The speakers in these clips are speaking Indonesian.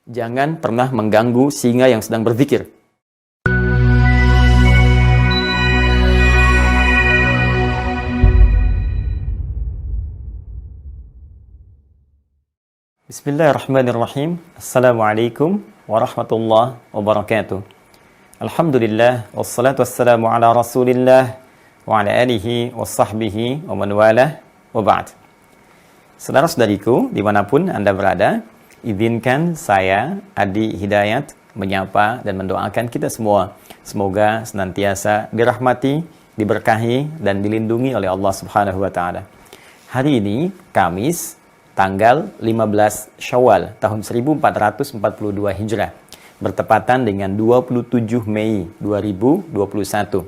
Jangan pernah mengganggu singa yang sedang berzikir. Bismillahirrahmanirrahim. Assalamualaikum warahmatullahi wabarakatuh. Alhamdulillah, wassalatu wassalamu ala rasulillah wa ala alihi wa sahbihi wa man walah wa ba'd. Saudara-saudariku, dimanapun Anda berada, izinkan saya, Adi Hidayat, menyapa dan mendoakan kita semua. Semoga senantiasa dirahmati, diberkahi, dan dilindungi oleh Allah Subhanahu wa Ta'ala. Hari ini, Kamis, tanggal 15 Syawal, tahun 1442 Hijrah, bertepatan dengan 27 Mei 2021.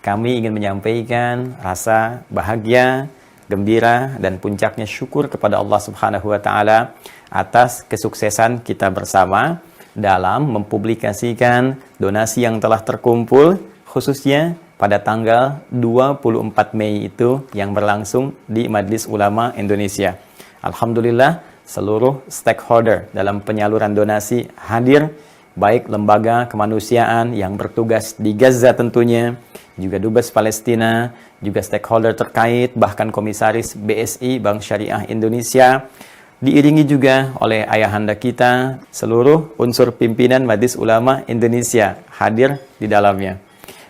Kami ingin menyampaikan rasa bahagia, gembira, dan puncaknya syukur kepada Allah Subhanahu wa Ta'ala atas kesuksesan kita bersama dalam mempublikasikan donasi yang telah terkumpul, khususnya pada tanggal 24 Mei itu yang berlangsung di Majelis Ulama Indonesia. Alhamdulillah, seluruh stakeholder dalam penyaluran donasi hadir, baik lembaga kemanusiaan yang bertugas di Gaza tentunya, juga Dubes Palestina, juga stakeholder terkait, bahkan komisaris BSI, Bank Syariah Indonesia, diiringi juga oleh ayahanda kita, seluruh unsur pimpinan Majelis Ulama Indonesia hadir di dalamnya.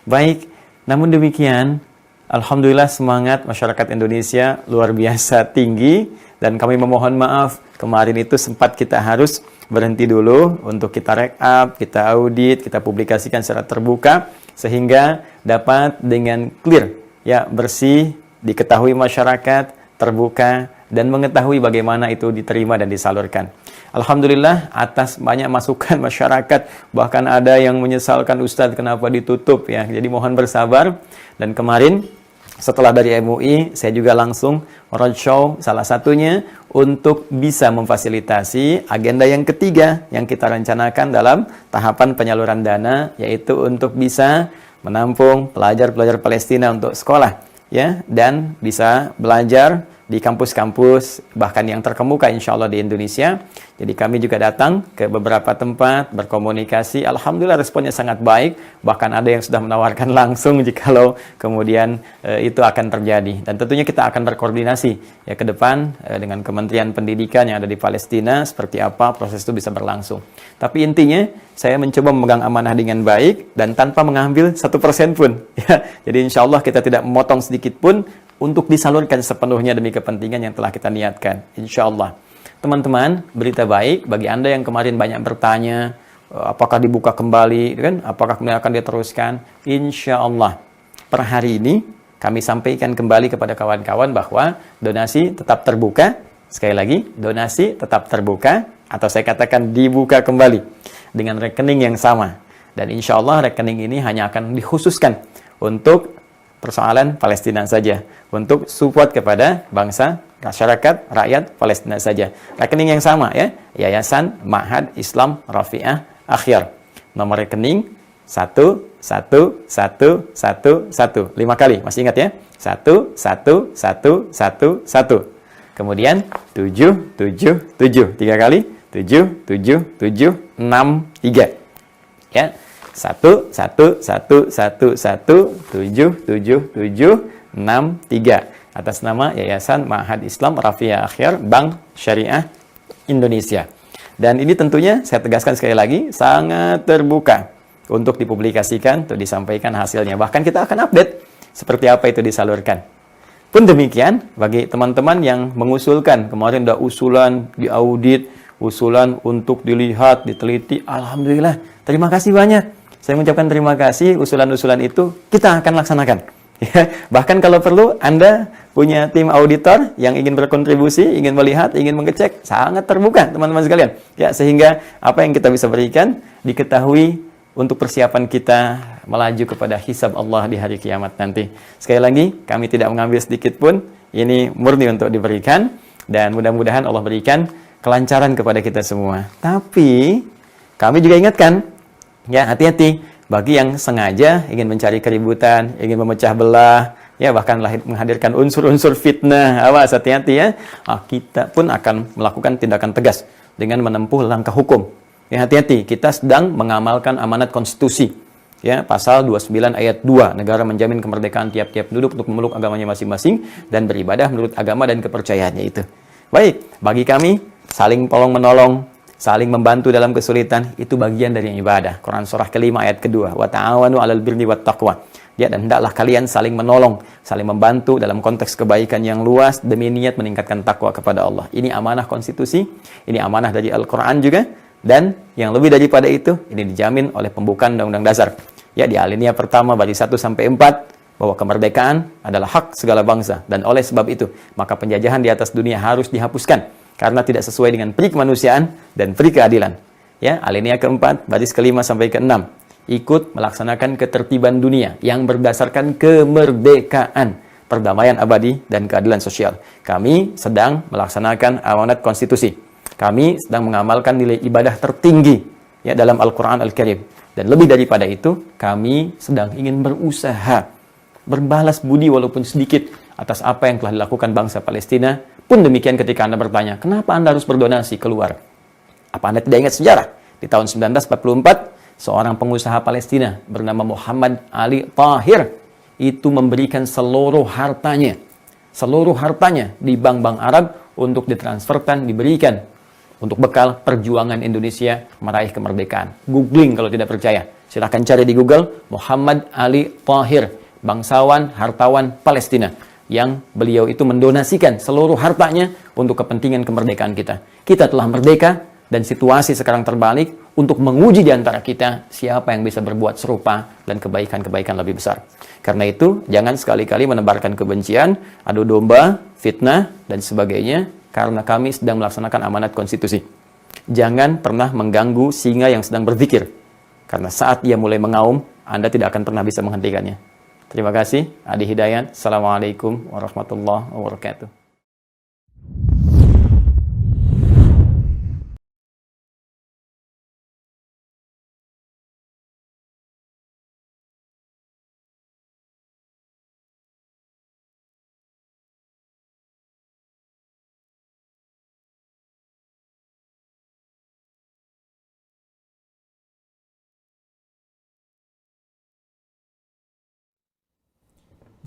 Baik, namun demikian, alhamdulillah semangat masyarakat Indonesia luar biasa tinggi, dan kami memohon maaf, kemarin itu sempat kita harus berhenti dulu untuk kita rekap, kita audit, kita publikasikan secara terbuka, sehingga dapat dengan clear, ya, bersih, diketahui masyarakat, terbuka, dan mengetahui bagaimana itu diterima dan disalurkan. Alhamdulillah, atas banyak masukan masyarakat, bahkan ada yang menyesalkan, Ustadz kenapa ditutup, ya. Jadi mohon bersabar. Dan kemarin setelah dari MUI, saya juga langsung roadshow salah satunya untuk bisa memfasilitasi agenda yang ketiga yang kita rencanakan dalam tahapan penyaluran dana, yaitu untuk bisa menampung pelajar-pelajar Palestina untuk sekolah, ya, dan bisa belajar di kampus-kampus, bahkan yang terkemuka insya Allah di Indonesia. Jadi kami juga datang ke beberapa tempat, berkomunikasi. Alhamdulillah responnya sangat baik, bahkan ada yang sudah menawarkan langsung jikalau kemudian itu akan terjadi. Dan tentunya kita akan berkoordinasi ya ke depan dengan Kementerian Pendidikan yang ada di Palestina, seperti apa proses itu bisa berlangsung. Tapi intinya, saya mencoba memegang amanah dengan baik dan tanpa mengambil 1% pun. Ya. Jadi insya Allah kita tidak memotong sedikit pun untuk disalurkan sepenuhnya demi kepentingan yang telah kita niatkan, insya Allah. Teman-teman, berita baik bagi Anda yang kemarin banyak bertanya, apakah dibuka kembali, kan? Apakah kemudian akan diteruskan? Insya Allah, per hari ini kami sampaikan kembali kepada kawan-kawan bahwa donasi tetap terbuka. Sekali lagi, donasi tetap terbuka, atau saya katakan dibuka kembali dengan rekening yang sama. Dan insya Allah rekening ini hanya akan dikhususkan untuk persoalan Palestina saja, untuk support kepada bangsa, masyarakat, rakyat Palestina saja. Rekening yang sama, ya, Yayasan Ma'had Islam Rafi'ah Akhyar. Nomor rekening 11111, 5 kali, masih ingat ya? 11111. Kemudian 777, 3 kali, 77763. Ya. 111117763 atas nama Yayasan Ma'had Islam Rafi'ah Akhyar Bank Syariah Indonesia. Dan ini tentunya saya tegaskan sekali lagi sangat terbuka untuk dipublikasikan, untuk disampaikan hasilnya. Bahkan kita akan update seperti apa itu disalurkan. Pun demikian bagi teman-teman yang mengusulkan, kemarin ada usulan diaudit, usulan untuk dilihat, diteliti, alhamdulillah, terima kasih banyak. Saya mengucapkan terima kasih, usulan-usulan itu kita akan laksanakan. Ya, bahkan kalau perlu Anda punya tim auditor yang ingin berkontribusi, ingin melihat, ingin mengecek, sangat terbuka teman-teman sekalian. Ya, sehingga apa yang kita bisa berikan diketahui untuk persiapan kita melaju kepada hisab Allah di hari kiamat nanti. Sekali lagi, kami tidak mengambil sedikit pun, ini murni untuk diberikan, dan mudah-mudahan Allah berikan kelancaran kepada kita semua. Tapi kami juga ingatkan, ya, hati-hati bagi yang sengaja ingin mencari keributan, ingin memecah belah, ya, bahkan menghadirkan unsur-unsur fitnah. Awas, hati-hati ya. Kita pun akan melakukan tindakan tegas dengan menempuh langkah hukum. Ya, hati-hati, kita sedang mengamalkan amanat konstitusi. Ya, pasal 29 ayat 2, negara menjamin kemerdekaan tiap-tiap penduduk untuk memeluk agamanya masing-masing dan beribadah menurut agama dan kepercayaannya itu. Baik, bagi kami saling tolong-menolong, saling membantu dalam kesulitan itu bagian dari ibadah. Quran surah kelima ayat kedua, wa ta'awanu 'alal birri wat taqwa. Ya, dan hendaklah kalian saling menolong, saling membantu dalam konteks kebaikan yang luas demi niat meningkatkan takwa kepada Allah. Ini amanah konstitusi, ini amanah dari Al-Quran juga, dan yang lebih daripada itu, ini dijamin oleh pembukaan Undang-Undang Dasar. Ya, di alinea pertama bagi 1 sampai 4 bahwa kemerdekaan adalah hak segala bangsa, dan oleh sebab itu, maka penjajahan di atas dunia harus dihapuskan karena tidak sesuai dengan peri kemanusiaan dan peri keadilan. Ya, alinea keempat, baris kelima sampai keenam, ikut melaksanakan ketertiban dunia yang berdasarkan kemerdekaan, perdamaian abadi, dan keadilan sosial. Kami sedang melaksanakan amanat konstitusi. Kami sedang mengamalkan nilai ibadah tertinggi ya dalam Al-Quran Al-Karim. Dan lebih daripada itu, kami sedang ingin berusaha berbalas budi walaupun sedikit atas apa yang telah dilakukan bangsa Palestina. Pun demikian ketika Anda bertanya, kenapa Anda harus berdonasi keluar? Apa Anda tidak ingat sejarah? Di tahun 1944, seorang pengusaha Palestina bernama Muhammad Ali Tahir itu memberikan seluruh hartanya di bank-bank Arab untuk ditransferkan, diberikan untuk bekal perjuangan Indonesia meraih kemerdekaan. Googling kalau tidak percaya. Silahkan cari di Google Muhammad Ali Tahir, bangsawan, hartawan Palestina, yang beliau itu mendonasikan seluruh hartanya untuk kepentingan kemerdekaan kita. Kita telah merdeka dan situasi sekarang terbalik untuk menguji di antara kita siapa yang bisa berbuat serupa dan kebaikan-kebaikan lebih besar. Karena itu, jangan sekali-kali menebarkan kebencian, adu domba, fitnah, dan sebagainya, karena kami sedang melaksanakan amanat konstitusi. Jangan pernah mengganggu singa yang sedang berzikir, karena saat dia mulai mengaum, Anda tidak akan pernah bisa menghentikannya. Terima kasih. Adi Hidayat. Assalamualaikum warahmatullahi wabarakatuh.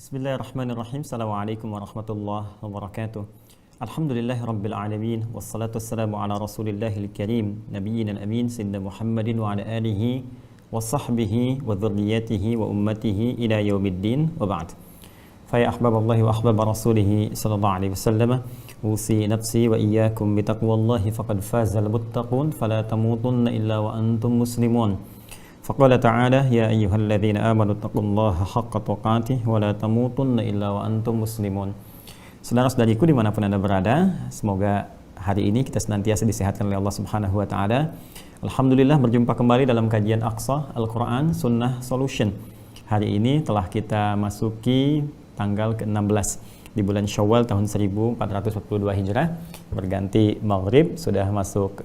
Bismillahirrahmanirrahim. Assalamualaikum warahmatullahi wabarakatuh. Alhamdulillahi rabbil alamin, wassalatu wassalamu ala rasulillahil karim, nabiyyina al-amin, sayyidina Muhammadin wa ala alihi wa sahbihi wa dhurriyyatihi wa ummatihi ila yaumiddin wa ba'd. Fa ya ahbaballahi wa ahbab rasulihi sallallahu alaihi wasallam, usi nafsi wa iyyakum bi taqwallahi faqad fazal muttaqun fala tamutunna illa wa antum muslimun. Faqala ta'ala ya ayyuhalladzina amanu taqullaha haqqa tuqatih wa la tamutunna illa wa antum muslimun. Saudara-saudariku dimanapun Anda berada, semoga hari ini kita senantiasa disehatkan oleh Allah Subhanahu wa taala. Alhamdulillah berjumpa kembali dalam kajian Aqsa Al-Quran Sunnah Solution. Hari ini telah kita masuki tanggal ke-16 di bulan Syawal tahun 1442 Hijrah, berganti Maghrib, sudah masuk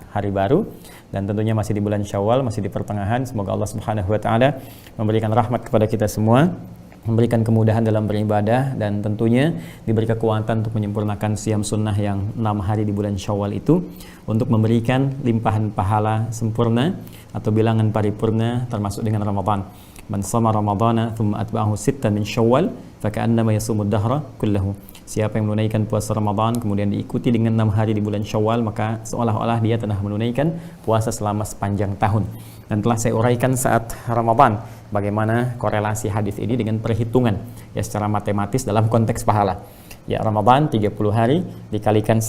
hari baru, dan tentunya masih di bulan Syawal, masih di pertengahan. Semoga Allah Subhanahu wa taala memberikan rahmat kepada kita semua, memberikan kemudahan dalam beribadah, dan tentunya diberi kekuatan untuk menyempurnakan siam sunnah yang 6 hari di bulan Syawal itu, untuk memberikan limpahan pahala sempurna atau bilangan paripurna termasuk dengan Ramadan. Man sama Ramadana thumma atba'ahu sittan min Syawal faka'annama yasumud dahra kullahu. Siapa yang menunaikan puasa Ramadan kemudian diikuti dengan 6 hari di bulan Syawal, maka seolah-olah dia telah menunaikan puasa selama sepanjang tahun. Dan telah saya uraikan saat Ramadan bagaimana korelasi hadis ini dengan perhitungan ya secara matematis dalam konteks pahala. Ya, Ramadan 30 hari dikalikan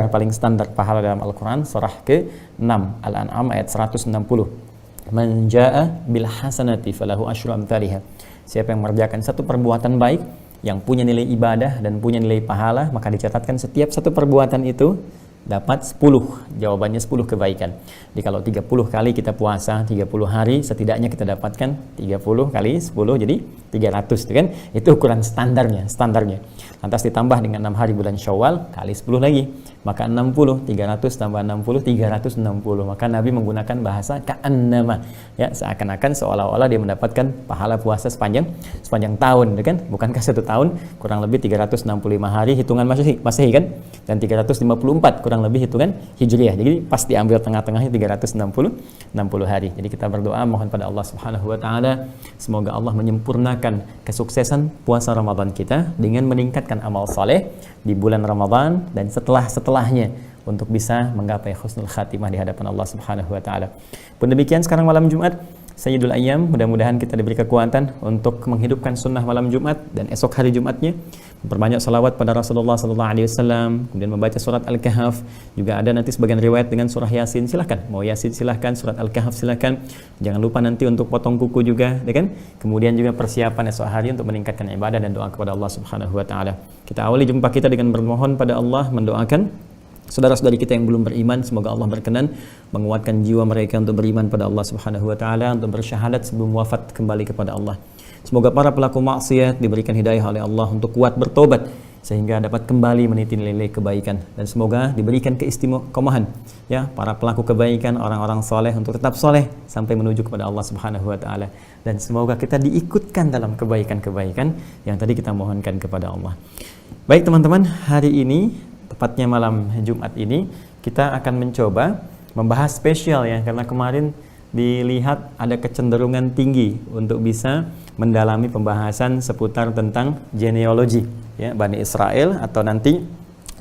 paling standar pahala dalam Al-Quran surah ke-6 Al-An'am ayat 160. Man jaa'a bil hasanati falahu asyru amthaliha. Siapa yang mengerjakan satu perbuatan baik yang punya nilai ibadah dan punya nilai pahala, maka dicatatkan setiap satu perbuatan itu dapat 10. Jawabannya 10 kebaikan. Jadi kalau 30 kali kita puasa 30 hari, setidaknya kita dapatkan 30 kali 10 jadi 300 itu kan. Itu ukuran standarnya. Lantas ditambah dengan 6 hari bulan Syawal kali 10 lagi. Maka 60, 300 tambah 60, 360. Maka Nabi menggunakan bahasa ka'annama. Ya, seakan-akan seolah-olah dia mendapatkan pahala puasa sepanjang tahun, kan? Bukankah 1 tahun kurang lebih 365 hari hitungan Masehi kan? Dan 354 kurang lebih hitungan Hijriah. Jadi pas diambil tengah-tengahnya 360 hari. Jadi kita berdoa mohon pada Allah Subhanahu wa taala semoga Allah menyempurnakan kesuksesan puasa Ramadan kita dengan meningkatkan amal saleh di bulan Ramadan dan setelahnya untuk bisa menggapai husnul khatimah di hadapan Allah Subhanahu wa taala. Pun demikian sekarang malam Jumat Sayyidul Ayyam, mudah-mudahan kita diberi kekuatan untuk menghidupkan sunnah malam Jumat dan esok hari Jumatnya, memperbanyak salawat pada Rasulullah sallallahu alaihi wasallam, kemudian membaca surat Al-Kahf. Juga ada nanti sebagian riwayat dengan surah Yasin, silahkan. Mau Yasin silahkan, surat Al-Kahf silahkan. Jangan lupa nanti untuk potong kuku juga, ya kan? Kemudian juga persiapan esok hari untuk meningkatkan ibadah dan doa kepada Allah Subhanahu wa taala. Kita awali jumpa kita dengan bermohon pada Allah, mendoakan saudara-saudari kita yang belum beriman, semoga Allah berkenan menguatkan jiwa mereka untuk beriman pada Allah Subhanahu wa taala, untuk bersyahadat sebelum wafat kembali kepada Allah. Semoga para pelaku maksiat diberikan hidayah oleh Allah untuk kuat bertobat sehingga dapat kembali meniti nilai kebaikan, dan semoga diberikan keistiqomahan ya para pelaku kebaikan, orang-orang soleh untuk tetap soleh sampai menuju kepada Allah Subhanahu wa taala, dan semoga kita diikutkan dalam kebaikan-kebaikan yang tadi kita mohonkan kepada Allah. Baik teman-teman, hari ini tepatnya malam Jumat ini kita akan mencoba membahas spesial ya, karena kemarin dilihat ada kecenderungan tinggi untuk bisa mendalami pembahasan seputar tentang genealogi ya, Bani Israel atau nanti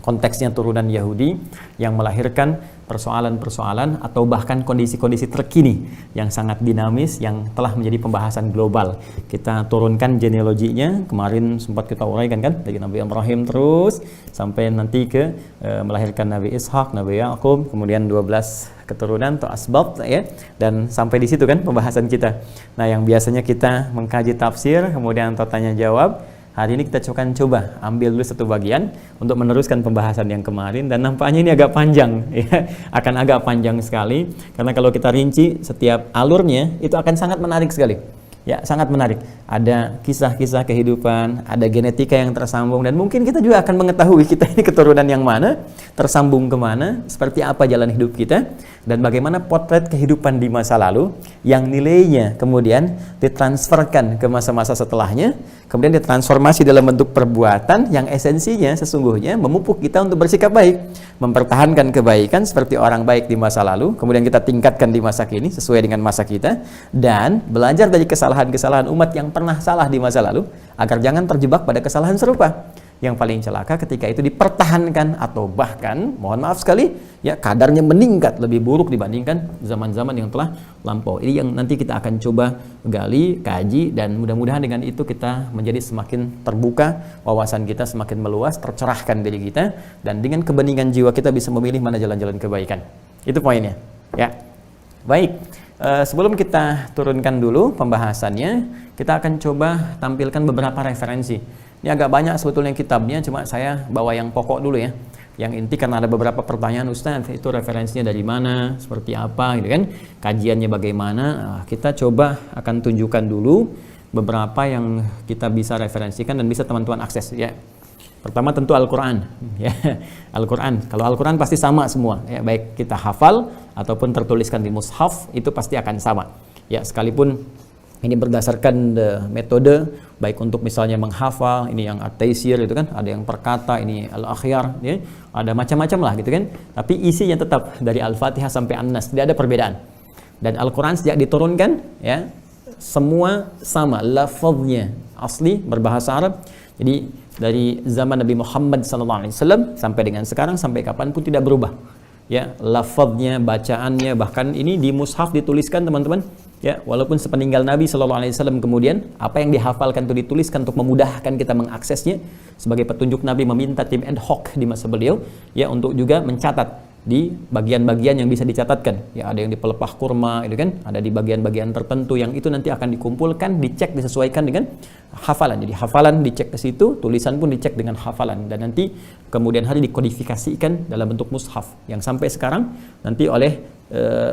konteksnya turunan Yahudi yang melahirkan persoalan-persoalan atau bahkan kondisi-kondisi terkini yang sangat dinamis yang telah menjadi pembahasan global. Kita turunkan genealoginya, kemarin sempat kita uraikan kan, dari Nabi Ibrahim terus sampai nanti ke melahirkan Nabi Ishak, Nabi Yakub, kemudian 12 keturunan atau asbab ya, dan sampai di situ kan pembahasan kita. Nah, yang biasanya kita mengkaji tafsir kemudian atau tanya jawab, hari ini kita akan coba ambil dulu satu bagian untuk meneruskan pembahasan yang kemarin, dan nampaknya ini agak panjang ya, akan agak panjang sekali karena kalau kita rinci setiap alurnya itu akan sangat menarik sekali. Ya, sangat menarik. Ada kisah-kisah kehidupan, ada genetika yang tersambung, dan mungkin kita juga akan mengetahui kita ini keturunan yang mana, tersambung kemana, seperti apa jalan hidup kita, dan bagaimana potret kehidupan di masa lalu yang nilainya kemudian ditransferkan ke masa-masa setelahnya, kemudian ditransformasi dalam bentuk perbuatan yang esensinya sesungguhnya memupuk kita untuk bersikap baik, mempertahankan kebaikan seperti orang baik di masa lalu, kemudian kita tingkatkan di masa kini sesuai dengan masa kita, dan belajar dari kesalahan umat yang pernah salah di masa lalu agar jangan terjebak pada kesalahan serupa. Yang paling celaka ketika itu dipertahankan atau bahkan mohon maaf sekali ya kadarnya meningkat lebih buruk dibandingkan zaman-zaman yang telah lampau. Ini yang nanti kita akan coba gali, kaji, dan mudah-mudahan dengan itu kita menjadi semakin terbuka, wawasan kita semakin meluas, tercerahkan diri kita, dan dengan kebeningan jiwa kita bisa memilih mana jalan-jalan kebaikan. Itu poinnya ya. Baik, sebelum kita turunkan dulu pembahasannya, kita akan coba tampilkan beberapa referensi. Ini agak banyak sebetulnya kitabnya, cuma saya bawa yang pokok dulu ya. Yang inti karena ada beberapa pertanyaan, Ustaz, itu referensinya dari mana, seperti apa gitu kan, kajiannya bagaimana. Nah, kita coba akan tunjukkan dulu beberapa yang kita bisa referensikan dan bisa teman-teman akses ya. Pertama tentu Al-Quran ya. Al-Quran, kalau Al-Quran pasti sama semua ya, baik kita hafal ataupun tertuliskan di mushaf itu pasti akan sama ya, sekalipun ini berdasarkan metode baik untuk misalnya menghafal, ini yang at-taysir itu kan, ada yang perkata, ini al-akhyar ya, ada macam-macam lah gitu kan, tapi isinya tetap dari Al-Fatihah sampai An-Nas, tidak ada perbedaan. Dan Al-Quran sejak diturunkan ya semua sama, lafaznya asli berbahasa Arab. Jadi dari zaman Nabi Muhammad SAW sampai dengan sekarang, sampai kapanpun tidak berubah ya, lafaznya, bacaannya, bahkan ini di mushaf dituliskan teman-teman ya, walaupun sepeninggal Nabi SAW kemudian apa yang dihafalkan itu dituliskan untuk memudahkan kita mengaksesnya. Sebagai petunjuk Nabi meminta tim ad hoc di masa beliau ya untuk juga mencatat di bagian-bagian yang bisa dicatatkan ya, ada yang di pelepah kurma itu kan, ada di bagian-bagian tertentu yang itu nanti akan dikumpulkan, dicek, disesuaikan dengan hafalan. Jadi hafalan dicek ke situ, tulisan pun dicek dengan hafalan, dan nanti kemudian hari dikodifikasikan dalam bentuk mushaf yang sampai sekarang nanti oleh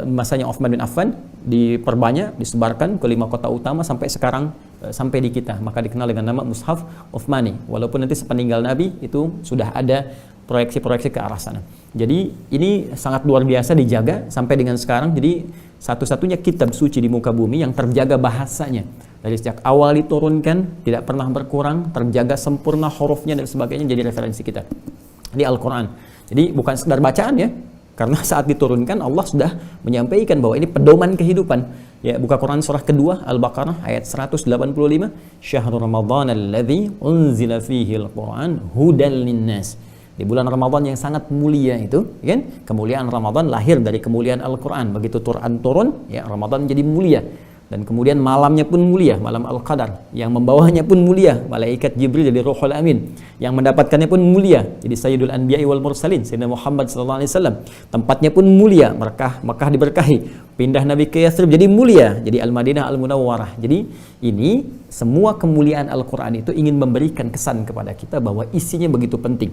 masanya Uthman bin Affan diperbanyak, disebarkan ke 5 kota utama, sampai sekarang sampai di kita, maka dikenal dengan nama Mushaf Utsmani. Walaupun nanti sepeninggal Nabi itu sudah ada proyeksi-proyeksi ke arah sana. Jadi ini sangat luar biasa dijaga sampai dengan sekarang. Jadi satu-satunya kitab suci di muka bumi yang terjaga bahasanya. Dari sejak awal diturunkan, tidak pernah berkurang, terjaga sempurna hurufnya dan sebagainya, jadi referensi kita di Al-Quran. Jadi bukan sekedar bacaan ya, karena saat diturunkan Allah sudah menyampaikan bahwa ini pedoman kehidupan. Ya, buka Quran surah kedua Al-Baqarah ayat 185, Syahrul Ramadan alladzi unzila fihi al-Quran hudal linnas. Di bulan Ramadan yang sangat mulia itu, kan? Kemuliaan Ramadan lahir dari kemuliaan Al-Quran. Begitu Quran turun, ya Ramadan jadi mulia. Dan kemudian malamnya pun mulia, malam Al-Qadar. Yang membawanya pun mulia, malaikat Jibril jadi Ruhul Amin. Yang mendapatkannya pun mulia, jadi Sayyidul Anbiya'i wal Mursalin, Sayyidina Muhammad SAW. Tempatnya pun mulia, Mekah diberkahi. Pindah Nabi ke Yathrib jadi mulia, jadi Al-Madinah Al-Munawwarah. Jadi ini semua kemuliaan Al-Quran itu ingin memberikan kesan kepada kita bahwa isinya begitu penting.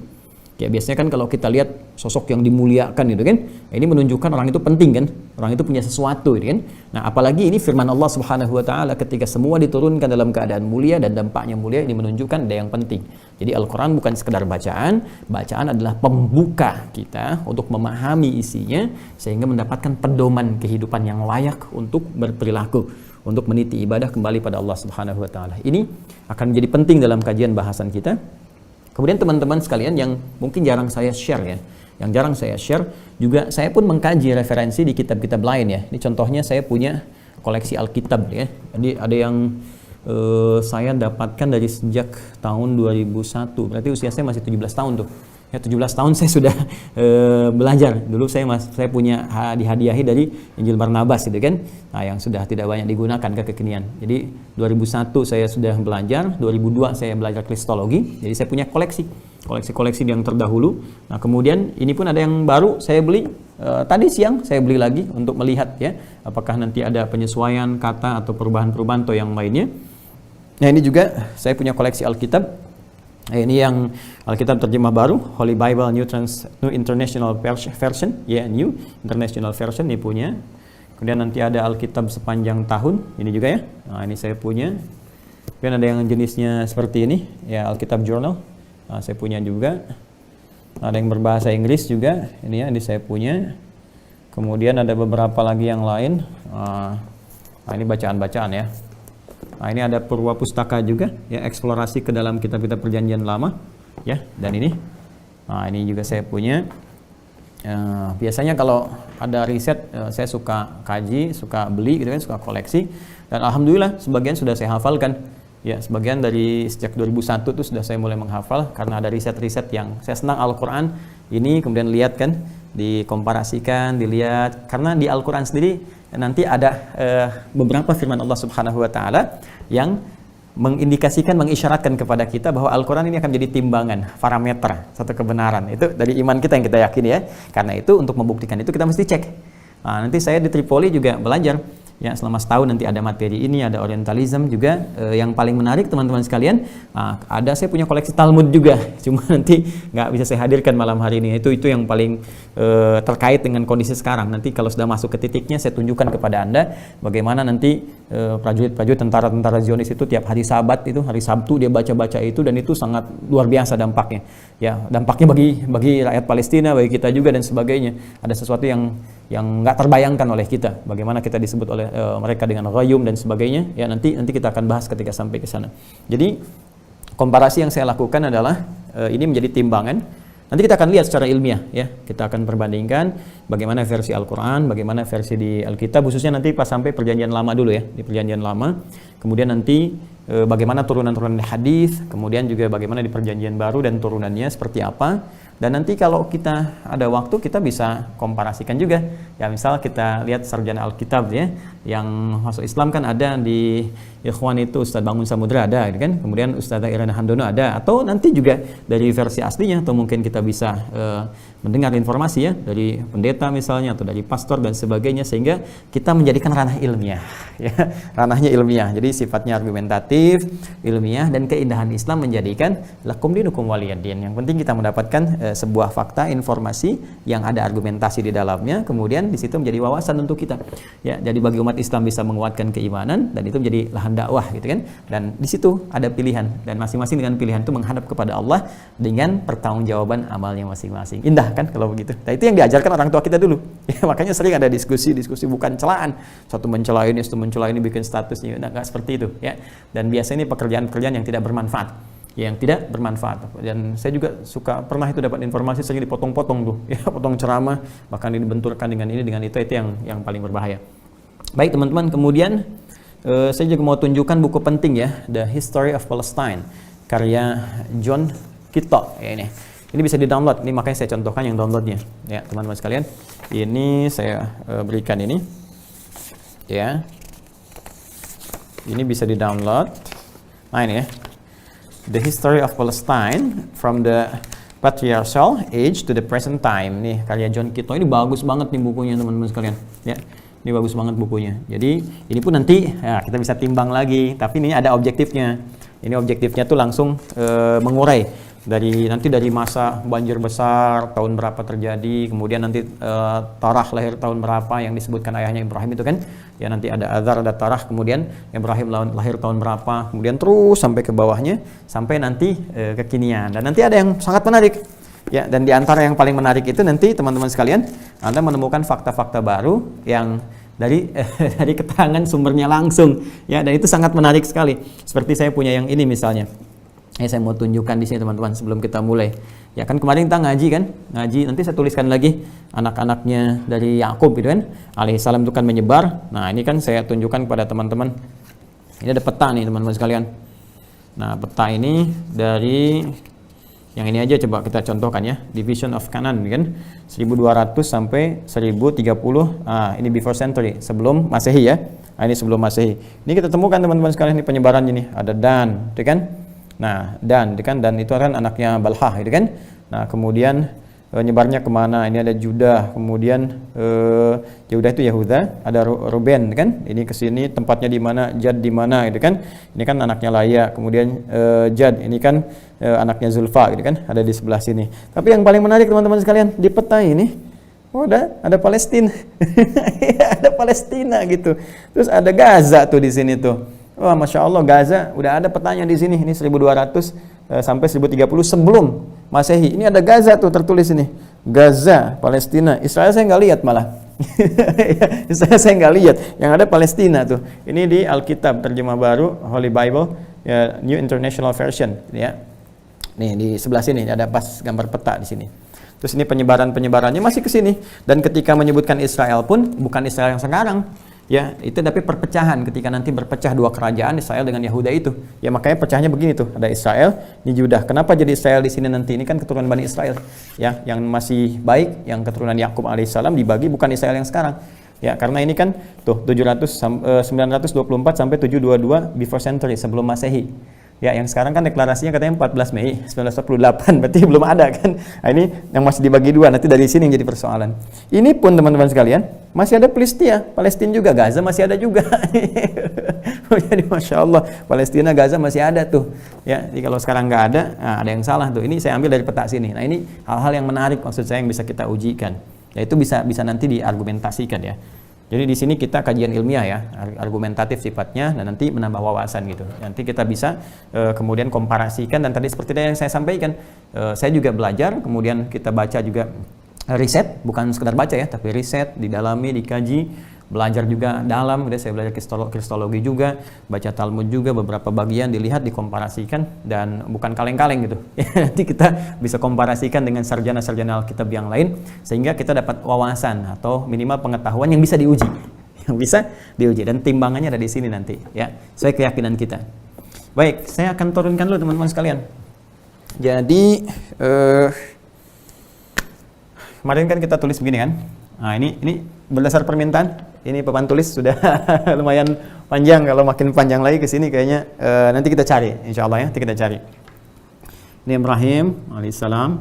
Ya biasanya kan kalau kita lihat sosok yang dimuliakan gitu kan, ini menunjukkan orang itu penting kan, orang itu punya sesuatu gitu kan. Nah apalagi ini firman Allah Subhanahu Wa Taala ketika semua diturunkan dalam keadaan mulia dan dampaknya mulia, ini menunjukkan ada yang penting. Jadi Al-Quran bukan sekedar bacaan, bacaan adalah pembuka kita untuk memahami isinya sehingga mendapatkan pedoman kehidupan yang layak untuk berperilaku, untuk meniti ibadah kembali pada Allah Subhanahu Wa Taala. Ini akan menjadi penting dalam kajian bahasan kita. Kemudian teman-teman sekalian yang mungkin jarang saya share ya, yang jarang saya share juga, saya pun mengkaji referensi di kitab-kitab lain ya. Ini contohnya saya punya koleksi Alkitab ya. Jadi ada yang saya dapatkan dari sejak tahun 2001, berarti usia saya masih 17 tahun tuh. Ya 17 tahun saya sudah belajar. Dulu saya punya dihadiahi dari Injil Barnabas gitu kan. Nah, yang sudah tidak banyak digunakan kekinian. Jadi 2001 saya sudah belajar, 2002 saya belajar kristologi. Jadi saya punya koleksi yang terdahulu. Nah, kemudian ini pun ada yang baru saya beli tadi siang, saya beli lagi untuk melihat ya apakah nanti ada penyesuaian kata atau perubahan-perubahan atau yang lainnya. Nah, ini juga saya punya koleksi Alkitab. Ini yang Alkitab terjemah baru, Holy Bible New International Version, ya New International Version ini punya. Kemudian nanti ada Alkitab sepanjang tahun, ini juga ya. Nah, ini saya punya. Kemudian ada yang jenisnya seperti ini, ya Alkitab Journal. Nah, saya punya juga. Ada yang berbahasa Inggris juga, ini ya, ini saya punya. Kemudian ada beberapa lagi yang lain. Nah, ini bacaan-bacaan ya. Nah, ini ada Purwa Pustaka juga, ya eksplorasi ke dalam kitab-kitab Perjanjian Lama, ya. Dan ini, nah ini juga saya punya. Biasanya kalau ada riset, saya suka kaji, suka beli, gitu kan, suka koleksi. Dan alhamdulillah sebagian sudah saya hafalkan. Ya, sebagian dari sejak 2001 itu sudah saya mulai menghafal karena ada riset-riset yang saya senang Al-Quran ini, kemudian lihat kan, dikomparasikan, dilihat, karena di Al-Quran sendiri nanti ada beberapa firman Allah Subhanahu Wa Taala yang mengindikasikan, mengisyaratkan kepada kita bahwa Al-Quran ini akan menjadi timbangan, parameter satu kebenaran. Itu dari iman kita yang kita yakini ya. Karena itu untuk membuktikan itu kita mesti cek. Nah, nanti saya di Tripoli juga belajar. Ya, selama setahun nanti ada materi ini, ada Orientalism juga. Yang paling menarik teman-teman sekalian, saya punya koleksi Talmud juga. Cuma nanti nggak bisa saya hadirkan malam hari ini. Itu yang paling terkait dengan kondisi sekarang. Nanti kalau sudah masuk ke titiknya, saya tunjukkan kepada Anda bagaimana nanti prajurit-prajurit tentara-tentara Zionis itu tiap hari Sabat itu, hari Sabtu dia baca-baca itu, dan itu sangat luar biasa dampaknya. Ya, dampaknya bagi rakyat Palestina, bagi kita juga dan sebagainya. Ada sesuatu yang nggak terbayangkan oleh kita, bagaimana kita disebut oleh mereka dengan ghayyum dan sebagainya. Ya, nanti kita akan bahas ketika sampai ke sana. Jadi komparasi yang saya lakukan adalah ini menjadi timbangan. Nanti kita akan lihat secara ilmiah ya. Kita akan perbandingkan bagaimana versi Al-Quran, bagaimana versi di Alkitab, khususnya nanti pas sampai Perjanjian Lama dulu ya, di Perjanjian Lama. Kemudian nanti bagaimana turunan-turunan hadis, kemudian juga bagaimana di Perjanjian Baru dan turunannya seperti apa. Dan nanti kalau kita ada waktu, kita bisa komparasikan juga. Ya, misal kita lihat sarjana Alkitab ya, yang masuk Islam kan ada di Ikhwan itu Ustadz Bangun Samudra ada, kan? Kemudian Ustadzah Irana Handono ada, atau nanti juga dari versi aslinya, atau mungkin kita bisa mendengar informasi ya dari pendeta misalnya, atau dari pastor dan sebagainya, sehingga kita menjadikan ranah ilmiah ya, ranahnya ilmiah. Jadi sifatnya argumentatif, ilmiah, dan keindahan Islam menjadikan lakum dinukum waliyadin. Yang penting kita mendapatkan sebuah fakta, informasi yang ada argumentasi di dalamnya, kemudian di situ menjadi wawasan untuk kita. Ya, jadi bagi umat Islam bisa menguatkan keimanan, dan itu menjadi lahan dakwah gitu kan. Dan di situ ada pilihan, dan masing-masing dengan pilihan itu menghadap kepada Allah dengan pertanggungjawaban amalnya masing-masing. Indah kan kalau begitu. Nah, itu yang diajarkan orang tua kita dulu. Ya, makanya sering ada diskusi bukan celaan. Satu mencela ini, satu mencela ini, bikin statusnya. Nah, nggak seperti itu ya. Dan biasanya ini pekerjaan-pekerjaan yang tidak bermanfaat. Dan saya juga pernah itu dapat informasi sering dipotong-potong tuh ya, potong ceramah, bahkan dibenturkan dengan ini dengan itu yang paling berbahaya. Baik teman-teman, kemudian saya juga mau tunjukkan buku penting ya, The History of Palestine karya John Kitto ya. Ini bisa di-download, ini makanya saya contohkan yang downloadnya ya teman-teman sekalian. Ini saya berikan ini ya, ini bisa di-download. Nah ini ya, The History of Palestine from the Patriarchal Age to the Present Time. Nih karya John Kitto, ini bagus banget nih bukunya teman-teman sekalian ya. Ini bagus banget bukunya. Jadi ini pun nanti ya, kita bisa timbang lagi, tapi ini ada objektifnya. Ini objektifnya tuh langsung mengurai dari masa banjir besar tahun berapa terjadi, kemudian nanti Tarah lahir tahun berapa yang disebutkan ayahnya Ibrahim itu kan ya, nanti ada Azar, ada Tarah, kemudian Ibrahim lahir tahun berapa, kemudian terus sampai ke bawahnya sampai nanti kekinian. Dan nanti ada yang sangat menarik ya, dan di antara yang paling menarik itu nanti teman-teman sekalian Anda menemukan fakta-fakta baru yang dari keterangan sumbernya langsung ya, dan itu sangat menarik sekali. Seperti saya punya yang ini misalnya. Saya mau tunjukkan di sini teman-teman sebelum kita mulai. Ya kan kemarin kita ngaji nanti saya tuliskan lagi anak-anaknya dari Yakub gitu kan. Alaihissalam itu kan menyebar. Nah, ini kan saya tunjukkan kepada teman-teman. Ini ada peta nih teman-teman sekalian. Nah, peta ini dari yang ini aja coba kita contohkan ya. Division of Canaan kan 1200 sampai 1030. Ini before century, sebelum Masehi ya. Ini sebelum Masehi. Ini kita temukan teman-teman sekalian, ini penyebaran ini. Ada Dan, gitu kan? Nah, Dan itu kan anaknya Balhah, gitu kan? Nah, kemudian nyebarnya kemana? Ini ada Judah, kemudian Judah itu Yahuda, ada Ruben, kan? Ini ke sini tempatnya di mana? Jad di mana, gitu kan? Ini kan anaknya Laya, kemudian Jad, ini kan anaknya Zulfa, gitu kan? Ada di sebelah sini. Tapi yang paling menarik teman-teman sekalian, di peta ini ada Palestina. Ada Palestina gitu. Terus ada Gaza tuh di sini tuh. Wah, Masya Allah, Gaza udah ada petanya di sini. Ini 1200 sampai 1030 sebelum Masehi. Ini ada Gaza tuh tertulis ini. Gaza, Palestina. Israel saya nggak lihat malah. Israel saya nggak lihat. Yang ada Palestina tuh. Ini di Alkitab terjemah baru, Holy Bible, ya, New International Version. Ya. Nih di sebelah sini ada pas gambar peta di sini. Terus ini penyebarannya masih ke sini. Dan ketika menyebutkan Israel pun bukan Israel yang sekarang. Ya, itu tapi perpecahan ketika nanti berpecah dua kerajaan Israel dengan Yahuda itu. Ya makanya pecahnya begini tuh, ada Israel, ini Judah. Kenapa jadi Israel di sini nanti? Ini kan keturunan Bani Israel. Ya, yang masih baik, yang keturunan Yakub alaihissalam dibagi bukan Israel yang sekarang. Ya, karena ini kan tuh 924 sampai 722 before century sebelum Masehi. Ya, yang sekarang kan deklarasinya katanya 14 Mei 1948, berarti belum ada kan. Nah, ini yang masih dibagi dua, nanti dari sini yang jadi persoalan. Ini pun teman-teman sekalian, masih ada Palestina juga, Gaza masih ada juga. Jadi Masya Allah, Palestina, Gaza masih ada tuh. Ya, jadi kalau sekarang nggak ada, ada yang salah tuh. Ini saya ambil dari peta sini. Nah, ini hal-hal yang menarik maksud saya yang bisa kita ujikan. Ya, itu bisa nanti diargumentasikan ya. Jadi di sini kita kajian ilmiah ya, argumentatif sifatnya, dan nanti menambah wawasan gitu. Nanti kita bisa kemudian komparasikan, dan tadi seperti yang saya sampaikan, saya juga belajar, kemudian kita baca juga riset, bukan sekedar baca ya, tapi riset, didalami, dikaji, belajar juga dalam. Udah saya belajar kristologi juga, baca Talmud juga, beberapa bagian dilihat, dikomparasikan, dan bukan kaleng-kaleng gitu. Nanti kita bisa komparasikan dengan sarjana-sarjana Alkitab yang lain, sehingga kita dapat wawasan atau minimal pengetahuan yang bisa diuji. Yang bisa diuji, dan timbangannya ada di sini nanti ya, sesuai keyakinan kita. Baik, saya akan turunkan dulu teman-teman sekalian. Jadi kemarin kan kita tulis begini kan. Nah, ini berdasar permintaan. Ini papan tulis sudah lumayan panjang. Kalau makin panjang lagi ke sini kayaknya nanti kita cari, insya Allah ya. Nanti kita cari. Ini Ibrahim alaihissalam,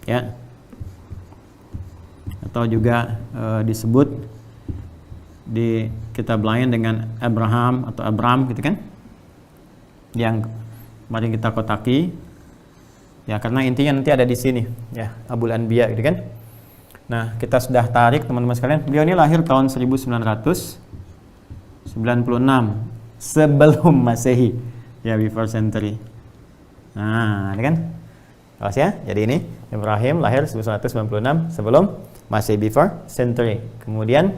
ya. Atau juga disebut di kitab lain dengan Abraham atau Abram gitu kan. Yang mari kita kotaki. Ya, karena intinya nanti ada di sini, ya, Abul Anbiya gitu kan. Nah, kita sudah tarik teman-teman sekalian. Beliau ini lahir tahun 1996 sebelum Masehi. Ya, before century. Nah, ini kan? Awas ya. Jadi ini Ibrahim lahir 1996 sebelum Masehi, before century. Kemudian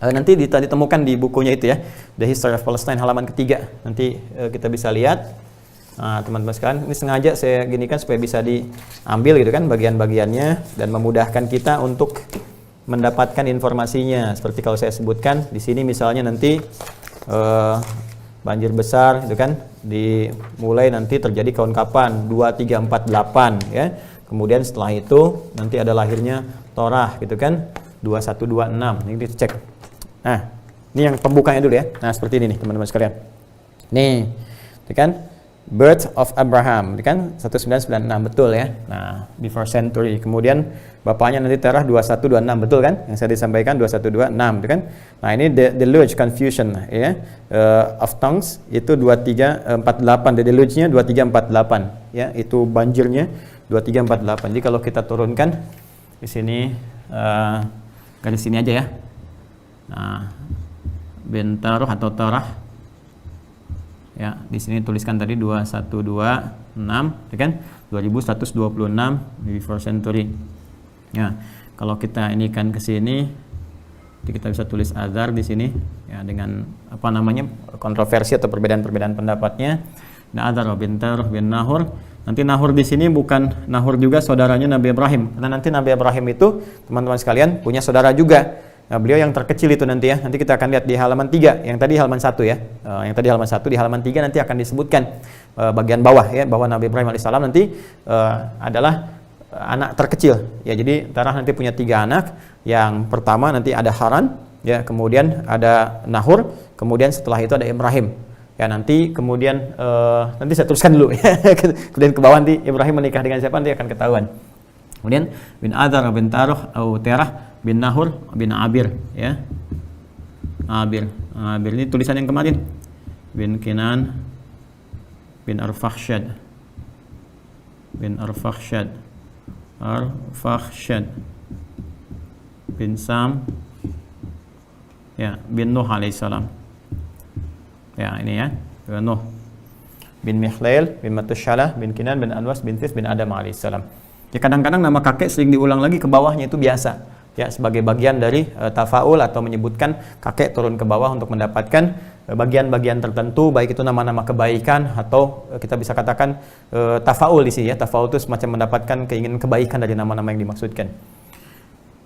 nanti ditemukan di bukunya itu ya, The History of Palestine halaman ketiga. Nanti kita bisa lihat. Nah, teman-teman sekalian, ini sengaja saya ginikan supaya bisa diambil gitu kan bagian-bagiannya dan memudahkan kita untuk mendapatkan informasinya. Seperti kalau saya sebutkan di sini misalnya nanti banjir besar itu kan dimulai nanti terjadi tahun kapan? 2348 ya. Kemudian setelah itu nanti ada lahirnya Torah gitu kan 2126. Ini dicek. Nah, ini yang pembukanya dulu ya. Nah, seperti ini nih teman-teman sekalian. Nih, itu kan birth of Abraham, itu kan 1996 betul ya. Nah, before century. Kemudian bapaknya nanti Terah 2126 betul kan? Yang saya disampaikan 2126 itu kan. Nah, ini the deluge confusion ya. Of tongues itu 2348. The deluge-nya 2348 ya. Itu banjirnya 2348. Jadi kalau kita turunkan di sini garis sini aja ya. Nah, Bentar atau Torah. Ya, di sini tuliskan tadi 2126, ya kan? 2126 before century. Ya, kalau kita ini kan ke sini, kita bisa tulis Azar di sini ya dengan apa namanya? Kontroversi atau perbedaan-perbedaan pendapatnya. Nah, Azar bin Tarh bin Nahur. Nanti Nahur di sini bukan Nahur juga saudaranya Nabi Ibrahim. Karena nanti Nabi Ibrahim itu teman-teman sekalian punya saudara juga. Nah, beliau yang terkecil itu nanti ya. Nanti kita akan lihat di halaman 3, yang tadi halaman 1 ya. Yang tadi halaman 1, di halaman 3 nanti akan disebutkan bagian bawah ya, bahwa Nabi Ibrahim alaihissalam nanti adalah anak terkecil. Ya, jadi Terah nanti punya 3 anak. Yang pertama nanti ada Haran, ya, kemudian ada Nahur, kemudian setelah itu ada Ibrahim. Ya, nanti kemudian nanti saya teruskan dulu ya. Kemudian ke bawah nanti Ibrahim menikah dengan siapa nanti akan ketahuan. Kemudian bin Adar bin Taruh atau Terah bin Nahur bin Abir ya. Abir ini tulisan yang kemarin. Bin Kinan bin Arfakhshad bin Sam ya, bin Nuh alaihissalam. Ya, ini ya, bin Nuh bin Mikhlail bin Matushalah bin Kinan bin Anwas bin Tis bin Adam alaihissalam. Ya, kadang-kadang nama kakek sering diulang lagi ke bawahnya, itu biasa ya, sebagai bagian dari tafaul atau menyebutkan kakek turun ke bawah untuk mendapatkan bagian-bagian tertentu, baik itu nama-nama kebaikan atau kita bisa katakan tafaul di sini ya. Tafaul itu semacam mendapatkan keinginan kebaikan dari nama-nama yang dimaksudkan.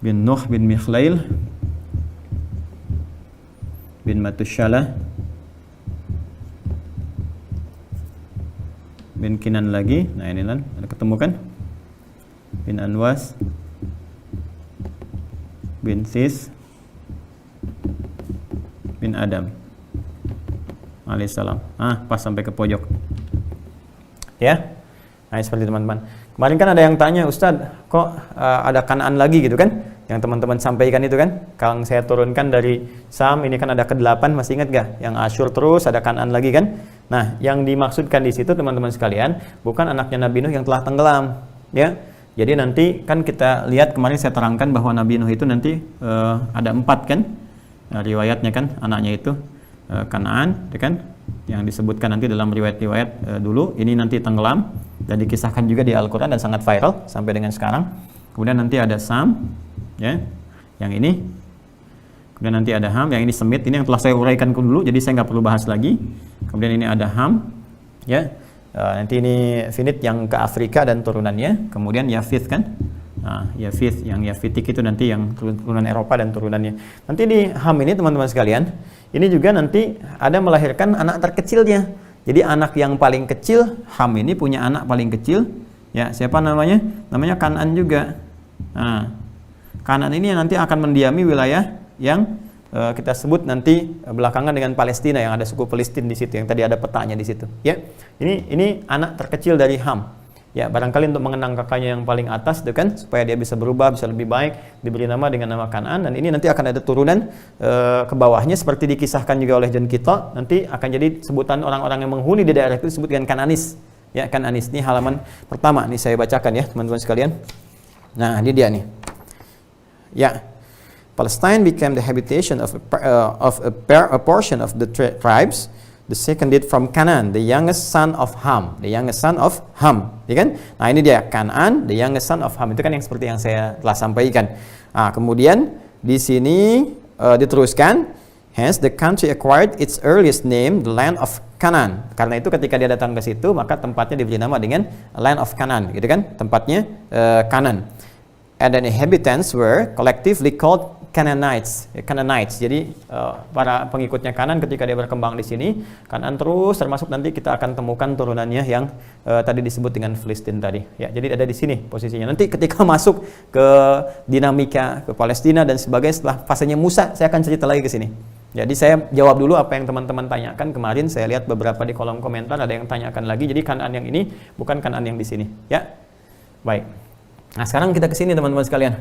Bin Nuh bin Mikhlail bin Matushalah bin Kinan lagi. Nah, ini kan ada ketemu kan? Bin Anwas bin Sis bin Adam alaihissalam. Pas sampai ke pojok ya. Nah, seperti teman-teman kemarin kan ada yang tanya, Ustadz kok ada Kanaan lagi gitu kan, yang teman-teman sampaikan itu kan, kalau saya turunkan dari Sam ini kan ada ke-8, masih ingat gak? Yang Asyur terus ada Kanaan lagi kan. Nah, yang dimaksudkan di situ teman-teman sekalian bukan anaknya Nabi Nuh yang telah tenggelam ya. Jadi nanti kan kita lihat kemarin saya terangkan bahwa Nabi Nuh itu nanti ada 4 kan riwayatnya kan, anaknya itu Kanaan ya kan, yang disebutkan nanti dalam riwayat-riwayat dulu. Ini nanti tenggelam dan dikisahkan juga di Al-Quran dan sangat viral sampai dengan sekarang. Kemudian nanti ada Sam ya, yang ini. Kemudian nanti ada Ham, yang ini Semit, ini yang telah saya uraikan dulu, jadi saya nggak perlu bahas lagi. Kemudian ini ada Ham ya. Nanti ini Finit yang ke Afrika dan turunannya. Kemudian Yafith kan, Yafith, yang Yafitik itu nanti yang turunan Eropa dan turunannya. Nanti di Ham ini teman-teman sekalian, ini juga nanti ada melahirkan anak terkecilnya. Jadi anak yang paling kecil, Ham ini punya anak paling kecil ya, siapa namanya? Namanya Kanaan juga. Nah, Kanaan ini yang nanti akan mendiami wilayah yang kita sebut nanti belakangan dengan Palestina, yang ada suku Palestina di situ, yang tadi ada petanya di situ ya. Ini anak terkecil dari Ham ya, barangkali untuk mengenang kakaknya yang paling atas itu kan, supaya dia bisa berubah, bisa lebih baik, diberi nama dengan nama Kanaan. Dan ini nanti akan ada turunan ke bawahnya seperti dikisahkan juga oleh John Kittle, nanti akan jadi sebutan orang-orang yang menghuni di daerah itu disebut dengan Kananis ya. Kananis ini halaman pertama nih saya bacakan ya teman-teman sekalian. Nah, ini dia nih. Ya, Palestine became the habitation of a portion of the tribes descended from Canaan, the youngest son of Ham, the youngest son of Ham, ya kan? Nah ini dia Kanaan, the youngest son of Ham, itu kan yang seperti yang saya telah sampaikan. Nah, kemudian di sini diteruskan, hence the country acquired its earliest name, the land of Canaan. Karena itu ketika dia datang ke situ, maka tempatnya diberi nama dengan land of Canaan, gitu kan? Tempatnya Canaan. And the inhabitants were collectively called Canaanites. Jadi para pengikutnya Kanan ketika dia berkembang di sini, Kanan terus termasuk nanti kita akan temukan turunannya yang tadi disebut dengan Filistin tadi. Ya, jadi ada di sini posisinya. Nanti ketika masuk ke dinamika ke Palestina dan sebagainya setelah fasenya Musa, saya akan cerita lagi ke sini. Jadi saya jawab dulu apa yang teman-teman tanyakan kemarin. Saya lihat beberapa di kolom komentar ada yang tanyakan lagi. Jadi Kanan yang ini bukan Kanan yang di sini. Ya, baik. Nah sekarang kita ke sini teman-teman sekalian.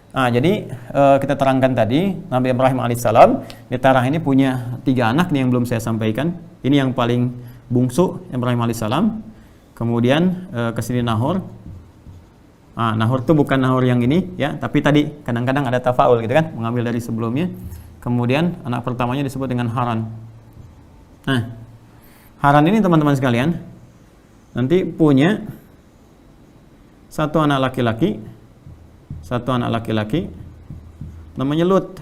Nah, jadi kita terangkan tadi Nabi Ibrahim alaihissalam di Terah ini punya 3 anak nih yang belum saya sampaikan. Ini yang paling bungsu Ibrahim alaihissalam. Kemudian ke sini Nahor. Nah, Nahor itu bukan Nahor yang ini ya, tapi tadi kadang-kadang ada tafaul gitu kan, mengambil dari sebelumnya. Kemudian anak pertamanya disebut dengan Haran. Nah, Haran ini teman-teman sekalian nanti punya satu anak laki-laki namanya Lut.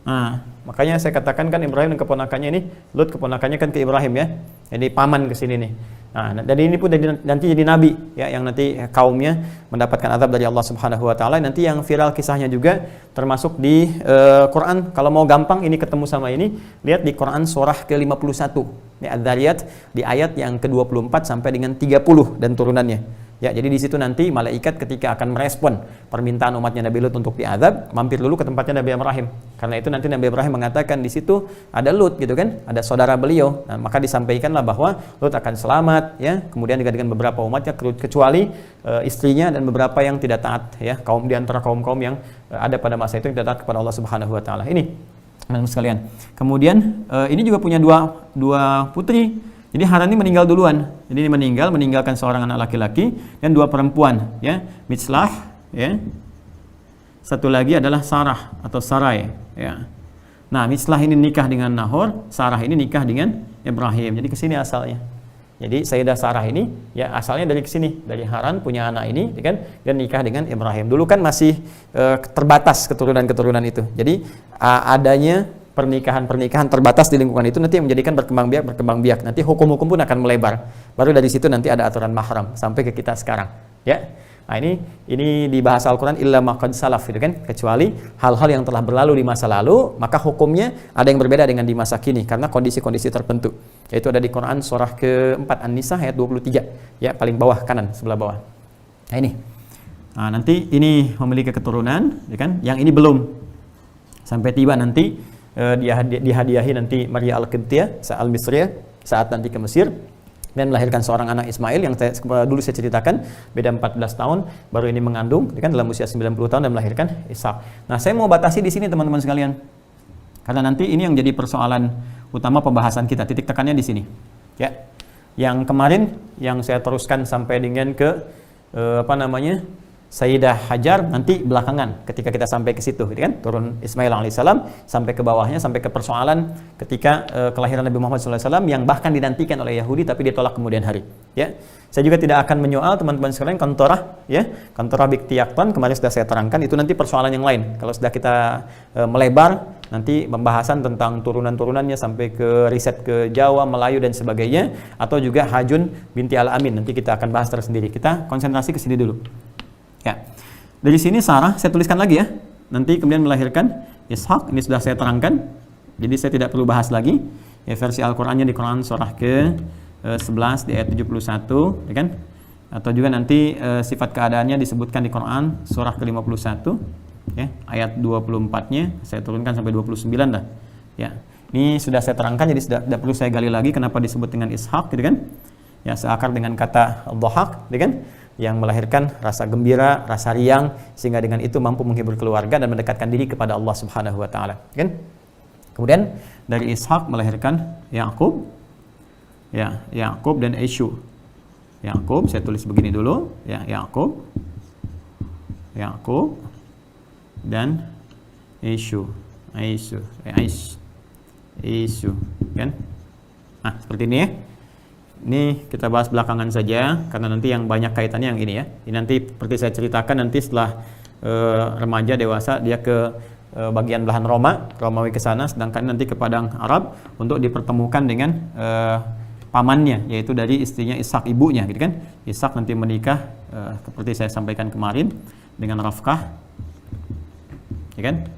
Nah, makanya saya katakan kan Ibrahim dan keponakannya ini, Lut keponakannya kan ke Ibrahim ya. Jadi paman ke sini nih. Nah, dari ini pun nanti jadi nabi ya, yang nanti kaumnya mendapatkan azab dari Allah Subhanahu wa taala. Nanti yang viral kisahnya juga termasuk di Quran. Kalau mau gampang ini ketemu sama ini, lihat di Quran surah ke-51. Ya, Adz-Dzariyat di ayat yang ke-24 sampai dengan 30 dan turunannya. Ya, jadi di situ nanti malaikat ketika akan merespon permintaan umatnya Nabi Lut untuk diazab, mampir dulu ke tempatnya Nabi Ibrahim. Karena itu nanti Nabi Ibrahim mengatakan di situ ada Lut gitu kan, ada saudara beliau. Nah, maka disampaikanlah bahwa Lut akan selamat ya, kemudian juga dengan beberapa umatnya kecuali istrinya dan beberapa yang tidak taat ya, kaum di antara kaum-kaum yang ada pada masa itu yang tidak taat kepada Allah Subhanahu wa taala. Ini teman-teman sekalian. Kemudian ini juga punya dua putri. Jadi Haran ini meninggal duluan. Jadi ini meninggalkan seorang anak laki-laki dan 2 perempuan, ya. Mitslah, ya. Satu lagi adalah Sarah atau Sarai, ya. Nah, Mitslah ini nikah dengan Nahor, Sarah ini nikah dengan Ibrahim. Jadi ke sini asalnya. Jadi Sayyidah Sarah ini ya asalnya dari sini, dari Haran punya anak ini, kan, dan nikah dengan Ibrahim. Dulu kan masih terbatas keturunan-keturunan itu. Jadi adanya pernikahan terbatas di lingkungan itu nanti yang menjadikan berkembang biak. Nanti hukum-hukum pun akan melebar. Baru dari situ nanti ada aturan mahram sampai ke kita sekarang, ya. Nah, ini di bahasa Al-Qur'an illa ma qad salaf gitu kan, kecuali hal-hal yang telah berlalu di masa lalu, maka hukumnya ada yang berbeda dengan di masa kini karena kondisi-kondisi tertentu. Yaitu ada di Quran surah ke-4 An-Nisa ayat 23, ya, paling bawah kanan sebelah bawah. Nah, ini. Nah, nanti ini memiliki keturunan, ya kan? Yang ini belum. Sampai tiba nanti dihadiahi nanti Maria Al-Qibtiyah Al-Misriyah saat nanti ke Mesir dan melahirkan seorang anak Ismail yang dulu saya ceritakan, beda 14 tahun baru ini mengandung, kan, dalam usia 90 tahun dan melahirkan Ishak. Nah, saya mau batasi di sini teman-teman sekalian. Karena nanti ini yang jadi persoalan utama pembahasan kita, titik tekannya di sini. Ya. Yang kemarin yang saya teruskan sampai dengan ke Sayyidah Hajar nanti belakangan ketika kita sampai ke situ, gitu kan, turun Ismail alaihissalam sampai ke bawahnya, sampai ke persoalan ketika kelahiran Nabi Muhammad SAW yang bahkan dinantikan oleh Yahudi tapi ditolak kemudian hari. Ya, saya juga tidak akan menyoal teman-teman sekalian kontorah, ya, kontorah Biktiakton kemarin sudah saya terangkan, itu nanti persoalan yang lain. Kalau sudah kita melebar nanti pembahasan tentang turunan-turunannya sampai ke riset ke Jawa, Melayu dan sebagainya, atau juga Hajun binti Al-Amin nanti kita akan bahas tersendiri. Kita konsentrasi ke sini dulu. Ya. Dari sini Sarah saya tuliskan lagi ya. Nanti kemudian melahirkan Ishak, ini sudah saya terangkan. Jadi saya tidak perlu bahas lagi. Ya, versi Al-Qur'annya di Quran surah ke-11 di ayat 71, ya kan? Atau juga nanti sifat keadaannya disebutkan di Quran surah ke-51, ya, ayat 24-nya saya turunkan sampai 29 dah. Ya. Ini sudah saya terangkan, jadi tidak perlu saya gali lagi kenapa disebut dengan Ishak, gitu kan? Ya, seakar dengan kata dhahak, gitu kan? Yang melahirkan rasa gembira, rasa riang, sehingga dengan itu mampu menghibur keluarga dan mendekatkan diri kepada Allah Subhanahu wa taala, kan? Kemudian dari Ishak melahirkan Yakub. Ya, Yakub dan Esau. Yakub saya tulis begini dulu, ya, Yakub. dan Aisyu, kan? Nah, seperti ini ya. Ini kita bahas belakangan saja karena nanti yang banyak kaitannya yang ini ya. Ini nanti seperti saya ceritakan nanti setelah remaja dewasa dia ke bagian belahan Romawi ke sana, sedangkan nanti ke padang Arab untuk dipertemukan dengan pamannya, yaitu dari istrinya Ishak, ibunya gitu kan. Ishak nanti menikah seperti saya sampaikan kemarin dengan Rafkah, ya kan?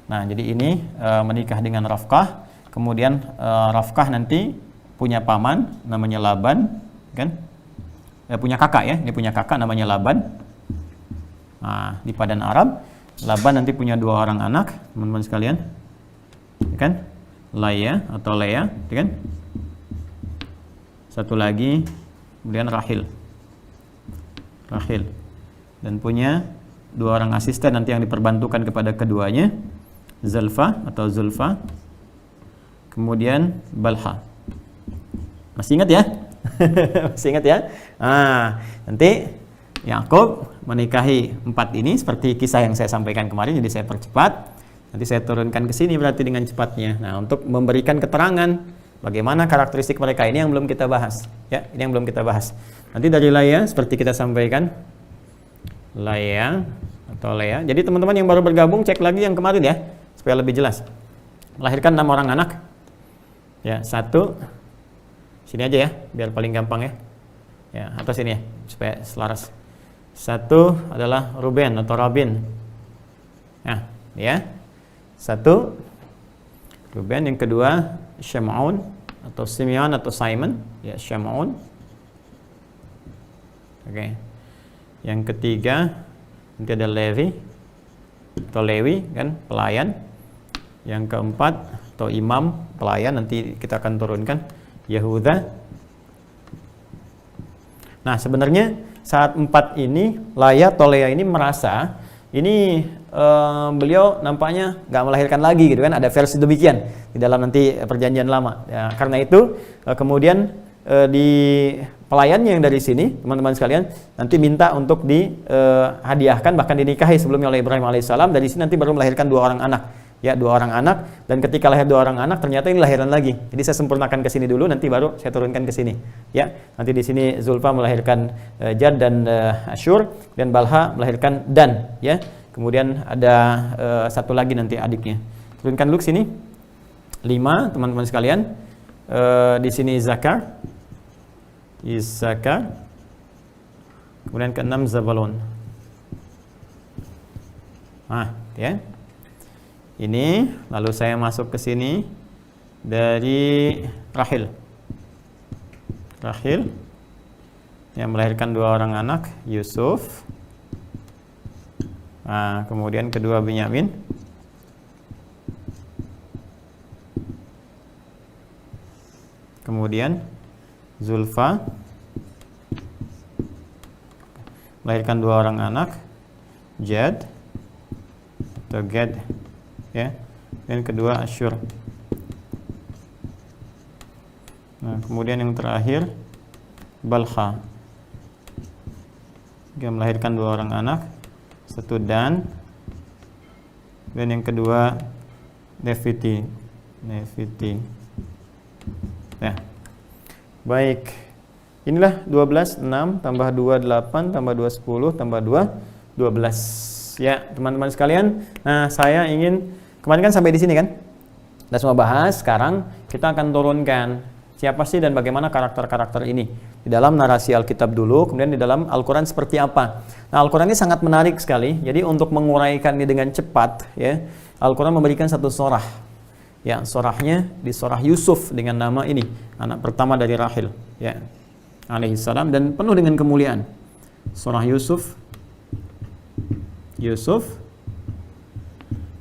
Nah, jadi ini menikah dengan Rafkah, kemudian Rafkah nanti punya paman namanya Laban, kan? Punya kakak ya, ini punya kakak namanya Laban. Nah, di padang Arab Laban nanti punya 2 orang anak, teman-teman sekalian, ya kan? Laya atau Lea, ya kan? Satu lagi, kemudian Rahil, dan punya 2 orang asisten nanti yang diperbantukan kepada keduanya, Zulfa, kemudian Balha. Masih ingat ya? Masih ingat ya? Nah, nanti Yakub menikahi 4 ini seperti kisah yang saya sampaikan kemarin, jadi saya percepat. Nanti saya turunkan ke sini berarti dengan cepatnya. Nah, untuk memberikan keterangan bagaimana karakteristik mereka ini yang belum kita bahas. Ya, ini yang belum kita bahas. Nanti dari Laya seperti kita sampaikan, Laya atau Lea. Jadi teman-teman yang baru bergabung cek lagi yang kemarin ya, supaya lebih jelas. Melahirkan 6 orang anak. Ya, 1 sini aja ya, biar paling gampang ya. Ya, atau sini ya, supaya selaras. 1 adalah Ruben atau Rabin. Nah, ya. 1 Ruben, yang kedua Shimon atau Simeon atau Simon, ya Shimon. Oke. Yang ketiga nanti ada Levi atau Lewi kan, pelayan. Yang keempat atau imam, pelayan, nanti kita akan turunkan Yehuda. Nah, sebenarnya saat 4 ini Laya atau Lea ini merasa ini beliau nampaknya nggak melahirkan lagi gitu kan, ada versi demikian di dalam nanti perjanjian lama ya, karena itu kemudian di pelayannya yang dari sini teman-teman sekalian nanti minta untuk dihadiahkan bahkan dinikahi sebelumnya oleh Ibrahim alaihissalam. Dari sini nanti baru melahirkan 2 orang anak ya, 2 orang anak, dan ketika lahir 2 orang anak ternyata ini lahiran lagi, jadi saya sempurnakan ke sini dulu, nanti baru saya turunkan ke sini ya. Nanti di sini Zulfa melahirkan Jad dan Asyur, dan Balha melahirkan Dan ya. Kemudian ada 1 lagi nanti adiknya. Turunkan dulu ke sini. 5 teman-teman sekalian. Di sini Zakar. Isakar. Kemudian ke-6 Zabalon. Nah, ya. Ini lalu saya masuk ke sini dari Rahil yang melahirkan 2 orang anak, Yusuf. Nah, kemudian kedua Binyamin. Kemudian Zulfa melahirkan 2 orang anak, Jad atau Gad ya. Dan kedua Asyur. Nah, kemudian yang terakhir Balha. Dia melahirkan 2 orang anak, 1 Dan, dan yang kedua Neviti. Ya. Baik. Inilah 12, 6 tambah 2 8 tambah 2 10 tambah 2 12. Ya, teman-teman sekalian. Nah, saya ingin kemarin kan sampai di sini kan? Kita semua bahas, sekarang kita akan turunkan siapa sih dan bagaimana karakter-karakter ini di dalam narasi Alkitab dulu, kemudian di dalam Al-Quran seperti apa. Nah, Al-Quran ini sangat menarik sekali. Jadi untuk menguraikan ini dengan cepat, ya, Al-Quran memberikan 1 surah. Ya, surahnya di surah Yusuf dengan nama ini, anak pertama dari Rahil, ya, alaihissalam, dan penuh dengan kemuliaan. Surah Yusuf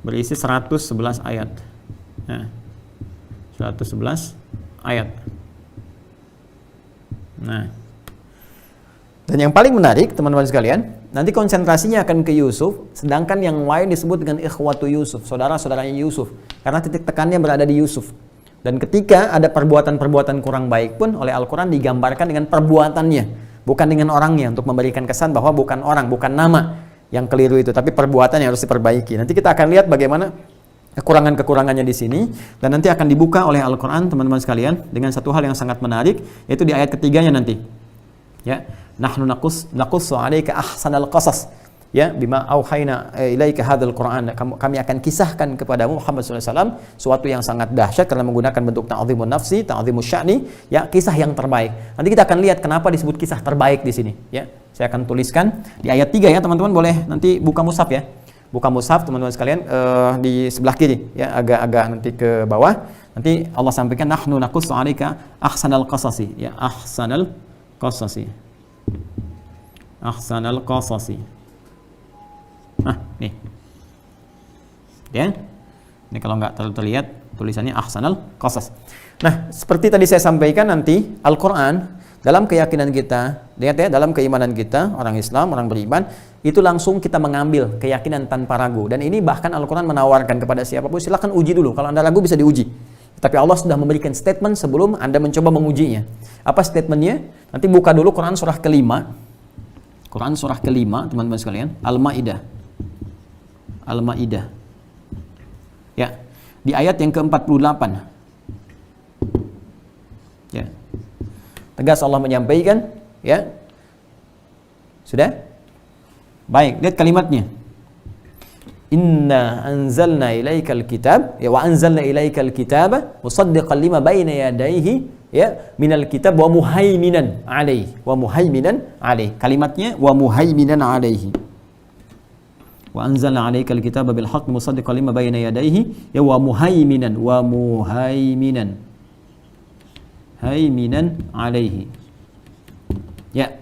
berisi 111 ayat. Nah, 111 ayat. Nah, dan yang paling menarik teman-teman sekalian, nanti konsentrasinya akan ke Yusuf, sedangkan yang lain disebut dengan ikhwatu Yusuf, saudara-saudaranya Yusuf, karena titik tekannya berada di Yusuf. Dan ketika ada perbuatan-perbuatan kurang baik pun oleh Al-Quran digambarkan dengan perbuatannya, bukan dengan orangnya, untuk memberikan kesan bahwa bukan orang, bukan nama. yang keliru itu, tapi perbuatan yang harus diperbaiki. Nanti kita akan lihat bagaimana kekurangan-kekurangannya di sini, dan nanti akan dibuka oleh Al-Qur'an teman-teman sekalian dengan satu hal yang sangat menarik, yaitu di ayat ketiganya nanti. Ya, nahnu naqussu 'alaika ahsanal qasas. Ya, bima auhayna ilaika hadzal Qur'an. Kami akan kisahkan kepadamu Muhammad sallallahu alaihi wasallam suatu yang sangat dahsyat karena menggunakan bentuk ta'zimun nafsi, ta'zimus sya'ni, ya, kisah yang terbaik. Nanti kita akan lihat kenapa disebut kisah terbaik di sini, ya. Saya akan tuliskan di ayat 3 ya, teman-teman boleh nanti buka mushaf ya. Buka mushaf teman-teman sekalian di sebelah kiri ya, agak-agak nanti ke bawah. Nanti Allah sampaikan nahnu naqussu 'alaika ahsanal qasasi, ya, ahsanal qasasi. Ahsanal qasasi. Nah, nih. Ya. Ini kalau nggak terlalu terlihat tulisannya ahsanal qasas. Nah, seperti tadi saya sampaikan, nanti Al-Qur'an dalam keyakinan kita, lihat ya, dalam keimanan kita, orang Islam, orang beriman, itu langsung kita mengambil keyakinan tanpa ragu. Dan ini bahkan Al-Qur'an menawarkan kepada siapapun, silakan uji dulu. Kalau Anda ragu bisa diuji. Tapi Allah sudah memberikan statement sebelum Anda mencoba mengujinya. Apa statementnya? Nanti buka dulu Quran surah kelima. Quran surah kelima, teman-teman sekalian, Al-Maidah. Al-Maidah. Ya, di ayat yang ke-48. Ya. Tegas Allah menyampaikan, ya. Sudah? Baik, lihat kalimatnya. Inna anzalna ilaikal kitab, ya, wa anzalna ilaikal kitaba musaddiqan lima baina yadayhi, ya, minal kitab wa muhaiminan alaihi. Wa muhaiminan alaihi. Kalimatnya wa muhaiminan alaihi. Wa anzalna alaikal kitaba bil haqq musaddiqan lima baina yadayhi, ya, wa muhaiminan haiminan alaihi. Ya.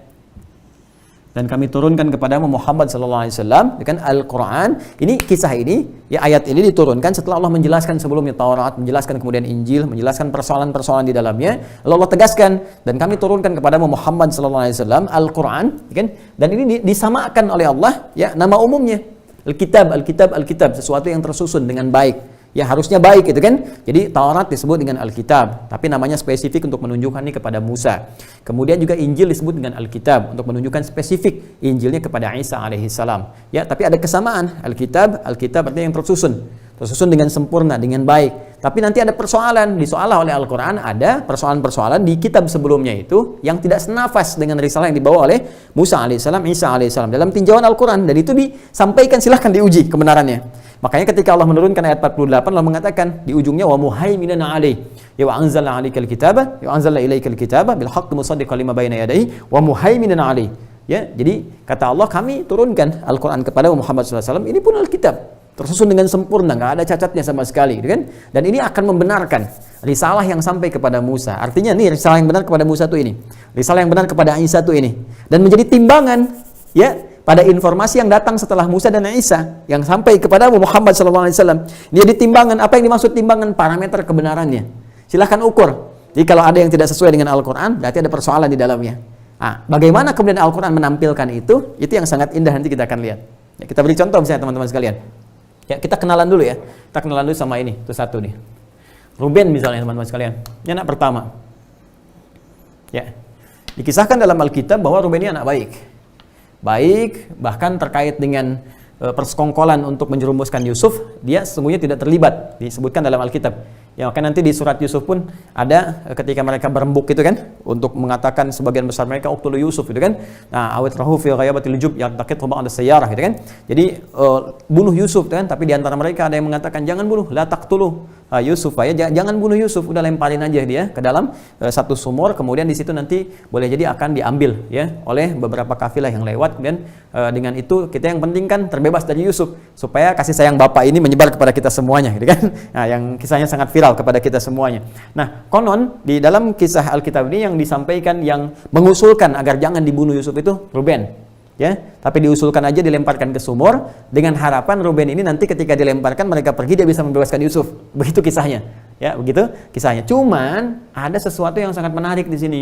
Dan kami turunkan kepadamu Muhammad sallallahu alaihi wasallam dengan Al-Qur'an. Ini kisah ini, ya, ayat ini diturunkan setelah Allah menjelaskan sebelumnya Taurat, menjelaskan kemudian Injil, menjelaskan persoalan-persoalan di dalamnya. Lalu Allah tegaskan, dan kami turunkan kepadamu Muhammad sallallahu alaihi wasallam Al-Qur'an, kan? Dan ini disamakan oleh Allah, ya, nama umumnya. Alkitab, sesuatu yang tersusun dengan baik. Ya, harusnya baik itu kan. Jadi Taurat disebut dengan Alkitab, tapi namanya spesifik untuk menunjukkan ini kepada Musa. Kemudian juga Injil disebut dengan Alkitab untuk menunjukkan spesifik Injilnya kepada Isa alaihi salam. Ya, tapi ada kesamaan. Alkitab artinya yang tersusun dengan sempurna, dengan baik. Tapi nanti ada persoalan, disoalah oleh Al-Qur'an, ada persoalan-persoalan di kitab sebelumnya itu yang tidak senafas dengan risalah yang dibawa oleh Musa alaihissalam, Isa alaihissalam dalam tinjauan Al-Qur'an, dan itu disampaikan, silahkan diuji kebenarannya. Makanya ketika Allah menurunkan ayat 48, Allah mengatakan di ujungnya wa muhaiminan alaihi, ya, wa anzalna alaikal kitaba, ya, anzalna ilaikal kitaba bil haqqi musaddiqan lima baina yadayhi wa muhaiminan alaihi. Ya, jadi kata Allah, kami turunkan Al-Qur'an kepada Muhammad SAW, ini pun Alkitab, tersusun dengan sempurna, nggak ada cacatnya sama sekali, kan? Dan ini akan membenarkan risalah yang sampai kepada Musa. Artinya nih, risalah yang benar kepada Musa tuh ini, risalah yang benar kepada Isa tuh ini, dan menjadi timbangan, ya, pada informasi yang datang setelah Musa dan Isa yang sampai kepada Muhammad SAW. Dia ditimbangan. Apa yang dimaksud timbangan? Parameter kebenarannya. Silahkan ukur. Jadi kalau ada yang tidak sesuai dengan Al-Quran, berarti ada persoalan di dalamnya. Nah, bagaimana kemudian Al-Quran menampilkan itu yang sangat indah, nanti kita akan lihat. Ya, kita beri contoh misalnya teman-teman sekalian. Ya, kita kenalan dulu ya. Kita kenalan dulu sama ini. Itu satu nih. Ruben misalnya teman-teman sekalian. Ini anak pertama. Ya. Dikisahkan dalam Alkitab bahwa Ruben ini anak baik, bahkan terkait dengan persekongkolan untuk menjerumuskan Yusuf, dia sesungguhnya tidak terlibat, disebutkan dalam Alkitab. Ya, maka nanti di surat Yusuf pun ada ketika mereka berembuk itu kan, untuk mengatakan sebagian besar mereka uqtulu Yusuf itu kan. Nah, awit rahu fi ghayabatil jub yaqtaqit ba'da sayyarah gitu kan. Jadi bunuh Yusuf kan, tapi di antara mereka ada yang mengatakan jangan bunuh, la taqtulu Yusuf, ya, jangan bunuh Yusuf, udah lemparin aja dia ke dalam satu sumur, kemudian di situ nanti boleh jadi akan diambil ya oleh beberapa kafilah yang lewat, dan dengan itu kita yang penting kan terbebas dari Yusuf, supaya kasih sayang bapak ini menyebar kepada kita semuanya gitu kan. Nah, yang kisahnya sangat viral kepada kita semuanya. Nah, konon di dalam kisah Alkitab ini yang disampaikan, yang mengusulkan agar jangan dibunuh Yusuf itu Ruben, ya, tapi diusulkan aja dilemparkan ke sumur dengan harapan Ruben ini nanti ketika dilemparkan mereka pergi, dia bisa membebaskan Yusuf. Begitu kisahnya, ya, begitu kisahnya. Cuman ada sesuatu yang sangat menarik di sini.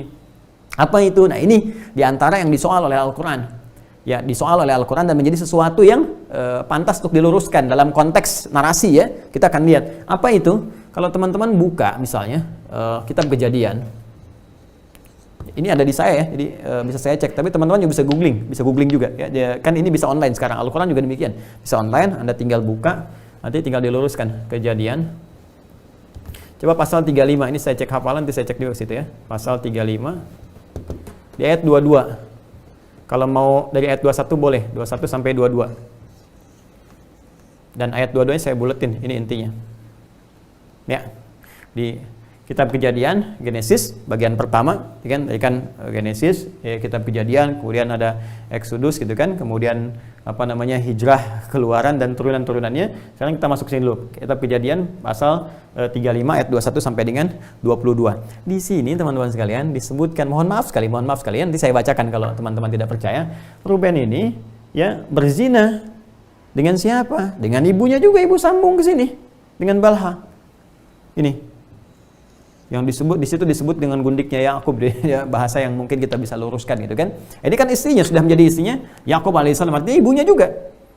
Apa itu? Nah, ini diantara yang disoal oleh Al-Quran. Ya, disoal oleh Al-Quran dan menjadi sesuatu yang pantas untuk diluruskan dalam konteks narasi ya. Kita akan lihat apa itu. Kalau teman-teman buka misalnya kitab Kejadian, ini ada di saya ya, jadi bisa saya cek. Tapi teman-teman juga bisa googling juga ya. Kan ini bisa online sekarang. Al-Quran juga demikian, bisa online. Anda tinggal buka, nanti tinggal diluruskan Kejadian. Coba pasal 35 ini saya cek hafalan, nanti saya cek juga ke situ ya. Pasal 35 di ayat 22. Kalau mau dari ayat 21 boleh, 21 sampai 22. Dan ayat 22 saya buletin, ini intinya. Ya, di kitab Kejadian, Genesis, bagian pertama, kan Genesis, ya, kitab Kejadian, kemudian ada Exodus gitu kan, kemudian Hijrah, Keluaran dan turunan-turunannya. Sekarang kita masuk sini dulu. Kitab Kejadian pasal 35 ayat 21 sampai dengan 22. Di sini teman-teman sekalian disebutkan, mohon maaf sekalian, nanti saya bacakan kalau teman-teman tidak percaya. Ruben ini ya berzina dengan siapa? Dengan ibunya juga, ibu sambung ke sini dengan Balha. Ini yang disebut di situ disebut dengan gundiknya Yakub, ya, bahasa yang mungkin kita bisa luruskan gitu kan. Ini kan istrinya, sudah menjadi istrinya Yakub alaihissalam, artinya ibunya juga,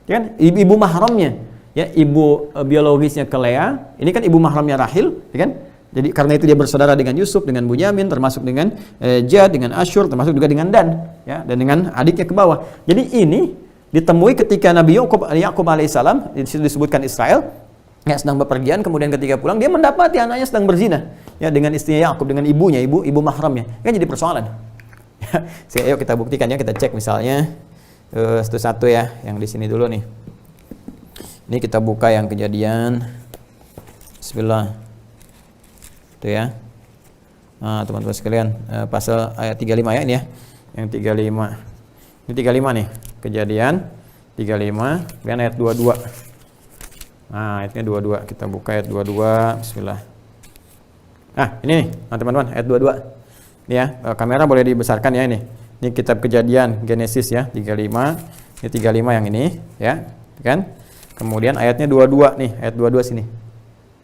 ya kan? Ibu mahramnya, ya, ibu biologisnya ke Lea, ini kan ibu mahramnya Rahil, ya kan? Jadi karena itu dia bersaudara dengan Yusuf, dengan Bunyamin, termasuk dengan Jad, dengan Asyur, termasuk juga dengan Dan, ya, dan dengan adiknya ke bawah. Jadi ini ditemui ketika Nabi Yakub alaihissalam, di situ disebutkan Israel, ya, sedang bepergian, kemudian ketika pulang dia mendapati anaknya sedang berzina, ya, dengan istrinya Yakub, dengan ibunya, ibu mahramnya. Kan jadi persoalan. Ayo kita buktikan ya, kita cek misalnya satu-satu ya, yang di sini dulu nih. Ini kita buka yang Kejadian. Bismillah. Itu ya. Nah, teman-teman sekalian, pasal ayat 35 ya ini ya. Yang 35. Ini 35 nih. Kejadian 35, kemudian ayat 22. Nah, ayatnya 22. Kita buka ayat 22. Bismillah. Nah, ini nih, teman-teman, ayat 22. Ini ya, kamera boleh dibesarkan ya ini. Ini kitab Kejadian Genesis ya, 35. Ini 35 yang ini, ya. Kan? Kemudian ayatnya 22 nih, ayat 22 sini.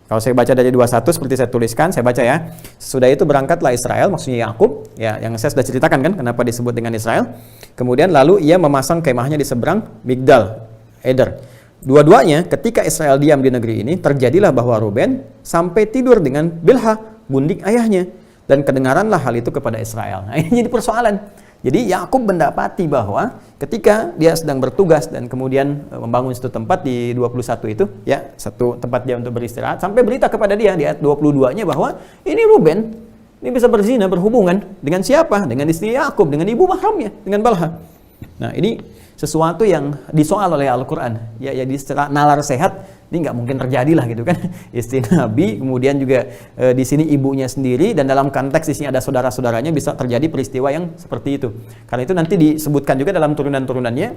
Kalau saya baca dari 21 seperti saya tuliskan, saya baca ya. Sesudah itu berangkatlah Israel, maksudnya Yakub, ya, yang saya sudah ceritakan kan kenapa disebut dengan Israel. Kemudian lalu ia memasang kemahnya di seberang Migdal Eder. Dua-duanya ketika Israel diam di negeri ini, terjadilah bahwa Ruben sampai tidur dengan Bilha, gundik ayahnya, dan kedengaranlah hal itu kepada Israel. Nah, ini jadi persoalan. Jadi Yakub mendapati bahwa ketika dia sedang bertugas dan kemudian membangun satu tempat di 21 itu, ya, satu tempat dia untuk beristirahat, sampai berita kepada dia di ayat 22-nya bahwa ini Ruben, ini bisa berzina, berhubungan dengan siapa? Dengan istri Yakub, dengan ibu mahramnya, dengan Balha. Nah, ini sesuatu yang disoal oleh Al-Quran, ya, di secara nalar sehat ini nggak mungkin terjadi lah gitu kan. Istri Nabi, kemudian juga di sini ibunya sendiri, dan dalam konteks di sini ada saudara-saudaranya, bisa terjadi peristiwa yang seperti itu. Karena itu nanti disebutkan juga dalam turunan-turunannya,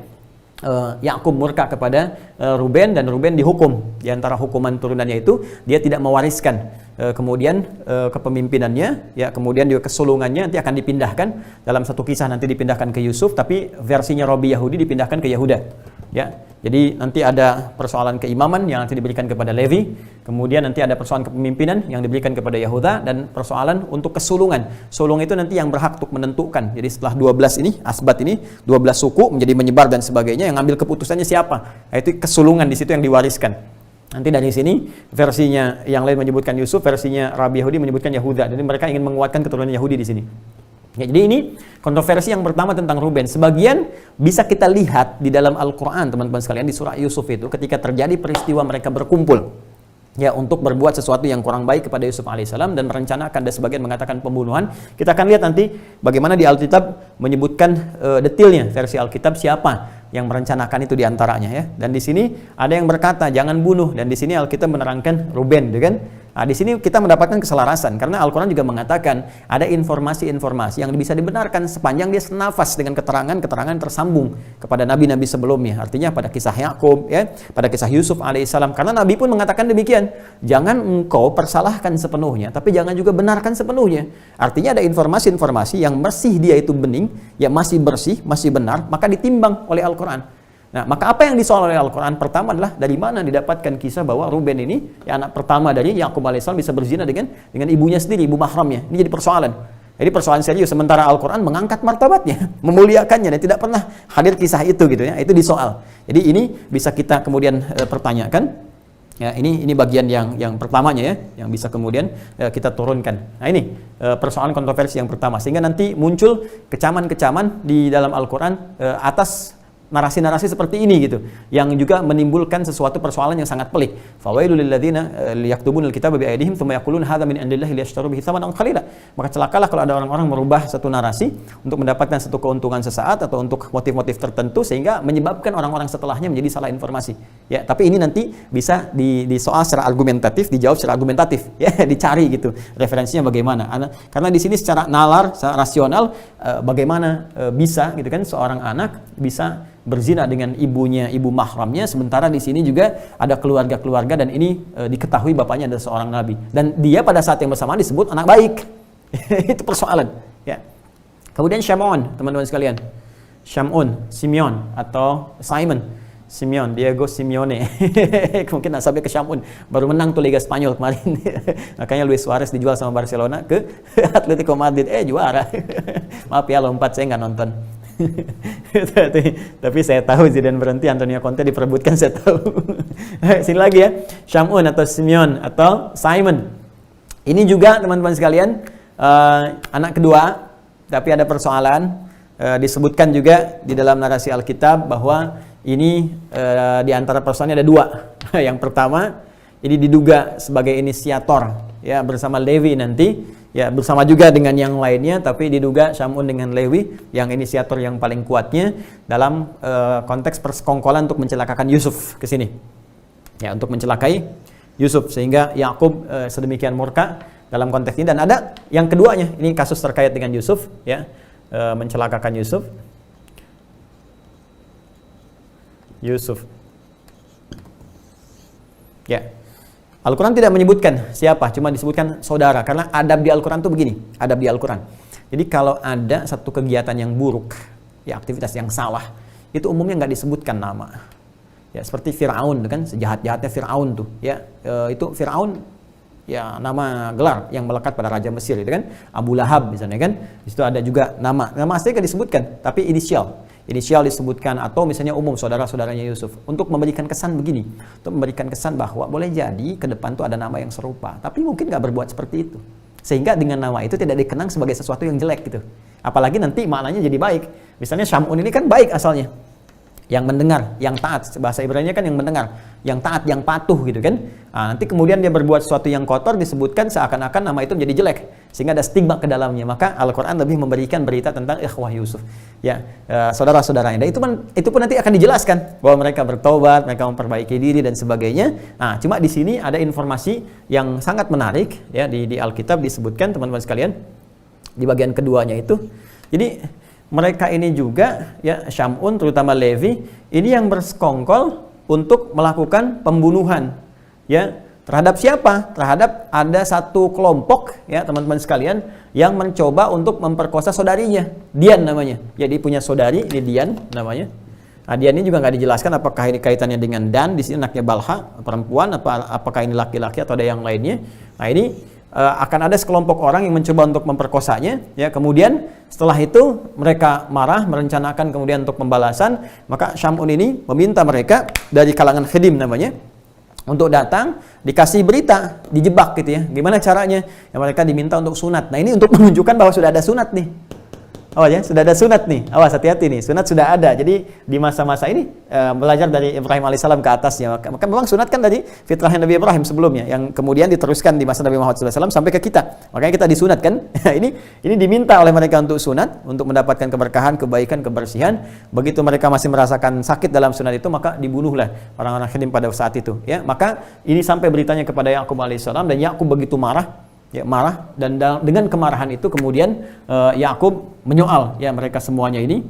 Yakub murka kepada Ruben, dan Ruben dihukum. Di antara hukuman turunannya itu dia tidak mewariskan kemudian kepemimpinannya, ya, kemudian juga kesulungannya nanti akan dipindahkan dalam satu kisah, nanti dipindahkan ke Yusuf, tapi versinya Robi Yahudi dipindahkan ke Yahuda, ya. Jadi nanti ada persoalan keimaman yang nanti diberikan kepada Levi, kemudian nanti ada persoalan kepemimpinan yang diberikan kepada Yahuda, dan persoalan untuk kesulungan. Sulung itu nanti yang berhak untuk menentukan. Jadi setelah 12 ini, asbat ini, 12 suku menjadi menyebar dan sebagainya, yang ngambil keputusannya siapa? Nah, itu kesulungan di situ yang diwariskan. Nanti dari sini versinya yang lain menyebutkan Yusuf, versinya Rabi Yahudi menyebutkan Yahuda. Jadi mereka ingin menguatkan keturunan Yahudi di sini. Ya, jadi ini kontroversi yang pertama tentang Ruben. Sebagian bisa kita lihat di dalam Al-Quran, teman-teman sekalian, di surah Yusuf itu ketika terjadi peristiwa mereka berkumpul, ya, untuk berbuat sesuatu yang kurang baik kepada Yusuf alaihissalam dan merencanakan, dan sebagian mengatakan pembunuhan. Kita akan lihat nanti bagaimana di Alkitab menyebutkan detailnya, versi Alkitab siapa yang merencanakan itu diantaranya, ya. Dan di sini ada yang berkata jangan bunuh, dan di sini Alkitab menerangkan Ruben, kan? Nah, di sini kita mendapatkan keselarasan karena Al-Quran juga mengatakan ada informasi-informasi yang bisa dibenarkan sepanjang dia senafas dengan keterangan-keterangan tersambung kepada nabi-nabi sebelumnya. Artinya pada kisah Yakub, ya, pada kisah Yusuf alaihissalam. Karena Nabi pun mengatakan demikian. Jangan engkau persalahkan sepenuhnya, tapi jangan juga benarkan sepenuhnya. Artinya ada informasi-informasi yang masih dia itu bening, ya, masih bersih, masih benar, maka ditimbang oleh Al-Quran. Nah, maka apa yang disoal oleh Al-Quran pertama adalah dari mana didapatkan kisah bahwa Ruben ini, ya, anak pertama dari Yakub alaihissalam, bisa berzina dengan ibunya sendiri, ibu mahramnya. Ini jadi persoalan. Jadi persoalan serius. Sementara Al-Quran mengangkat martabatnya, memuliakannya, dan tidak pernah hadir kisah itu gitu, ya. Itu disoal. Jadi ini bisa kita kemudian pertanyakan. Ya, ini bagian yang pertamanya ya, yang bisa kemudian kita turunkan. Nah, ini persoalan kontroversi yang pertama, sehingga nanti muncul kecaman-kecaman di dalam Al-Qur'an atas narasi-narasi seperti ini gitu, yang juga menimbulkan sesuatu persoalan yang sangat pelik. Fawailul lilladzina yaktubunal kitaba bi aydihim tsumma yaquluna hadza min indillahi liyashtaru bihi tsamanan qalila. Maka celakalah kalau ada orang-orang merubah satu narasi untuk mendapatkan satu keuntungan sesaat atau untuk motif-motif tertentu, sehingga menyebabkan orang-orang setelahnya menjadi salah informasi. Ya, tapi ini nanti bisa di soal secara argumentatif, dijawab secara argumentatif, ya, dicari gitu referensinya bagaimana. Karena di sini secara nalar, secara rasional, bagaimana bisa gitu kan seorang anak bisa berzina dengan ibunya, ibu mahramnya, sementara di sini juga ada keluarga-keluarga dan ini diketahui bapaknya adalah seorang nabi, dan dia pada saat yang bersamaan disebut anak baik. Itu persoalan, ya. Kemudian Syamun, teman-teman sekalian, Syamun, Simeon atau Simon, Simeon, Diego Simeone, mungkin nasabnya ke Syamun, baru menang tuh Liga Spanyol kemarin. Makanya Luis Suarez dijual sama Barcelona ke Atletico Madrid, juara. Maaf ya lompat, saya nggak nonton. Tapi saya tahu Zidane berhenti, Antonio Conte diperebutkan, saya tahu. Sini lagi ya, Syamun atau Simeon atau Simon. Ini juga teman-teman sekalian anak kedua, tapi ada persoalan. Disebutkan juga di dalam narasi Alkitab bahwa ini di antara persoalannya ada dua. Yang pertama, ini diduga sebagai inisiator ya bersama Lewi nanti, ya bersama juga dengan yang lainnya, tapi diduga Syamun dengan Lewi yang inisiator yang paling kuatnya dalam konteks persekongkolan untuk mencelakakan Yusuf ke sini. Ya, untuk mencelakai Yusuf, sehingga Yakub sedemikian murka dalam konteks ini. Dan ada yang keduanya, ini kasus terkait dengan Yusuf, ya, mencelakakan Yusuf. Ya, Al-Quran tidak menyebutkan siapa, cuma disebutkan saudara, karena adab di Al-Quran itu begini, adab di Al-Quran. Jadi kalau ada satu kegiatan yang buruk, ya aktivitas yang salah, itu umumnya nggak disebutkan nama. Ya, seperti Fir'aun, kan, sejahat-jahatnya Fir'aun tuh, ya, itu Fir'aun, ya nama gelar yang melekat pada Raja Mesir itu kan, Abu Lahab misalnya kan, di situ ada juga nama aslinya nggak disebutkan, tapi inisial disebutkan, atau misalnya umum saudara-saudaranya Yusuf, untuk memberikan kesan begini, untuk memberikan kesan bahwa boleh jadi ke depan tuh ada nama yang serupa, tapi mungkin nggak berbuat seperti itu, sehingga dengan nama itu tidak dikenang sebagai sesuatu yang jelek gitu, apalagi nanti maknanya jadi baik. Misalnya Syamun ini kan baik asalnya, yang mendengar, yang taat, bahasa Ibrani kan yang mendengar, yang taat, yang patuh gitu kan. Nah, nanti kemudian dia berbuat sesuatu yang kotor, disebutkan seakan-akan nama itu menjadi jelek, sehingga ada stigma ke dalamnya. Maka Al-Quran lebih memberikan berita tentang ikhwah Yusuf, ya, saudara-saudaranya. Dan itu pun nanti akan dijelaskan bahwa mereka bertobat, mereka memperbaiki diri dan sebagainya. Nah, cuma di sini ada informasi yang sangat menarik, ya, di Alkitab disebutkan teman-teman sekalian di bagian keduanya itu. Jadi mereka ini juga, ya, Syamun terutama Levi, ini yang bersekongkol untuk melakukan pembunuhan, ya, terhadap siapa? Terhadap ada satu kelompok, ya teman-teman sekalian, yang mencoba untuk memperkosa saudarinya, Dian namanya. Jadi punya saudari, ini Dian namanya. Nah, Dian ini juga nggak dijelaskan apakah ini kaitannya dengan Dan, di sini anaknya Balha, perempuan, apakah ini laki-laki atau ada yang lainnya. Nah, ini akan ada sekelompok orang yang mencoba untuk memperkosanya, ya. Kemudian setelah itu mereka marah, merencanakan kemudian untuk pembalasan. Maka Syamun ini meminta mereka dari kalangan Khidim namanya untuk datang, dikasih berita, dijebak gitu ya. Gimana caranya? Ya, mereka diminta untuk sunat. Nah, ini untuk menunjukkan bahwa sudah ada sunat nih. Oh ya, sudah ada sunat nih. Awas, hati-hati nih, sunat sudah ada. Jadi di masa-masa ini belajar dari Ibrahim alaihissalam ke atasnya. Maka memang sunat kan dari fitrahnya Nabi Ibrahim sebelumnya, yang kemudian diteruskan di masa Nabi Muhammad SAW sampai ke kita. Makanya kita disunat kan. ini diminta oleh mereka untuk sunat, untuk mendapatkan keberkahan, kebaikan, kebersihan. Begitu mereka masih merasakan sakit dalam sunat itu, maka dibunuhlah orang-orang Khidim pada saat itu. Ya, maka ini sampai beritanya kepada Yakub alaihissalam, dan Yakub begitu marah. Ya, marah, dan dengan kemarahan itu kemudian Yakub menyoal, ya, mereka semuanya ini,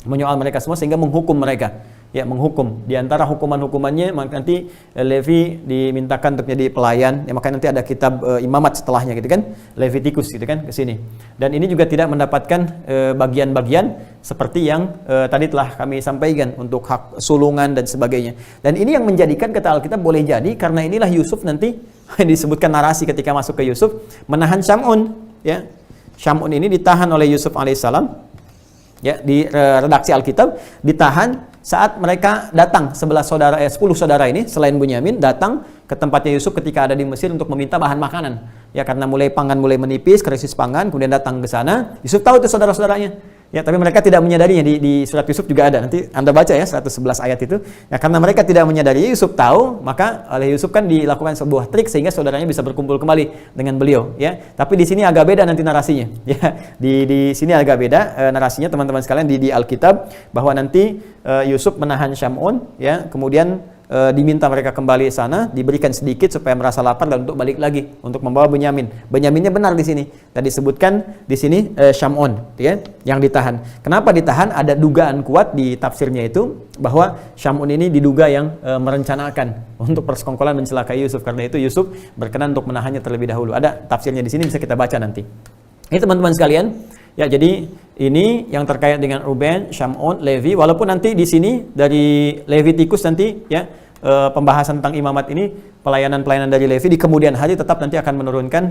menyoal mereka semua sehingga menghukum mereka, ya, menghukum. Di antara hukuman-hukumannya, maka nanti Levi dimintakan untuk jadi pelayan, ya, maka nanti ada kitab imamat setelahnya gitu kan, Levitikus gitu kan ke sini. Dan ini juga tidak mendapatkan bagian-bagian seperti yang tadi telah kami sampaikan untuk hak sulungan dan sebagainya. Dan ini yang menjadikan kata Alkitab boleh jadi karena inilah Yusuf nanti disebutkan narasi ketika masuk ke Yusuf menahan Syamun, ya. Syamun ini ditahan oleh Yusuf alaihissalam, ya, di redaksi Alkitab ditahan saat mereka datang 10 saudara ini selain Bunyamin datang ke tempatnya Yusuf ketika ada di Mesir untuk meminta bahan makanan. Ya karena pangan mulai menipis, krisis pangan, kemudian datang ke sana. Yusuf tahu itu saudara-saudaranya. Ya, tapi mereka tidak menyadarinya. Di surat Yusuf juga ada. Nanti Anda baca ya 111 ayat itu. Ya karena mereka tidak menyadari, Yusuf tahu, maka oleh Yusuf kan dilakukan sebuah trik sehingga saudaranya bisa berkumpul kembali dengan beliau, ya. Tapi di sini agak beda nanti narasinya. Ya, di sini agak beda narasinya teman-teman sekalian di Alkitab bahwa nanti Yusuf menahan Syamun, ya, kemudian diminta mereka kembali sana, diberikan sedikit supaya merasa lapar dan untuk balik lagi untuk membawa Bunyamin. Bunyaminnya benar di sini. Tadi disebutkan di sini Syamun, ya, yang ditahan. Kenapa ditahan? Ada dugaan kuat di tafsirnya itu bahwa Syamun ini diduga yang merencanakan untuk persekongkolan mencelakai Yusuf. Karena itu Yusuf berkenan untuk menahannya terlebih dahulu. Ada tafsirnya di sini, bisa kita baca nanti. Ini teman-teman sekalian. Ya, jadi ini yang terkait dengan Ruben, Syamun, Levi. Walaupun nanti di sini dari Levitikus nanti, ya, pembahasan tentang imamat ini, pelayanan-pelayanan dari Levi di kemudian hari tetap nanti akan menurunkan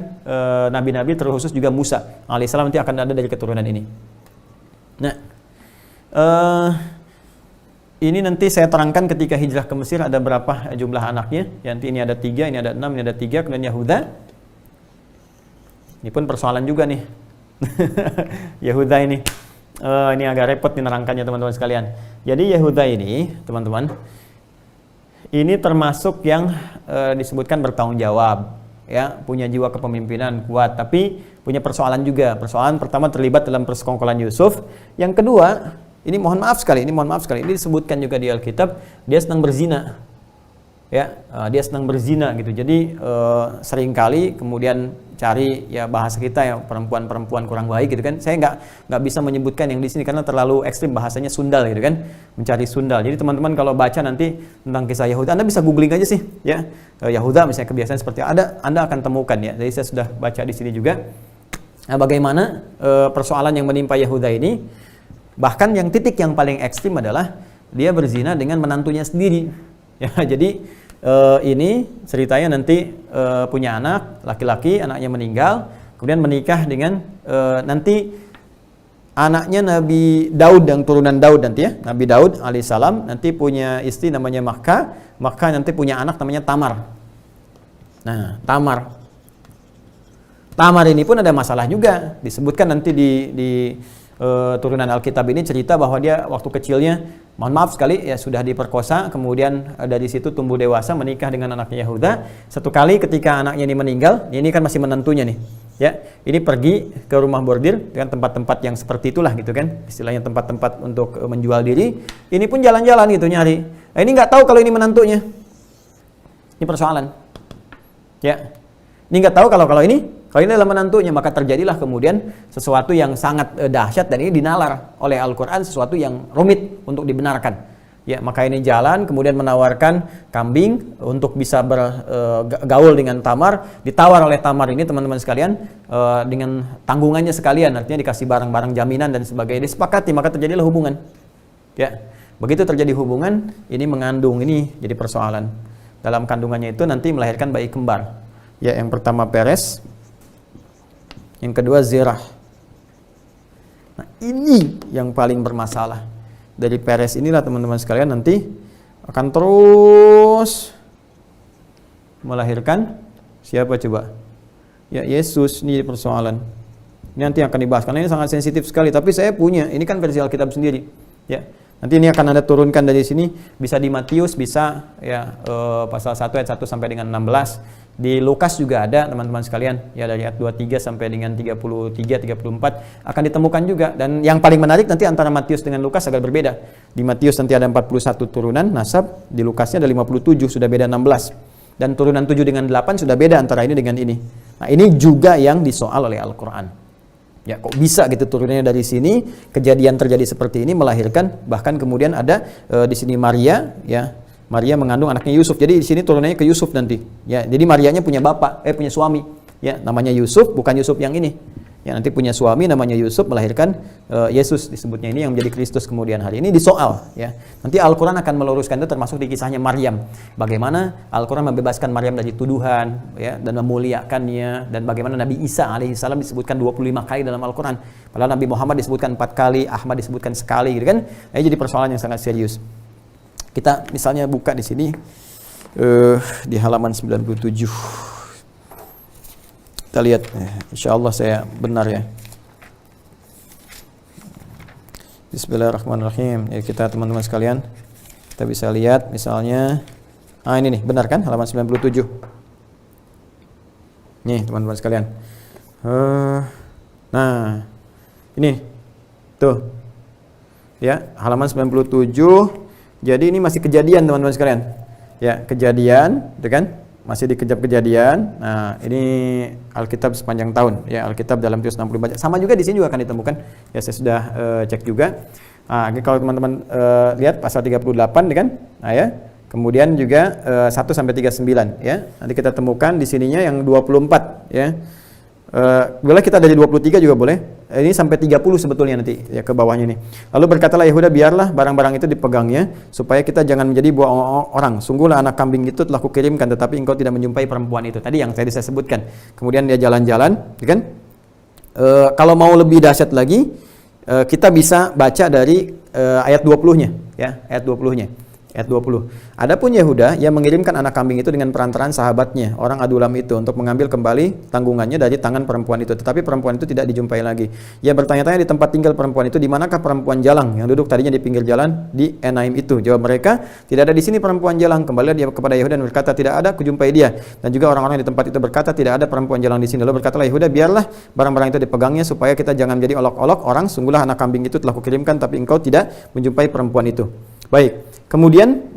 nabi-nabi, terkhusus juga Musa alaihissalam nanti akan ada dari keturunan ini. Nah, ini nanti saya terangkan ketika hijrah ke Mesir ada berapa jumlah anaknya. Ya, nanti ini ada 3, ini ada 6, ini ada 3, kemudian Yahuda. Ini pun persoalan juga nih. Yahuda ini agak repot menerangkannya teman-teman sekalian. Jadi Yahuda ini teman-teman, ini termasuk yang disebutkan bertanggung jawab, ya, punya jiwa kepemimpinan kuat, tapi punya persoalan juga. Persoalan pertama terlibat dalam persekongkolan Yusuf. Yang kedua, ini mohon maaf sekali, ini disebutkan juga di Alkitab, dia sedang berzina. Ya, dia sedang berzina gitu. Jadi seringkali kemudian cari, ya bahasa kita ya, perempuan-perempuan kurang baik gitu kan. Saya nggak bisa menyebutkan yang di sini karena terlalu ekstrim bahasanya, sundal gitu kan, mencari sundal. Jadi teman-teman kalau baca nanti tentang kisah Yahuda, Anda bisa googling aja sih, ya, Yahuda misalnya kebiasaan seperti ada, Anda akan temukan ya. Jadi saya sudah baca di sini juga. Nah, bagaimana persoalan yang menimpa Yahuda ini, bahkan yang titik yang paling ekstrim adalah dia berzina dengan menantunya sendiri. Ya, jadi ini ceritanya nanti punya anak laki-laki, anaknya meninggal, kemudian menikah dengan nanti anaknya Nabi Daud, yang turunan Daud nanti, ya, Nabi Daud alaihissalam nanti punya istri namanya Makkah nanti punya anak namanya Tamar. Nah, Tamar ini pun ada masalah juga, disebutkan nanti di turunan Alkitab ini cerita bahwa dia waktu kecilnya, mohon maaf sekali, ya, sudah diperkosa, kemudian dari situ tumbuh dewasa, menikah dengan anaknya Yahuda. Satu kali ketika anaknya ini meninggal, ini kan masih menantunya nih, ya, ini pergi ke rumah bordir dengan tempat-tempat yang seperti itulah gitu kan, istilahnya tempat-tempat untuk menjual diri. Ini pun jalan-jalan gitu nyari. Nah, ini nggak tahu kalau ini menantunya. Ini persoalan, ya. Ini nggak tahu kalau ini adalah menantunya, maka terjadilah kemudian sesuatu yang sangat dahsyat, dan ini dinalar oleh Al-Quran, sesuatu yang rumit untuk dibenarkan. Ya, maka ini jalan, kemudian menawarkan kambing untuk bisa bergaul dengan Tamar, ditawar oleh Tamar ini teman-teman sekalian dengan tanggungannya sekalian, artinya dikasih barang-barang jaminan dan sebagainya, disepakati, maka terjadilah hubungan. Ya, begitu terjadi hubungan, ini mengandung, ini jadi persoalan. Dalam kandungannya itu nanti melahirkan bayi kembar. Ya, yang pertama Peres, yang kedua Zerah. Nah, ini yang paling bermasalah. Dari Peres inilah teman-teman sekalian nanti akan terus melahirkan siapa coba? Ya, Yesus. Ini persoalan. Ini nanti akan dibahas karena ini sangat sensitif sekali, tapi saya punya, ini kan versi Alkitab sendiri. Ya. Nanti ini akan Anda turunkan dari sini, bisa di Matius, bisa ya pasal 1 ayat 1 sampai dengan 16. Di Lukas juga ada teman-teman sekalian, ya dari ayat 23 sampai dengan 33, 34 akan ditemukan juga. Dan yang paling menarik nanti antara Matius dengan Lukas agak berbeda. Di Matius nanti ada 41 turunan nasab, di Lukasnya ada 57, sudah beda 16. Dan turunan 7 dengan 8 sudah beda antara ini dengan ini. Nah, ini juga yang disoal oleh Al-Quran. Ya, kok bisa gitu turunannya dari sini, kejadian terjadi seperti ini, melahirkan, bahkan kemudian ada di sini Maria, ya. Maria mengandung anaknya Yusuf. Jadi di sini turunannya ke Yusuf nanti. Ya, jadi Marianya punya punya suami, ya, namanya Yusuf, bukan Yusuf yang ini. Ya, nanti punya suami namanya Yusuf, melahirkan Yesus disebutnya, ini yang menjadi Kristus kemudian hari. Ini disoal, ya. Nanti Al-Qur'an akan meluruskan itu, termasuk di kisahnya Maryam. Bagaimana Al-Qur'an membebaskan Maryam dari tuduhan, ya, dan memuliakannya, dan bagaimana Nabi Isa alaihissalam disebutkan 25 kali dalam Al-Qur'an. Padahal Nabi Muhammad disebutkan 4 kali, Ahmad disebutkan sekali gitu kan. Ini jadi persoalan yang sangat serius. Kita misalnya buka di sini di halaman 97. Kita lihat, insya Allah saya benar ya. Bismillahirrahmanirrahim. Ya, kita teman-teman sekalian, kita bisa lihat misalnya, ini nih, benar kan halaman 97. Nih teman-teman sekalian. Nah, ini tuh. Ya, halaman 97. Jadi ini masih kejadian teman-teman sekalian. Ya, kejadian, gitu kan? Masih di kejadian. Nah, ini Alkitab sepanjang tahun, ya, Alkitab dalam 365. Sama juga di sini juga akan ditemukan. Ya, saya sudah cek juga. Nah, kalau teman-teman lihat pasal 38, kan? Nah, ya. Kemudian juga 1 sampai 39, ya. Nanti kita temukan di sininya yang 24, ya. Boleh kita dari 23 juga boleh. Ini sampai 30 sebetulnya nanti ya ke bawahnya nih. Lalu berkatalah Yehuda, biarlah barang-barang itu dipegangnya supaya kita jangan menjadi buah orang. Sungguhlah anak kambing itu telah kukirimkan, tetapi engkau tidak menjumpai perempuan itu. Tadi yang tadi saya sebutkan. Kemudian dia jalan-jalan, ya kan? Kalau mau lebih dahsyat lagi, kita bisa baca dari ayat 20-nya, ya, ayat 20-nya. Ayat 20. Adapun Yehuda yang mengirimkan anak kambing itu dengan perantaraan sahabatnya, orang Adulam itu, untuk mengambil kembali tanggungannya dari tangan perempuan itu. Tetapi perempuan itu tidak dijumpai lagi. Ia bertanya-tanya di tempat tinggal perempuan itu, di manakah perempuan jalang yang duduk tadinya di pinggir jalan di Enaim itu? Jawab mereka, tidak ada di sini perempuan jalang. Kembali dia kepada Yehuda dan berkata, tidak ada, kujumpai dia. Dan juga orang-orang di tempat itu berkata, tidak ada perempuan jalang di sini. Lalu berkatalah Yehuda, biarlah barang-barang itu dipegangnya supaya kita jangan menjadi olok-olok orang. Sungguhlah anak kambing itu telah kukirimkan, tapi engkau tidak menjumpai perempuan itu. Baik. Kemudian,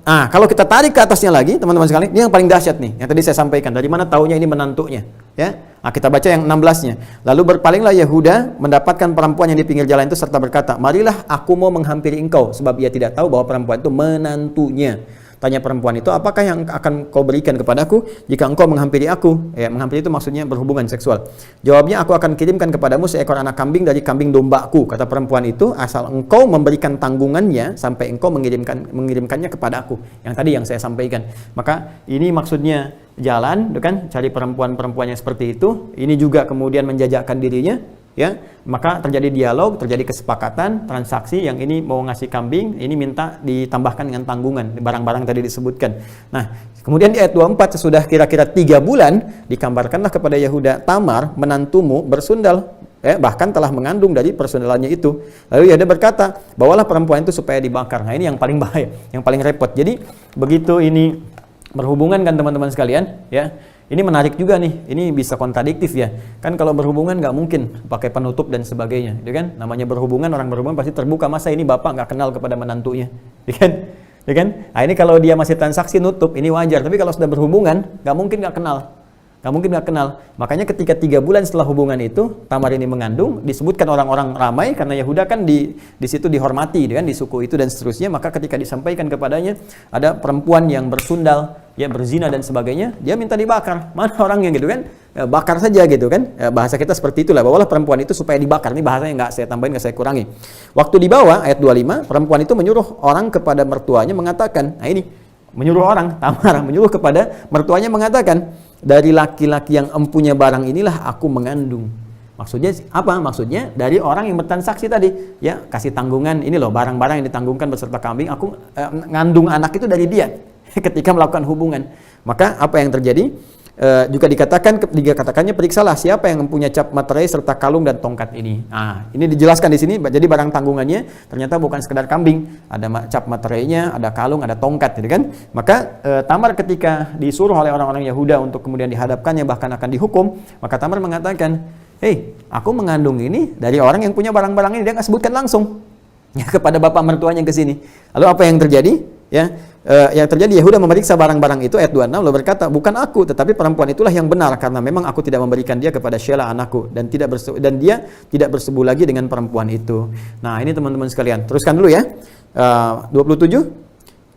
kalau kita tarik ke atasnya lagi, teman-teman sekalian, ini yang paling dahsyat nih, yang tadi saya sampaikan. Dari mana taunya ini menantunya? Ya, kita baca yang 16-nya. Lalu berpalinglah Yehuda mendapatkan perempuan yang di pinggir jalan itu serta berkata, marilah aku mau menghampiri engkau, sebab ia tidak tahu bahwa perempuan itu menantunya. Tanya perempuan itu, apakah yang akan kau berikan kepadaku jika engkau menghampiri aku? Ya, menghampiri itu maksudnya berhubungan seksual. Jawabnya, aku akan kirimkan kepadamu seekor anak kambing dari kambing dombaku. Kata perempuan itu, asal engkau memberikan tanggungannya sampai engkau mengirimkannya kepadaku. Yang tadi yang saya sampaikan. Maka ini maksudnya jalan, kan, cari perempuan-perempuan yang seperti itu. Ini juga kemudian menjajakkan dirinya. Ya, maka terjadi dialog, terjadi kesepakatan, transaksi. Yang ini mau ngasih kambing, ini minta ditambahkan dengan tanggungan, barang-barang tadi disebutkan. Nah, kemudian di ayat 24 sesudah kira-kira 3 bulan, dikambarkanlah kepada Yehuda, Tamar menantumu bersundal, bahkan telah mengandung dari persundalannya itu. Lalu Yehuda berkata, bawalah perempuan itu supaya dibakar. Nah, ini yang paling bahaya, yang paling repot. Jadi begitu ini berhubungan kan teman-teman sekalian, ya. Ini menarik juga nih, ini bisa kontradiktif ya. Kan kalau berhubungan nggak mungkin pakai penutup dan sebagainya, ya kan? Namanya berhubungan, orang berhubungan pasti terbuka. Masa ini bapak nggak kenal kepada menantunya, ya kan? Ya kan? Nah, ini kalau dia masih transaksi nutup, ini wajar. Tapi kalau sudah berhubungan, nggak mungkin nggak kenal. Nggak mungkin nggak kenal. Makanya ketika 3 bulan setelah hubungan itu, Tamar ini mengandung, disebutkan orang-orang ramai karena Yehuda kan di situ dihormati, kan, di suku itu dan seterusnya. Maka ketika disampaikan kepadanya ada perempuan yang bersundal, ya berzina dan sebagainya, dia minta dibakar. Mana orangnya gitu kan? Bakar saja gitu kan? Bahasa kita seperti itulah. Bawalah perempuan itu supaya dibakar. Ini bahasanya nggak saya tambahin, nggak saya kurangi. Waktu dibawa ayat 25, perempuan itu menyuruh orang kepada mertuanya mengatakan, nah ini menyuruh orang, Tamar menyuruh kepada mertuanya mengatakan, dari laki-laki yang empunya barang inilah aku mengandung. Maksudnya apa? Maksudnya dari orang yang bertransaksi tadi, ya kasih tanggungan, ini loh barang-barang yang ditanggungkan beserta kambing, aku ngandung anak itu dari dia ketika melakukan hubungan. Maka apa yang terjadi? Juga dikatakannya periksalah siapa yang mempunyai cap materai serta kalung dan tongkat ini. Nah, ini dijelaskan di sini. Jadi barang tanggungannya ternyata bukan sekedar kambing, ada cap materainya, ada kalung, ada tongkat, gitu kan? Maka Tamar ketika disuruh oleh orang-orang Yehuda untuk kemudian dihadapkannya bahkan akan dihukum, maka Tamar mengatakan, "Hei, aku mengandung ini dari orang yang punya barang-barang ini." Dia nggak sebutkan langsung ya kepada bapak mertuanya ke sini. Lalu apa yang terjadi? Ya, yang terjadi Yehuda memeriksa barang-barang itu ayat 26 lalu berkata, bukan aku tetapi perempuan itulah yang benar karena memang aku tidak memberikan dia kepada Shelah anakku dan dia tidak bersebu lagi dengan perempuan itu. Nah, ini teman-teman sekalian, teruskan dulu ya. 27.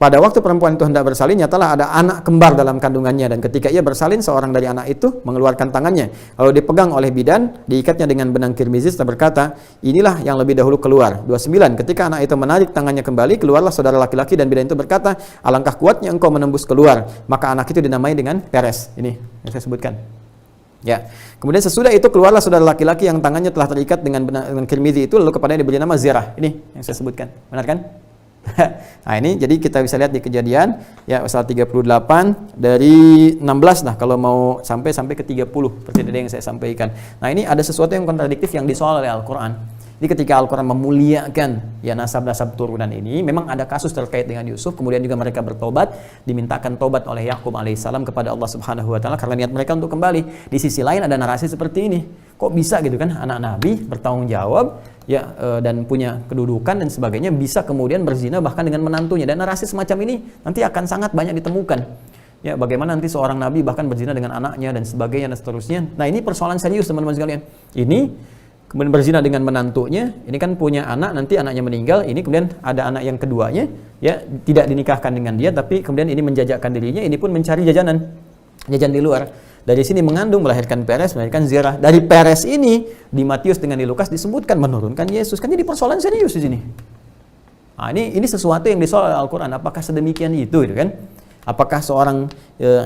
Pada waktu perempuan itu hendak bersalin, nyatalah ada anak kembar dalam kandungannya, dan ketika ia bersalin, seorang dari anak itu mengeluarkan tangannya, lalu dipegang oleh bidan, diikatnya dengan benang kirmizis dan berkata, inilah yang lebih dahulu keluar. 29. Ketika anak itu menarik tangannya kembali, keluarlah saudara laki-laki, dan bidan itu berkata, alangkah kuatnya engkau menembus keluar. Maka anak itu dinamai dengan Peres. Ini yang saya sebutkan. Ya. Kemudian sesudah itu keluarlah saudara laki-laki yang tangannya telah terikat dengan benang kirmizi itu, lalu kepadanya diberi nama Zerah. Ini yang saya sebutkan. Benar kan? Nah ini jadi kita bisa lihat di Kejadian ya pasal 38 dari 16 lah kalau mau sampai ke 30 seperti tadi yang saya sampaikan. Nah ini ada sesuatu yang kontradiktif yang disoal oleh Al-Quran. Jadi ketika Al-Quran memuliakan ya nasab-nasab turunan ini, memang ada kasus terkait dengan Yusuf, kemudian juga mereka bertobat, dimintakan tobat oleh Yakub alaihissalam kepada Allah Subhanahu wa taala karena niat mereka untuk kembali. Di sisi lain ada narasi seperti ini. Kok bisa gitu kan anak nabi bertanggung jawab ya dan punya kedudukan dan sebagainya bisa kemudian berzina bahkan dengan menantunya, dan narasi semacam ini nanti akan sangat banyak ditemukan. Ya, bagaimana nanti seorang nabi bahkan berzina dengan anaknya dan sebagainya dan seterusnya. Nah, ini persoalan serius teman-teman sekalian. Ini kemudian berzina dengan menantunya, ini kan punya anak, nanti anaknya meninggal, ini kemudian ada anak yang keduanya, ya tidak dinikahkan dengan dia, tapi kemudian ini menjajakkan dirinya, ini pun mencari jajan di luar. Dari sini mengandung, melahirkan Peres, melahirkan Zerah. Dari Peres ini, di Matius dengan di Lukas disebutkan menurunkan Yesus. Kan jadi persoalan serius di sini. Nah, ini sesuatu yang disoal Al-Quran. Apakah sedemikian itu gitu kan? Apakah seorang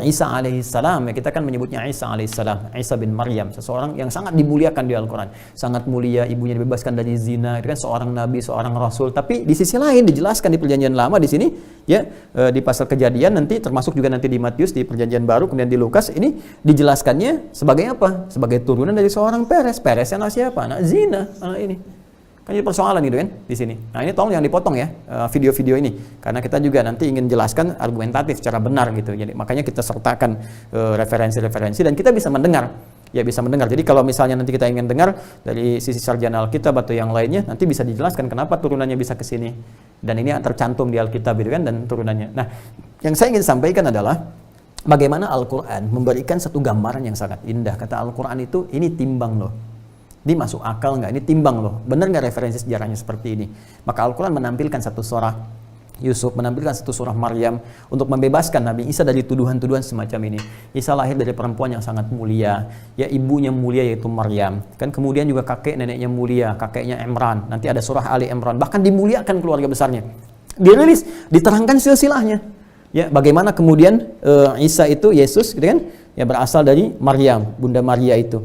Isa alaihissalam, ya kita kan menyebutnya Isa alaihissalam, Isa bin Maryam, seseorang yang sangat dimuliakan di Al-Quran, sangat mulia, ibunya dibebaskan dari zina, itu kan seorang nabi, seorang rasul. Tapi di sisi lain dijelaskan di Perjanjian Lama di sini, ya di pasal Kejadian nanti, termasuk juga nanti di Matius di Perjanjian Baru, kemudian di Lukas ini dijelaskannya sebagai apa? Sebagai turunan dari seorang Peres. Peres anak siapa? Anak zina, anak ini. Kan jadi persoalan gitu kan di sini. Nah ini tolong jangan dipotong ya video-video ini, karena kita juga nanti ingin jelaskan argumentatif secara benar gitu. Jadi makanya kita sertakan referensi-referensi dan kita bisa mendengar. Ya bisa mendengar. Jadi kalau misalnya nanti kita ingin dengar dari sisi sarjana Alkitab atau yang lainnya, nanti bisa dijelaskan kenapa turunannya bisa ke sini. Dan ini tercantum di Alkitab gitu kan dan turunannya. Nah, yang saya ingin sampaikan adalah bagaimana Al-Quran memberikan satu gambaran yang sangat indah. Kata Al-Quran itu, ini timbang loh. Ini masuk akal nggak? Ini timbang loh. Benar nggak referensi sejarahnya seperti ini? Maka Al-Quran menampilkan satu surah Yusuf, menampilkan satu surah Maryam untuk membebaskan Nabi Isa dari tuduhan-tuduhan semacam ini. Isa lahir dari perempuan yang sangat mulia, ya ibunya mulia yaitu Maryam. Kan kemudian juga kakek neneknya mulia, kakeknya Imran. Nanti ada surah Ali Imran. Bahkan dimuliakan keluarga besarnya. Dirilis, diterangkan silsilahnya. Ya, bagaimana kemudian Isa itu Yesus, gitu kan? Ya berasal dari Maryam, Bunda Maria itu.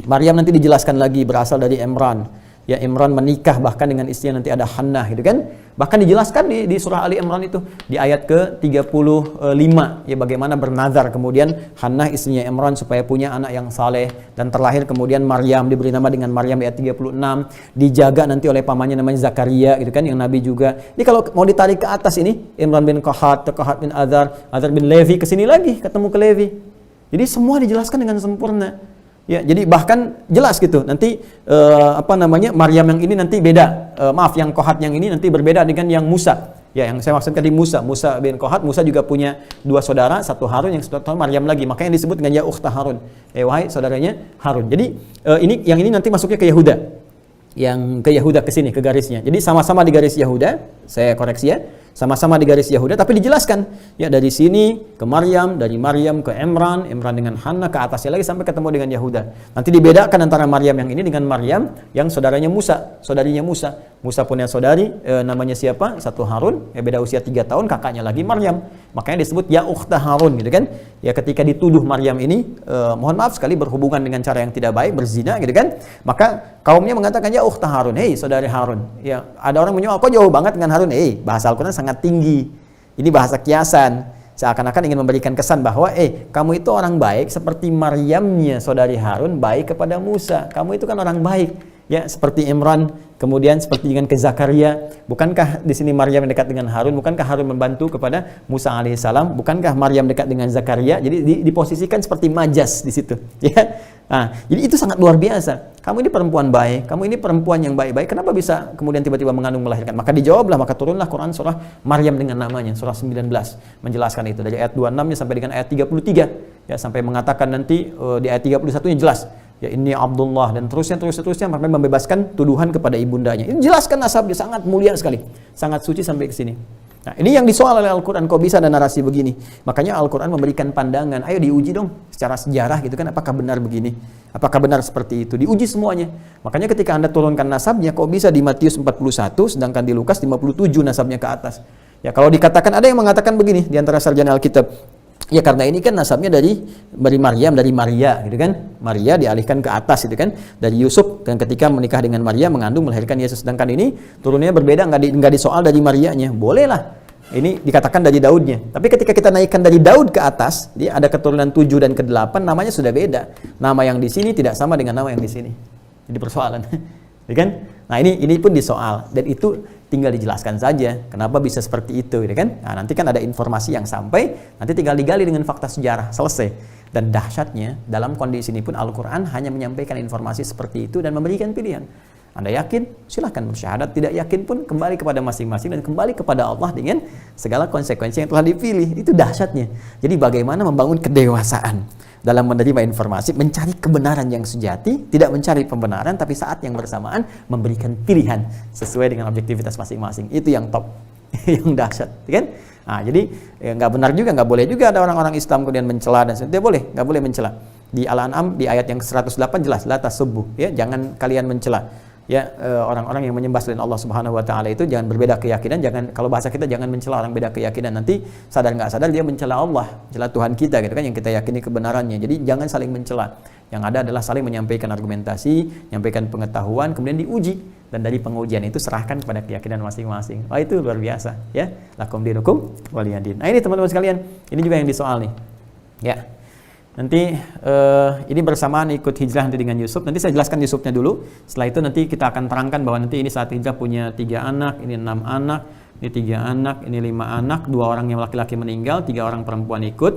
Maryam nanti dijelaskan lagi berasal dari Imran. Ya Imran menikah bahkan dengan istrinya nanti ada Hannah gitu kan. Bahkan dijelaskan di surah Ali Imran itu di ayat ke-35 ya bagaimana bernazar kemudian Hannah istrinya Imran supaya punya anak yang saleh dan terlahir kemudian Maryam diberi nama dengan Maryam di ayat 36, dijaga nanti oleh pamannya namanya Zakaria gitu kan yang nabi juga. Ini kalau mau ditarik ke atas ini Imran bin Qahat bin Azar bin Levi ke sini lagi ketemu ke Levi. Jadi semua dijelaskan dengan sempurna. Ya, jadi bahkan jelas gitu. Nanti Maryam yang ini nanti beda. Yang Qahat yang ini nanti berbeda dengan yang Musa. Ya, yang saya maksud tadi Musa bin Qahat. Musa juga punya dua saudara, satu Harun, yang satu Maryam lagi. Makanya disebut dengan ya ukhta Harun. Wahai saudaranya Harun. Jadi yang ini nanti masuknya ke Yahuda. Yang ke Yahuda ke sini ke garisnya. Jadi sama-sama di garis Yahuda. Saya koreksi ya. Sama-sama di garis Yahuda, tapi dijelaskan ya dari sini ke Maryam, dari Maryam ke Imran dengan Hannah, ke atasnya lagi sampai ketemu dengan Yahuda. Nanti dibedakan antara Maryam yang ini dengan Maryam yang saudarinya Musa. Musa punya saudari namanya siapa? Satu Harun, ya beda usia 3 tahun, kakaknya lagi Maryam. Makanya disebut ya ukhta Harun gitu kan. Ya ketika dituduh Maryam ini mohon maaf sekali berhubungan dengan cara yang tidak baik, berzina gitu kan. Maka kaumnya mengatakan ya ukhta Harun, hei saudari Harun. Ya ada orang menyoal kok jauh banget dengan Harun. Bahasa Al-Quran sangat tinggi. Ini bahasa kiasan. Seakan-akan ingin memberikan kesan bahwa kamu itu orang baik seperti Maryamnya saudari Harun baik kepada Musa. Kamu itu kan orang baik. Ya, seperti Imran, kemudian seperti dengan ke Zakaria. Bukankah di sini Maryam dekat dengan Harun? Bukankah Harun membantu kepada Musa alaihissalam? Bukankah Maryam dekat dengan Zakaria? Jadi diposisikan seperti majas di situ. Ya. Nah, jadi itu sangat luar biasa. Kamu ini perempuan baik, kamu ini perempuan yang baik-baik. Kenapa bisa kemudian tiba-tiba mengandung melahirkan? Maka dijawablah, maka turunlah Quran surah Maryam dengan namanya, surah 19 menjelaskan itu dari ayat 26 sampai dengan ayat 33. Ya, sampai mengatakan nanti di ayat 31-nya jelas. Ya ini Abdullah dan terusnya sampai membebaskan tuduhan kepada ibundanya. Ini jelaskan nasabnya sangat mulia sekali, sangat suci sampai ke sini. Nah, ini yang disoal oleh Al-Quran, kok bisa ada narasi begini? Makanya Al-Quran memberikan pandangan, ayo diuji dong secara sejarah gitu kan, apakah benar begini? Apakah benar seperti itu? Diuji semuanya. Makanya ketika Anda turunkan nasabnya, kok bisa di Matius 41 sedangkan di Lukas 57 nasabnya ke atas? Ya kalau dikatakan, ada yang mengatakan begini di antara sarjana Alkitab, Ya karena ini kan nasabnya dari Maryam, dari Maria gitu kan. Maria dialihkan ke atas gitu kan. Dari Yusuf, dan ketika menikah dengan Maria mengandung melahirkan Yesus. Sedangkan ini turunnya berbeda, nggak disoal dari Marianya. Boleh lah. Ini dikatakan dari Daudnya. Tapi ketika kita naikkan dari Daud ke atas, dia ada keturunan 7 dan ke-8, namanya sudah beda. Nama yang di sini tidak sama dengan nama yang di sini. Jadi persoalan. Ya kan? Nah, ini pun disoal, dan itu tinggal dijelaskan saja kenapa bisa seperti itu, ya kan? Nah, nanti kan ada informasi yang sampai, nanti tinggal digali dengan fakta sejarah, selesai. Dan dahsyatnya dalam kondisi ini pun Al-Qur'an hanya menyampaikan informasi seperti itu dan memberikan pilihan. Anda yakin? Silahkan bersyahadat. Tidak yakin pun kembali kepada masing-masing dan kembali kepada Allah dengan segala konsekuensi yang telah dipilih. Itu dahsyatnya. Jadi bagaimana membangun kedewasaan dalam menerima informasi, mencari kebenaran yang sejati, tidak mencari pembenaran, tapi saat yang bersamaan memberikan pilihan sesuai dengan objektivitas masing-masing. Itu yang top, yang dahsyat, kan? Nah, jadi nggak benar juga, nggak boleh juga ada orang-orang Islam kemudian mencela dan sebagainya. Boleh, nggak boleh mencela. Di Al-An'am di ayat yang 108 jelas, la tasubbu, ya, jangan kalian mencela. Ya, orang-orang yang menyembah selain Allah Subhanahu wa taala itu jangan berbeda keyakinan, jangan, kalau bahasa kita jangan mencela orang beda keyakinan, nanti sadar nggak sadar dia mencela Allah, mencela Tuhan kita gitu kan, yang kita yakini kebenarannya. Jadi jangan saling mencela. Yang ada adalah saling menyampaikan argumentasi, menyampaikan pengetahuan, kemudian diuji, dan dari pengujian itu serahkan kepada keyakinan masing-masing. Wah, itu luar biasa, ya. Lakum dinukum waliyadin. Nah, ini teman-teman sekalian, ini juga yang disoal nih. Ya. Nanti ini bersamaan ikut hijrah nanti dengan Yusuf. Nanti saya jelaskan Yusufnya dulu. Setelah itu nanti kita akan terangkan bahwa nanti ini saat hijrah punya 3 anak, ini 6 anak, ini 3 anak, ini 5 anak, 2 orang yang laki-laki meninggal, 3 orang perempuan ikut.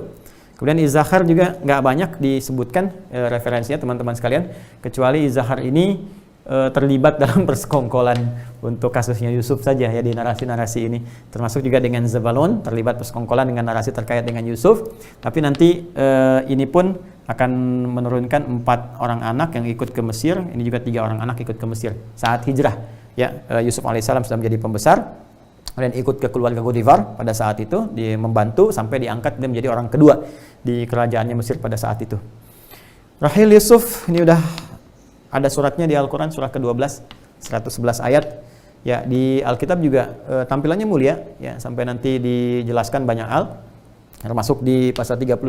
Kemudian Izzahar juga nggak banyak disebutkan referensinya teman-teman sekalian, kecuali Izzahar ini terlibat dalam persekongkolan untuk kasusnya Yusuf saja ya, di narasi-narasi ini, termasuk juga dengan Zabalon terlibat persekongkolan dengan narasi terkait dengan Yusuf. Tapi nanti ini pun akan menurunkan 4 orang anak yang ikut ke Mesir, ini juga 3 orang anak ikut ke Mesir saat hijrah ya. Yusuf alaihissalam sudah menjadi pembesar, kemudian ikut ke keluarga Potifar pada saat itu, dia membantu sampai diangkat dia menjadi orang kedua di kerajaannya Mesir pada saat itu. Rahil Yusuf ini udah ada suratnya di Al-Quran, surah ke-12, 111 ayat. Ya, di Alkitab juga tampilannya mulia, ya, sampai nanti dijelaskan banyak hal, termasuk di pasal 39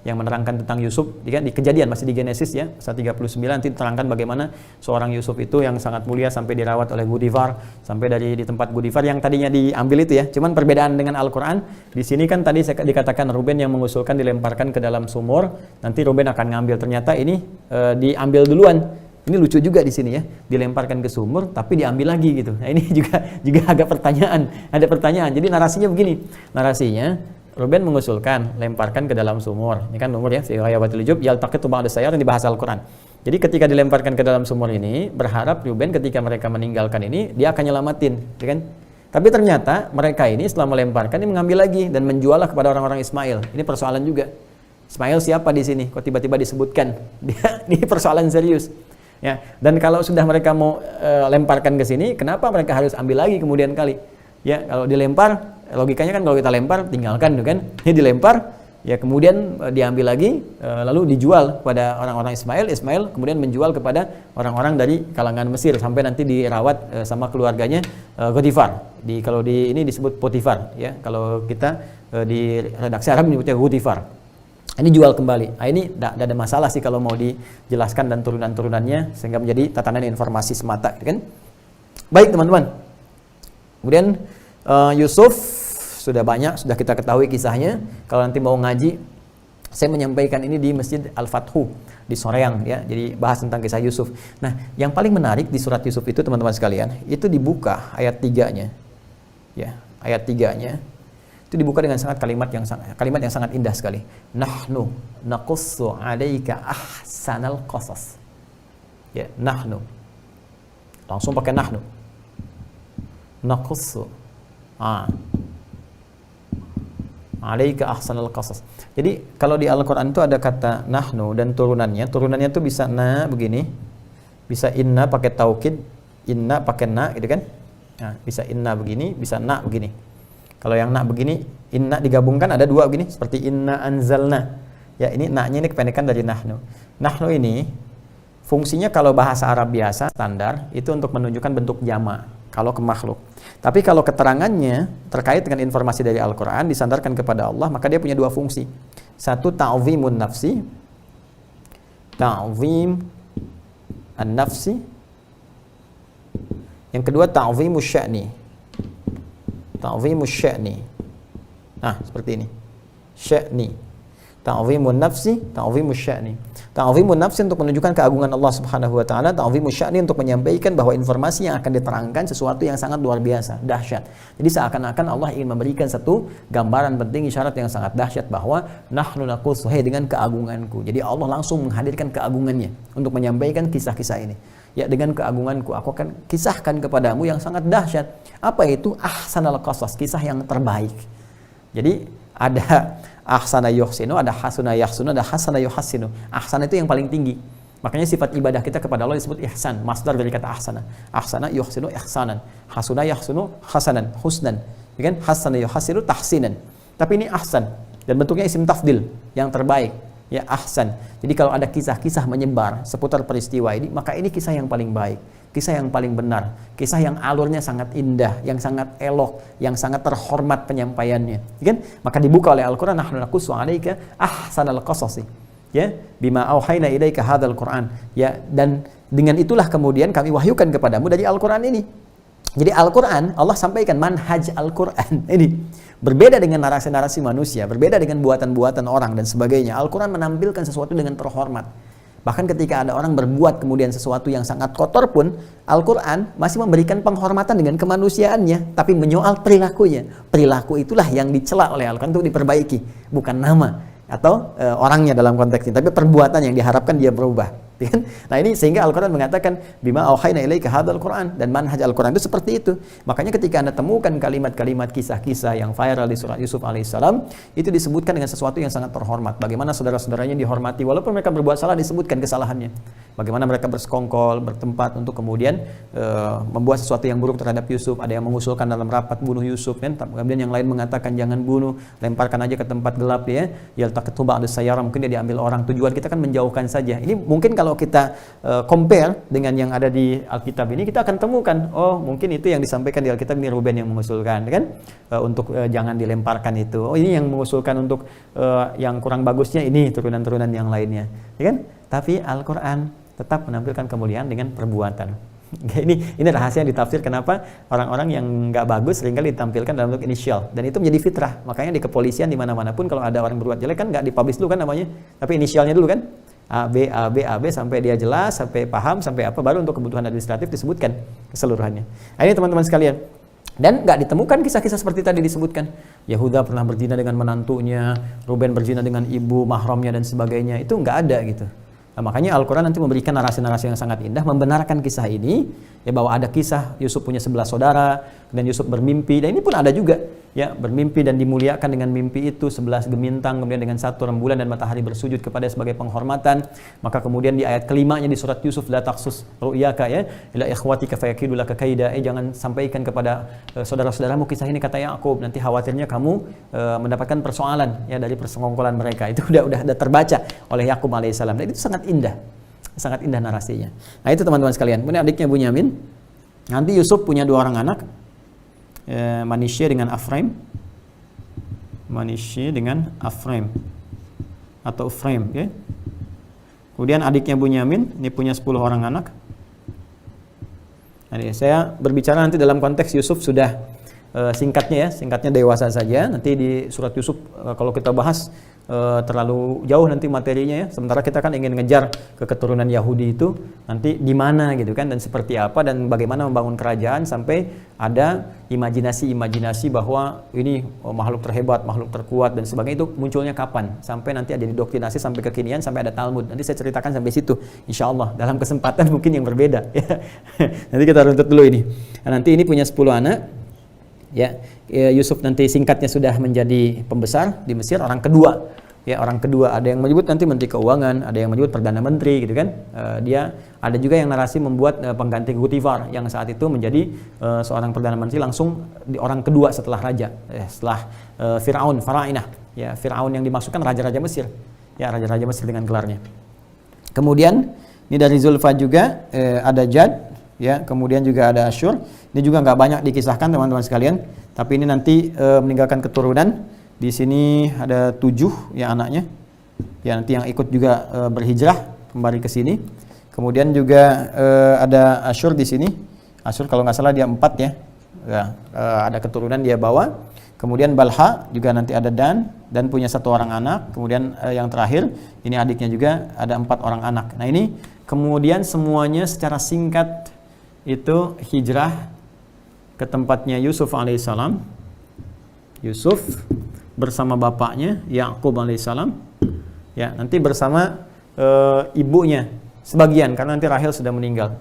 yang menerangkan tentang Yusuf, di Kejadian, masih di Genesis ya, pasal 39 nanti diterangkan bagaimana seorang Yusuf itu yang sangat mulia sampai dirawat oleh Potifar, sampai di tempat Potifar yang tadinya diambil itu ya. Cuman perbedaan dengan Al-Quran, di sini kan tadi saya dikatakan Ruben yang mengusulkan dilemparkan ke dalam sumur, nanti Ruben akan ngambil, ternyata ini diambil duluan. Ini lucu juga di sini ya, dilemparkan ke sumur tapi diambil lagi gitu. Nah, ini juga agak ada pertanyaan. Jadi narasinya begini. Narasinya Ruben mengusulkan lemparkan ke dalam sumur. Ini kan sumur ya, fi ghayabatil jub yaltaqitu ba'da sayar, ini bahasa Al-Qur'an. Jadi ketika dilemparkan ke dalam sumur ini, berharap Ruben ketika mereka meninggalkan ini dia akan nyelamatin, ya kan? Tapi ternyata mereka ini setelah melemparkan ini mengambil lagi dan menjuallah kepada orang-orang Ismail. Ini persoalan juga. Ismail siapa di sini? Kok tiba-tiba disebutkan? Ini persoalan serius. Ya, dan kalau sudah mereka mau lemparkan ke sini, kenapa mereka harus ambil lagi kemudian kali? Ya, kalau dilempar, logikanya kan kalau kita lempar tinggalkan, kan? Ini dilempar, ya kemudian diambil lagi, lalu dijual pada orang-orang Ismail kemudian menjual kepada orang-orang dari kalangan Mesir sampai nanti dirawat sama keluarganya Potifar. Kalau ini disebut Potifar, ya. Kalau kita di redaksi Arab menyebutnya Potifar. Ini jual kembali. Nah, ini tidak ada masalah sih kalau mau dijelaskan dan turunan-turunannya sehingga menjadi tatanan informasi semata, kan? Baik teman-teman. Kemudian Yusuf sudah kita ketahui kisahnya. Kalau nanti mau ngaji, saya menyampaikan ini di Masjid Al-Fathu di Soreang ya. Jadi bahas tentang kisah Yusuf. Nah, yang paling menarik di surat Yusuf itu teman-teman sekalian, itu dibuka ayat 3-nya. Ya, ayat 3-nya. Itu dibuka dengan kalimat yang sangat indah sekali. Nahnu naqussu 'alaika ahsanal qasas. Ya, nahnu. Langsung pakai nahnu. Naqussu 'alaika ahsanal qasas. Jadi kalau di Al-Qur'an itu ada kata nahnu dan turunannya itu bisa na begini. Bisa inna pakai taukid, inna pakai na gitu kan? Nah, bisa inna begini, bisa na begini. Kalau yang na begini, inna digabungkan ada 2 begini, seperti inna anzalna. Ya, ini na-nya ini kependekan dari nahnu. Nahnu ini fungsinya kalau bahasa Arab biasa standar itu untuk menunjukkan bentuk jama'. kalau ke makhluk. Tapi kalau keterangannya terkait dengan informasi dari Al-Quran disandarkan kepada Allah, maka dia punya dua fungsi. Satu, ta'zimun nafsi, ta'zim an-nafsi. Yang kedua, ta'zimus sya'ni, ta'zimus sya'ni. Nah, seperti ini, sya'ni, ta'zimun nafsi, ta'zimus sya'ni. Ta'zimun nafsi untuk menunjukkan keagungan Allah Subhanahu wa taala, ta'zimus sya'ni untuk menyampaikan bahwa informasi yang akan diterangkan sesuatu yang sangat luar biasa, dahsyat. Jadi seakan-akan Allah ingin memberikan satu gambaran penting, isyarat yang sangat dahsyat bahwa nahnu naqussu dengan keagunganku. Jadi Allah langsung menghadirkan keagungannya untuk menyampaikan kisah-kisah ini. Ya, dengan keagunganku aku akan kisahkan kepadamu yang sangat dahsyat. Apa itu? Ahsanal qasas, kisah yang terbaik. Jadi ada ahsana yuhsinu, ada hasuna yahsunu, ada hasana yuhassinu. Ahsana itu yang paling tinggi. Makanya sifat ibadah kita kepada Allah disebut ihsan, masdar dari kata ahsana. Ahsana yuhsinu ihsanan, hasuna yahsunu hasanan, husnan. Ya kan? Hasana yuhassinu tahsinan. Tapi ini ahsan dan bentuknya isim tafdil, yang terbaik. Ya, ahsan. Jadi kalau ada kisah-kisah menyebar seputar peristiwa ini, maka ini kisah yang paling baik, kisah yang paling benar, kisah yang alurnya sangat indah, yang sangat elok, yang sangat terhormat penyampaiannya. Ya kan? Maka dibuka oleh Al-Quran, nahnu naqussu 'alaika ahsanal qasasi. Ya, bima auhayna ilaika hadzal Qur'an. Ya, dan dengan itulah kemudian kami wahyukan kepadamu dari Al-Quran ini. Jadi Al-Quran, Allah sampaikan manhaj Al-Quran ini. Berbeda dengan narasi-narasi manusia, berbeda dengan buatan-buatan orang dan sebagainya. Al-Quran menampilkan sesuatu dengan terhormat. Bahkan ketika ada orang berbuat kemudian sesuatu yang sangat kotor pun, Al-Quran masih memberikan penghormatan dengan kemanusiaannya, tapi menyoal perilakunya. Perilaku itulah yang dicela oleh Al-Quran untuk diperbaiki, bukan nama atau orangnya dalam konteks ini, tapi perbuatan yang diharapkan dia berubah. Nah ini sehingga Al-Quran mengatakan bima auhayna ilaika hadzal Qur'an, dan manhaj Al-Quran itu seperti itu. Makanya ketika Anda temukan kalimat-kalimat kisah-kisah yang viral di surat Yusuf alaihissalam, itu disebutkan dengan sesuatu yang sangat terhormat. Bagaimana saudara-saudaranya dihormati walaupun mereka berbuat salah, disebutkan kesalahannya. Bagaimana mereka bersekongkol, bertempat untuk kemudian membuat sesuatu yang buruk terhadap Yusuf. Ada yang mengusulkan dalam rapat bunuh Yusuf, kan? Kemudian yang lain mengatakan jangan bunuh, lemparkan aja ke tempat gelap ya. Yaltaqitu ba'du sayyara, mungkin dia diambil orang. Tujuan kita kan menjauhkan saja. Ini mungkin kalau kita compare dengan yang ada di Alkitab ini, kita akan temukan, oh mungkin itu yang disampaikan di Alkitab ini Ruben yang mengusulkan, kan? Untuk jangan dilemparkan itu. Oh ini yang mengusulkan untuk yang kurang bagusnya ini turunan-turunan yang lainnya, ya kan? Tapi Al-Quran tetap menampilkan kemuliaan dengan perbuatan. Ini rahasia yang ditafsir kenapa orang-orang yang nggak bagus seringkali ditampilkan dalam bentuk inisial, dan itu menjadi fitrah. Makanya di kepolisian di mana-mana pun kalau ada orang berbuat jelek kan nggak dipublish dulu kan namanya, tapi inisialnya dulu kan. A, B, A, B, A, B sampai dia jelas, sampai paham, sampai apa, baru untuk kebutuhan administratif disebutkan keseluruhannya. Nah, ini teman-teman sekalian. Dan nggak ditemukan kisah-kisah seperti tadi disebutkan. Yahuda pernah berzina dengan menantunya, Ruben berzina dengan ibu mahramnya dan sebagainya. Itu nggak ada gitu. Nah, makanya Al-Quran nanti memberikan narasi-narasi yang sangat indah, membenarkan kisah ini, ya bahwa ada kisah Yusuf punya 11 saudara, dan Yusuf bermimpi, dan ini pun ada juga, ya bermimpi dan dimuliakan dengan mimpi itu 11 gemintang, kemudian dengan 1 rembulan dan matahari bersujud kepada sebagai penghormatan. Maka kemudian di ayat kelimanya di surat Yusuf, la taqsus ru'yaka ya ila ikhwatika fayakidu laka kaida, jangan sampaikan kepada saudara-saudaramu kisah ini, kata Yakub, nanti khawatirnya kamu mendapatkan persoalan ya dari persekongkolan mereka. Itu udah terbaca oleh Yakub alaihissalam, dan itu sangat indah narasinya. Nah itu teman-teman sekalian. Kemudian adiknya Bunyamin, nanti Yusuf punya 2 orang anak, Manishya dengan Afraim, Manishya dengan Afraim atau Efraim, ya. Kemudian adiknya Bunyamin ini punya 10 orang anak. Nah, saya berbicara nanti dalam konteks Yusuf sudah singkatnya dewasa saja. Nanti di surat Yusuf kalau kita bahas terlalu jauh nanti materinya ya. Sementara kita kan ingin ngejar ke keturunan Yahudi itu nanti di mana gitu kan, dan seperti apa dan bagaimana membangun kerajaan sampai ada imajinasi bahwa ini makhluk terhebat, makhluk terkuat dan sebagainya. Itu munculnya kapan? Sampai nanti ada didoktrinasi sampai kekinian, sampai ada Talmud. Nanti saya ceritakan sampai situ insyaallah dalam kesempatan mungkin yang berbeda ya. Nanti kita runtut dulu ini. Nah, nanti ini punya 10 anak. Ya, Yusuf nanti singkatnya sudah menjadi pembesar di Mesir, orang kedua. Ya, orang kedua, ada yang menyebut nanti menteri keuangan, ada yang menyebut perdana menteri gitu kan. Dia ada juga yang narasi membuat pengganti Gutifar yang saat itu menjadi seorang perdana menteri langsung orang kedua setelah raja, setelah Firaun, Farainah. Ya, Firaun yang dimasukkan raja-raja Mesir. Ya, raja-raja Mesir dengan gelarnya. Kemudian ini dari Zulfa juga ada Jad, ya, kemudian juga ada Asyur. Ini juga nggak banyak dikisahkan teman-teman sekalian, tapi ini nanti meninggalkan keturunan. Di sini ada 7 ya anaknya, ya nanti yang ikut juga berhijrah kembali ke sini. Kemudian juga ada Asyur di sini. Asyur kalau nggak salah dia 4 ya, ada keturunan dia bawa. Kemudian Balha juga nanti ada Dan punya 1 orang anak. Kemudian yang terakhir ini adiknya juga ada 4 orang anak. Nah ini kemudian semuanya secara singkat itu hijrah ke tempatnya Yusuf alaihissalam. Yusuf bersama bapaknya Yakub alaihissalam. Ya nanti bersama ibunya sebagian karena nanti Rahel sudah meninggal.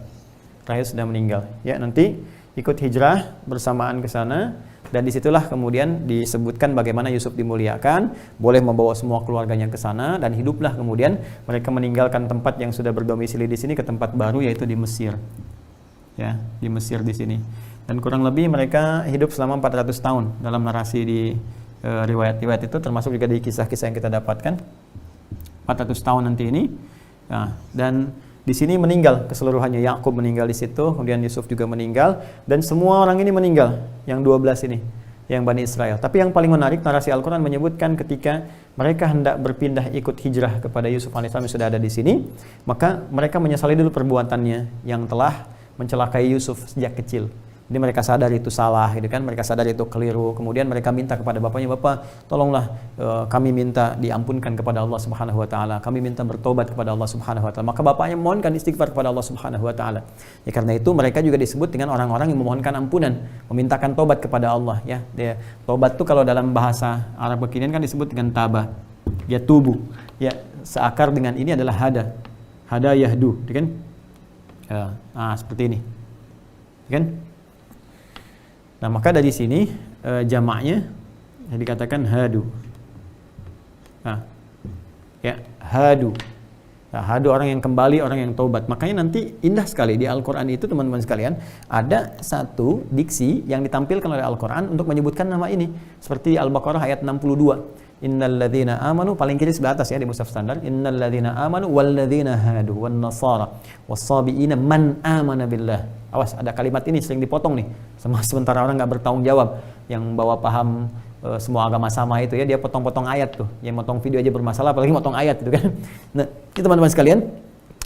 Ya nanti ikut hijrah bersamaan ke sana. Dan disitulah kemudian disebutkan bagaimana Yusuf dimuliakan, boleh membawa semua keluarganya ke sana, dan hiduplah kemudian mereka meninggalkan tempat yang sudah berdomisili di sini ke tempat baru yaitu di Mesir. Ya, di Mesir di sini. Dan kurang lebih mereka hidup selama 400 tahun dalam narasi di riwayat-riwayat itu, termasuk juga di kisah-kisah yang kita dapatkan. 400 tahun nanti ini. Nah, dan di sini meninggal keseluruhannya. Yakub meninggal di situ, kemudian Yusuf juga meninggal, dan semua orang ini meninggal, yang 12 ini, yang Bani Israel. Tapi yang paling menarik, narasi Al-Quran menyebutkan ketika mereka hendak berpindah ikut hijrah kepada Yusuf alaihissalam yang sudah ada di sini, maka mereka menyesali dulu perbuatannya yang telah mencelakai Yusuf sejak kecil. Jadi mereka sadar itu salah, gitu kan? Mereka sadar itu keliru. Kemudian mereka minta kepada bapaknya, "Bapak, tolonglah kami minta diampunkan kepada Allah Subhanahu wa taala. Kami minta bertobat kepada Allah Subhanahu wa taala." Maka bapaknya mohonkan istighfar kepada Allah Subhanahu wa taala. Ya karena itu mereka juga disebut dengan orang-orang yang memohonkan ampunan, memintakan tobat kepada Allah, ya. Tobat itu kalau dalam bahasa Arab kekinian kan disebut dengan taba. Ya tubu. Ya, seakar dengan ini adalah hada. Hada yahdu, gitu kan? Seperti ini. Kan? Nah, maka dari sini jamaknya dikatakan hadu. Nah, ya, hadu. Nah, hadu orang yang kembali, orang yang taubat. Makanya nanti indah sekali di Al-Quran itu teman-teman sekalian, ada satu diksi yang ditampilkan oleh Al-Quran untuk menyebutkan nama ini. Seperti Al-Baqarah ayat 62. Innal ladzina amanu, paling kiri sebelah atas ya di mushaf standar. Innal ladzina amanu wal ladzina hadu wan nasara was-sabiina man amana billah. Awas, ada kalimat ini sering dipotong nih. Sementara orang nggak bertanggung jawab, yang bawa paham semua agama sama itu ya, dia potong-potong ayat tuh. Yang potong video aja bermasalah, apalagi potong ayat itu kan. Nah, ini teman-teman sekalian,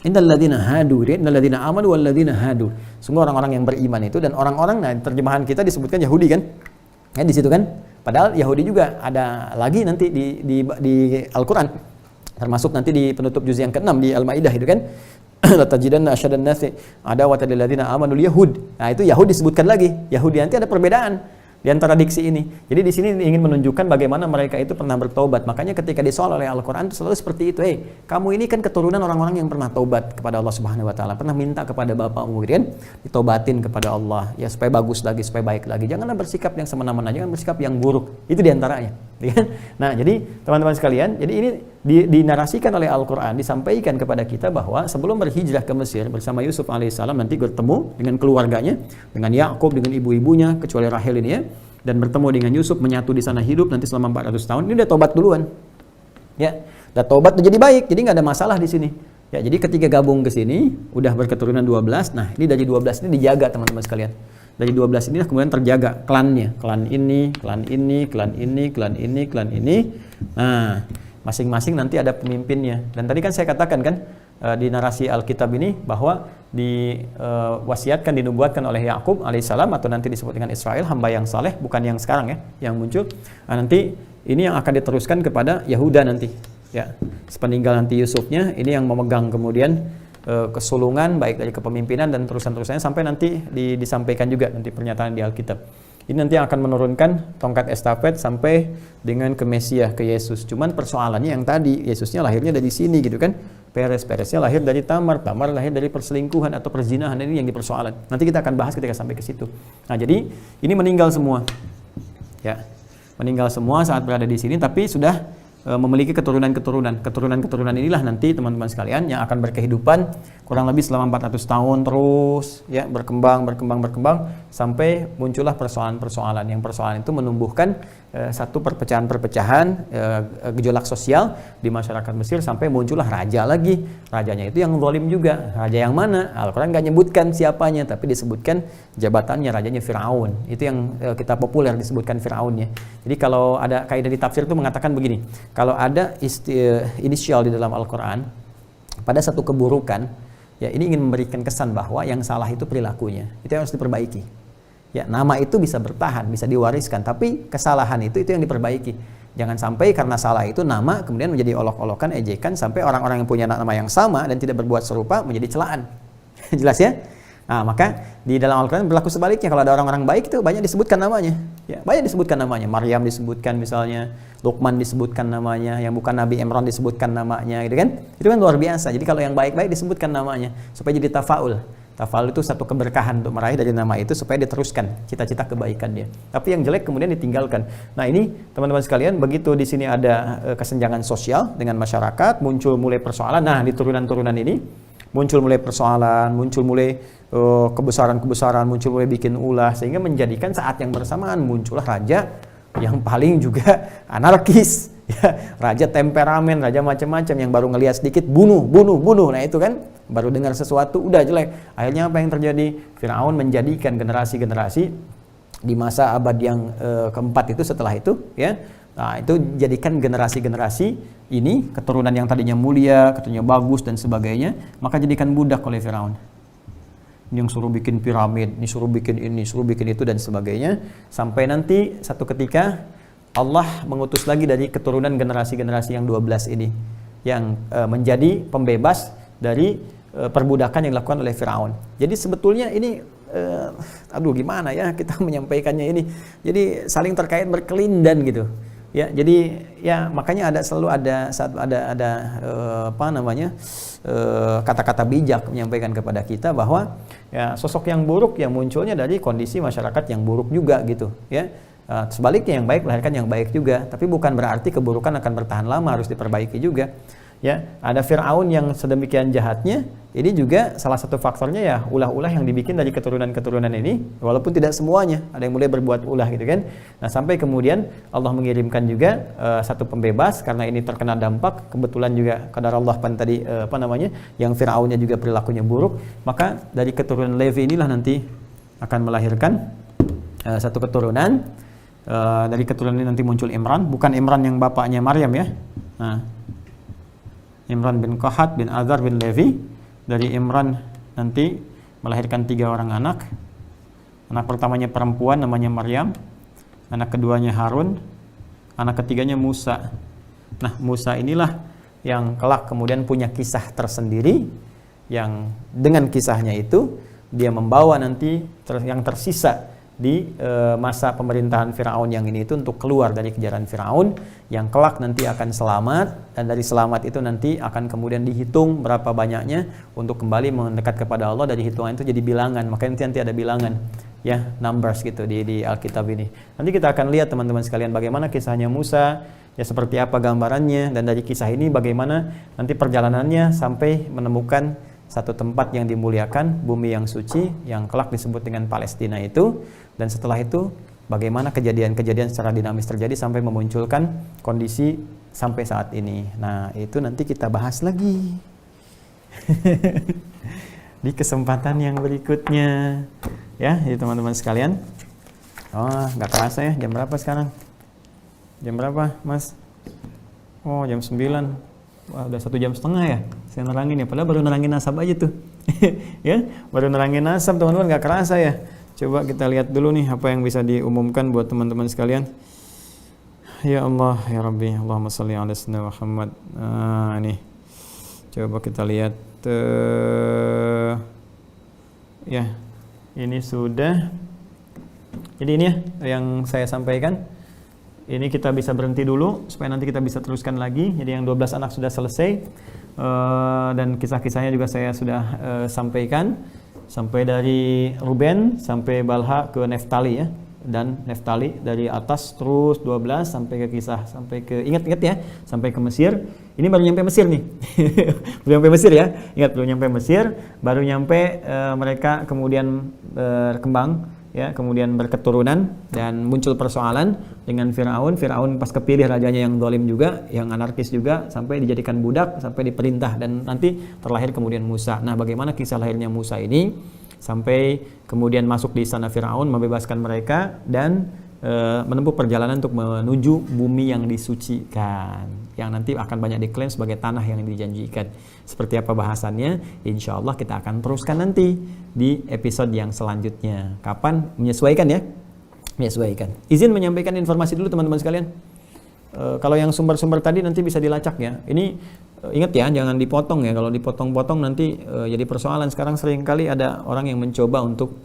innal ladzina hadu, innal ladzina amanu wal ladzina hadu. Semua orang-orang yang beriman itu, dan orang-orang, nah terjemahan kita disebutkan Yahudi kan? Ya di situ kan? Padahal Yahudi juga ada lagi nanti di Al-Quran, termasuk nanti di penutup juz yang ke-6 di Al-Maidah itu kan, la tajidanna asyadan nasi adawatan lil ladzina amanu yahud. Nah itu Yahudi disebutkan lagi. Yahudi nanti ada perbedaan di antara diksi ini. Jadi di sini ingin menunjukkan bagaimana mereka itu pernah bertobat. Makanya ketika disoal oleh Al-Quran selalu seperti itu. Kamu ini kan keturunan orang-orang yang pernah tobat kepada Allah Subhanahu wa taala, pernah minta kepada bapakmu kan, ditobatin kepada Allah ya supaya bagus lagi, supaya baik lagi. Janganlah bersikap yang semena-mena, jangan bersikap yang buruk. Itu di antaranya. Nah, jadi teman-teman sekalian, jadi ini dinarasikan oleh Al-Quran, disampaikan kepada kita bahwa sebelum berhijrah ke Mesir bersama Yusuf alaihissalam, nanti bertemu dengan keluarganya, dengan Yakub, dengan ibu-ibunya, kecuali Rahel ini ya, dan bertemu dengan Yusuf, menyatu di sana hidup nanti selama 400 tahun. Ini udah tobat duluan, ya, udah tobat, udah jadi baik, jadi nggak ada masalah di sini. Ya, jadi ketika gabung ke sini, udah berketurunan 12. Nah, ini dari 12 ini dijaga teman-teman sekalian. Dari 12 ini kemudian terjaga klannya, klan ini, klan ini, klan ini, klan ini, klan ini. Nah, masing-masing nanti ada pemimpinnya. Dan tadi kan saya katakan kan di narasi Alkitab ini bahwa diwasiatkan, dinubuatkan oleh Yakub alaihissalam, atau nanti disebut dengan Israel, hamba yang saleh, bukan yang sekarang ya, yang muncul. Nah, nanti ini yang akan diteruskan kepada Yahuda nanti. Ya, sepeninggal nanti Yusufnya, ini yang memegang kemudian kesulungan baik dari kepemimpinan dan terusan-terusannya sampai nanti disampaikan juga nanti pernyataan di Alkitab. Ini nanti akan menurunkan tongkat estafet sampai dengan ke Mesia, ke Yesus. Cuman persoalannya yang tadi, Yesusnya lahirnya dari sini gitu kan. Peresnya lahir dari Tamar lahir dari perselingkuhan atau perzinahan. Ini yang dipersoalan. Nanti kita akan bahas ketika sampai ke situ. Nah, jadi ini meninggal semua. Ya. Meninggal semua saat berada di sini, tapi sudah memiliki keturunan-keturunan. Keturunan-keturunan inilah nanti teman-teman sekalian yang akan berkehidupan kurang lebih selama 400 tahun terus ya, berkembang sampai muncullah persoalan-persoalan. Yang persoalan itu menumbuhkan satu perpecahan-perpecahan, gejolak sosial di masyarakat Mesir sampai muncullah raja lagi. Rajanya itu yang zalim juga. Raja yang mana? Al-Qur'an nggak nyebutkan siapanya, tapi disebutkan jabatannya, rajanya Firaun. Itu yang kita populer disebutkan Firaunnya. Jadi kalau ada kaidah di tafsir itu mengatakan begini, kalau ada inisial di dalam Al-Quran pada satu keburukan, ya ini ingin memberikan kesan bahwa yang salah itu perilakunya, itu yang harus diperbaiki. Ya, nama itu bisa bertahan, bisa diwariskan, tapi kesalahan itu yang diperbaiki. Jangan sampai karena salah itu nama kemudian menjadi olok-olokan, ejekan, sampai orang-orang yang punya nama yang sama dan tidak berbuat serupa menjadi celaan. Jelas ya? Nah, maka di dalam Al-Quran berlaku sebaliknya. Kalau ada orang-orang baik itu banyak disebutkan namanya. Ya, banyak disebutkan namanya. Maryam disebutkan misalnya, Luqman disebutkan namanya, yang bukan Nabi Imran disebutkan namanya, gitu kan? Itu kan luar biasa. Jadi kalau yang baik-baik disebutkan namanya supaya jadi tafaul. Tafaul itu satu keberkahan untuk meraih dari nama itu supaya diteruskan cita-cita kebaikan dia. Tapi yang jelek kemudian ditinggalkan. Nah, ini teman-teman sekalian, begitu di sini ada kesenjangan sosial dengan masyarakat, muncul mulai persoalan. Nah, di turunan-turunan ini muncul mulai persoalan, muncul mulai kebesaran-kebesaran, muncul mulai bikin ulah, sehingga menjadikan saat yang bersamaan muncullah raja yang paling juga anarkis, ya, raja temperamen, raja macam-macam yang baru ngelihat sedikit bunuh. Nah itu kan baru dengar sesuatu udah jelek. Akhirnya apa yang terjadi? Firaun menjadikan generasi-generasi di masa abad yang keempat itu, setelah itu ya. Nah, itu jadikan generasi-generasi ini, keturunan yang tadinya mulia, keturunan bagus dan sebagainya, maka jadikan budak oleh Firaun. Yang suruh bikin piramid, suruh bikin ini, suruh bikin itu dan sebagainya, sampai nanti satu ketika Allah mengutus lagi dari keturunan generasi-generasi yang 12 ini yang menjadi pembebas dari perbudakan yang dilakukan oleh Firaun. Jadi sebetulnya ini gimana ya kita menyampaikannya ini. Jadi saling terkait berkelindan gitu. Ya, jadi ya makanya selalu ada kata-kata bijak menyampaikan kepada kita bahwa ya sosok yang buruk yang munculnya dari kondisi masyarakat yang buruk juga gitu ya. Sebaliknya yang baik melahirkan yang baik juga, tapi bukan berarti keburukan akan bertahan lama, harus diperbaiki juga. Ya, ada Firaun yang sedemikian jahatnya, ini juga salah satu faktornya ya ulah-ulah yang dibikin dari keturunan-keturunan ini, walaupun tidak semuanya, ada yang mulai berbuat ulah gitu kan. Nah, sampai kemudian Allah mengirimkan juga satu pembebas karena ini terkena dampak, kebetulan juga qadar Allah tadi yang Firaunnya juga perilakunya buruk, maka dari keturunan Levi inilah nanti akan melahirkan satu keturunan. Dari keturunan ini nanti muncul Imran, bukan Imran yang bapaknya Maryam ya. Nah, Imran bin Qahat bin Azar bin Levi. Dari Imran nanti melahirkan 3 orang anak. Anak pertamanya perempuan namanya Maryam, anak keduanya Harun, anak ketiganya Musa. Nah, Musa inilah yang kelak kemudian punya kisah tersendiri, yang dengan kisahnya itu dia membawa nanti yang tersisa di masa pemerintahan Firaun yang ini itu untuk keluar dari kejaran Firaun, yang kelak nanti akan selamat, dan dari selamat itu nanti akan kemudian dihitung berapa banyaknya untuk kembali mendekat kepada Allah. Dari hitungan itu jadi bilangan, makanya nanti ada bilangan ya, numbers gitu di Alkitab ini. Nanti kita akan lihat teman-teman sekalian bagaimana kisahnya Musa, ya seperti apa gambarannya, dan dari kisah ini bagaimana nanti perjalanannya sampai menemukan satu tempat yang dimuliakan, bumi yang suci, yang kelak disebut dengan Palestina itu. Dan setelah itu bagaimana kejadian-kejadian secara dinamis terjadi sampai memunculkan kondisi sampai saat ini. Nah, itu nanti kita bahas lagi di kesempatan yang berikutnya ya, jadi teman-teman sekalian. Oh, nggak terasa ya, jam berapa sekarang? Jam berapa, Mas? Oh, jam 9. Wah, udah 1,5 jam ya saya nerangin ya, padahal baru nerangin nasab aja tuh. Ya, baru nerangin nasab teman-teman, nggak kerasa ya. Coba kita lihat dulu nih apa yang bisa diumumkan buat teman-teman sekalian. Ya Allah, ya Rabbi, Allahumma sholli ala sayyidina Muhammad. Nah, ini coba kita lihat. Ya, ini sudah. Jadi ini ya yang saya sampaikan. Ini kita bisa berhenti dulu supaya nanti kita bisa teruskan lagi. Jadi yang 12 anak sudah selesai, dan kisah-kisahnya juga saya sudah sampaikan, sampai dari Ruben sampai Balha ke Neftali ya. dan Naftali dari atas terus 12 sampai ke kisah, sampai ke ingat-ingat ya, sampai ke Mesir. Ini baru nyampe Mesir nih. Belum nyampe Mesir ya. Ingat, belum nyampe Mesir, baru nyampe mereka kemudian berkembang ya, kemudian berketurunan dan muncul persoalan dengan Firaun. Firaun pas kepilih rajanya yang zalim juga, yang anarkis juga, sampai dijadikan budak, sampai diperintah, dan nanti terlahir kemudian Musa. Nah, bagaimana kisah lahirnya Musa ini sampai kemudian masuk di istana Firaun, membebaskan mereka dan menempuh perjalanan untuk menuju bumi yang disucikan, yang nanti akan banyak diklaim sebagai tanah yang dijanjikan. Seperti apa bahasannya? Insya Allah kita akan teruskan nanti di episode yang selanjutnya. Kapan? Menyesuaikan ya? Menyesuaikan. Izin menyampaikan informasi dulu teman-teman sekalian. Kalau yang sumber-sumber tadi nanti bisa dilacak ya. Ini ingat ya, jangan dipotong ya. Kalau dipotong-potong nanti jadi persoalan. Sekarang seringkali ada orang yang mencoba untuk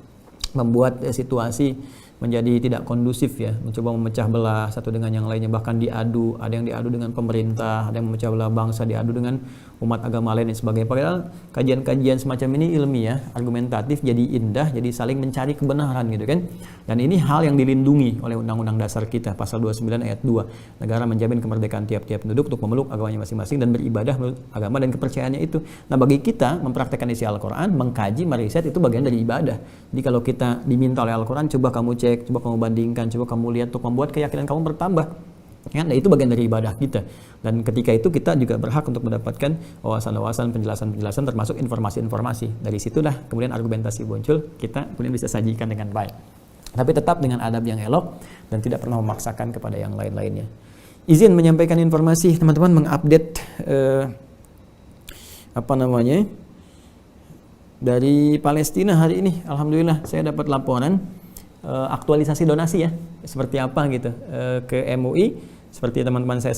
membuat situasi menjadi tidak kondusif ya, mencoba memecah belah satu dengan yang lainnya, bahkan diadu, ada yang diadu dengan pemerintah, ada yang memecah belah bangsa, diadu dengan umat agama lain dan sebagainya. Padahal kajian-kajian semacam ini ilmiah, argumentatif, jadi indah, jadi saling mencari kebenaran gitu kan. Dan ini hal yang dilindungi oleh Undang-Undang Dasar kita, pasal 29 ayat 2. Negara menjamin kemerdekaan tiap-tiap penduduk untuk memeluk agamanya masing-masing dan beribadah menurut agama dan kepercayaannya itu. Nah, bagi kita mempraktekkan isi Al-Quran, mengkaji, meriset, itu bagian dari ibadah. Jadi kalau kita diminta oleh Al-Quran, coba kamu cek, coba kamu bandingkan, coba kamu lihat untuk membuat keyakinan kamu bertambah. Ya, nah itu bagian dari ibadah kita. Dan ketika itu kita juga berhak untuk mendapatkan wawasan-wawasan, penjelasan-penjelasan, termasuk informasi-informasi. Dari situlah kemudian argumentasi muncul, kita kemudian bisa sajikan dengan baik. Tapi tetap dengan adab yang elok dan tidak pernah memaksakan kepada yang lain-lainnya. Izin menyampaikan informasi, teman-teman, mengupdate dari Palestina hari ini. Alhamdulillah saya dapat laporan aktualisasi donasi ya, seperti apa gitu ke MUI. Seperti teman-teman saya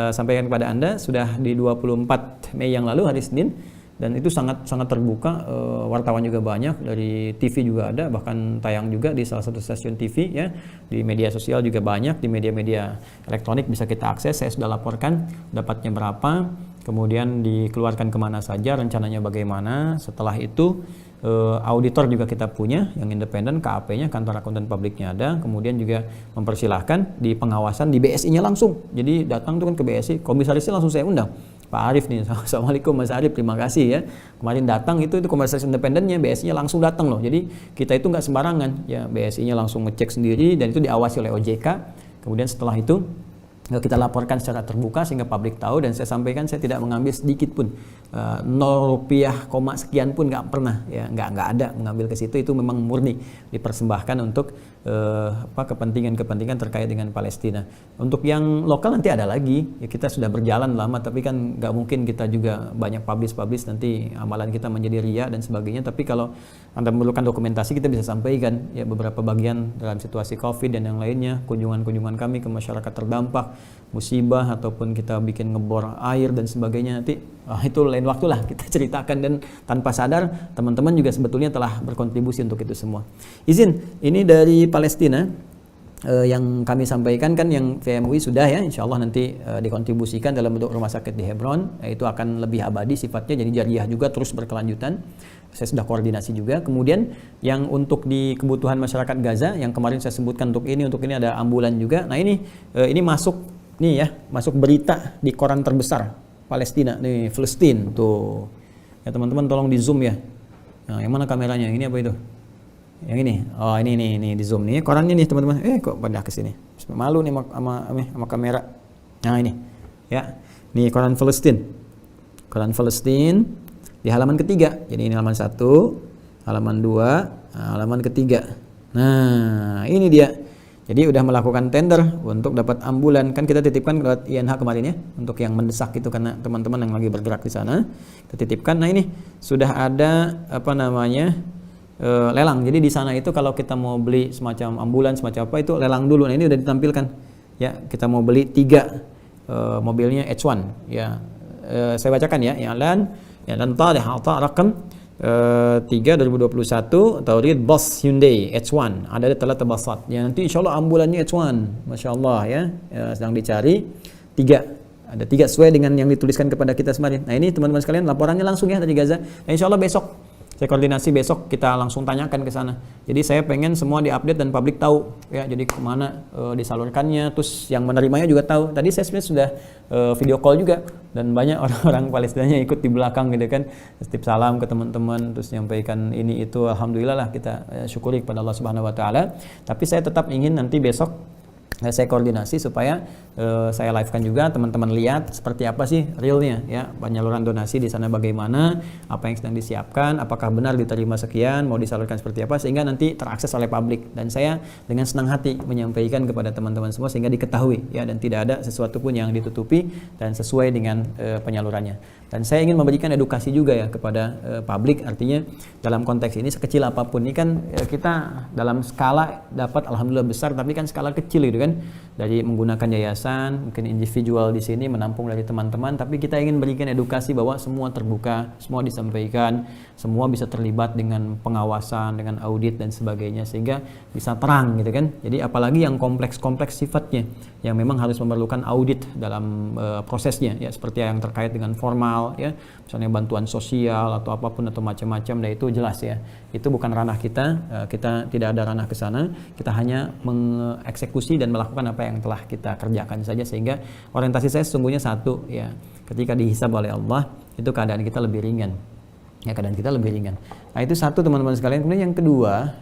sampaikan kepada Anda, sudah di 24 Mei yang lalu, hari Senin, dan itu sangat terbuka. Wartawan juga banyak, dari TV juga ada, bahkan tayang juga di salah satu stasiun TV ya, di media sosial juga banyak, di media-media elektronik bisa kita akses. Saya sudah laporkan dapatnya berapa, kemudian dikeluarkan kemana saja, rencananya bagaimana. Setelah itu auditor juga kita punya yang independen, KAP-nya, kantor akuntan publiknya ada, kemudian juga mempersilahkan di pengawasan di BSI-nya langsung. Jadi datang tuh kan ke BSI, komisarisnya langsung saya undang, Pak Arif nih, Assalamualaikum Mas Arif, terima kasih ya. Kemarin datang itu komisaris independennya, BSI-nya langsung datang loh. Jadi kita itu nggak sembarangan ya, BSI-nya langsung ngecek sendiri dan itu diawasi oleh OJK. Kemudian setelah itu kita laporkan secara terbuka sehingga publik tahu, dan saya sampaikan saya tidak mengambil sedikit pun, 0 rupiah, sekian pun nggak pernah ya, nggak ada mengambil ke situ. Itu memang murni dipersembahkan untuk kepentingan terkait dengan Palestina. Untuk yang lokal nanti ada lagi ya, kita sudah berjalan lama, tapi kan nggak mungkin kita juga banyak publish nanti amalan kita menjadi riya dan sebagainya. Tapi kalau Anda memerlukan dokumentasi, kita bisa sampaikan ya beberapa bagian dalam situasi COVID dan yang lainnya, kunjungan kami ke masyarakat terdampak musibah, ataupun kita bikin ngebor air dan sebagainya. Nanti itu lain waktu lah kita ceritakan, dan tanpa sadar teman-teman juga sebetulnya telah berkontribusi untuk itu semua. Izin, ini dari Palestina yang kami sampaikan kan, yang VMUI sudah ya, insya Allah nanti dikontribusikan dalam bentuk rumah sakit di Hebron. Itu akan lebih abadi sifatnya, jadi jariah juga terus berkelanjutan. Saya sudah koordinasi juga. Kemudian yang untuk di kebutuhan masyarakat Gaza yang kemarin saya sebutkan, untuk ini ada ambulan juga. Nah ini masuk nih ya, masuk berita di koran terbesar Palestina nih, Palestina tuh ya teman-teman, tolong di zoom ya. Nah, yang mana kameranya? Ini apa itu? Yang ini. Oh ini di zoom nih korannya nih teman-teman. Kok pada ke sini? Malu nih sama kamera. Nah ini ya, nih koran Palestina. Koran Palestina di halaman ketiga. Jadi ini halaman 1, halaman 2, halaman ketiga. Nah, ini dia. Jadi udah melakukan tender untuk dapat ambulan. Kan kita titipkan lewat INH kemarin ya, untuk yang mendesak itu, karena teman-teman yang lagi bergerak di sana kita titipkan. Nah, ini sudah ada lelang. Jadi di sana itu kalau kita mau beli semacam ambulan, semacam apa, itu lelang dulu. Nah, ini udah ditampilkan. Ya, kita mau beli 3 mobilnya H1 ya. Saya bacakan ya, dan talih rakam 3 2021 Taurid Bus Hyundai H1 ada telah terbasat ya, nanti insyaallah ambulannya H1, masya Allah ya, sedang dicari 3, ada 3 sesuai dengan yang dituliskan kepada kita kemarin. Nah ini teman-teman sekalian laporannya langsung ya dari Gaza. Nah, insyaallah besok saya koordinasi besok kita langsung tanyakan ke sana. Jadi saya pengen semua diupdate dan publik tahu ya, jadi kemana disalurkannya, terus yang menerimanya juga tahu. Tadi saya sebenarnya sudah video call juga, dan banyak orang-orang Palestinanya ikut di belakang gitu kan, titip salam ke teman-teman, terus nyampaikan ini itu. Alhamdulillah lah, kita syukuri kepada Allah Subhanahu wa taala. Tapi saya tetap ingin nanti besok saya koordinasi supaya saya live-kan juga, teman-teman lihat seperti apa sih realnya ya, penyaluran donasi di sana bagaimana, apa yang sedang disiapkan, apakah benar diterima sekian, mau disalurkan seperti apa, sehingga nanti terakses oleh publik. Dan saya dengan senang hati menyampaikan kepada teman-teman semua sehingga diketahui ya, dan tidak ada sesuatu pun yang ditutupi dan sesuai dengan penyalurannya. Dan saya ingin memberikan edukasi juga ya kepada publik, artinya dalam konteks ini sekecil apapun ini kan kita dalam skala dapat alhamdulillah besar, tapi kan skala kecil gitu kan, dari menggunakan yayasan, mungkin individual di sini menampung dari teman-teman, tapi kita ingin berikan edukasi bahwa semua terbuka, semua disampaikan, semua bisa terlibat dengan pengawasan, dengan audit dan sebagainya, sehingga bisa terang gitu kan. Jadi apalagi yang kompleks-kompleks sifatnya, yang memang harus memerlukan audit dalam prosesnya ya, seperti yang terkait dengan formal ya, misalnya bantuan sosial atau apapun atau macam-macam, dan itu jelas ya, itu bukan ranah kita, kita tidak ada ranah ke sana, kita hanya mengeksekusi dan melakukan apa yang telah kita kerjakan saja, sehingga orientasi saya sesungguhnya satu ya, ketika dihisab oleh Allah itu keadaan kita lebih ringan ya, keadaan kita lebih ringan. Nah itu satu teman-teman sekalian. Kemudian yang kedua,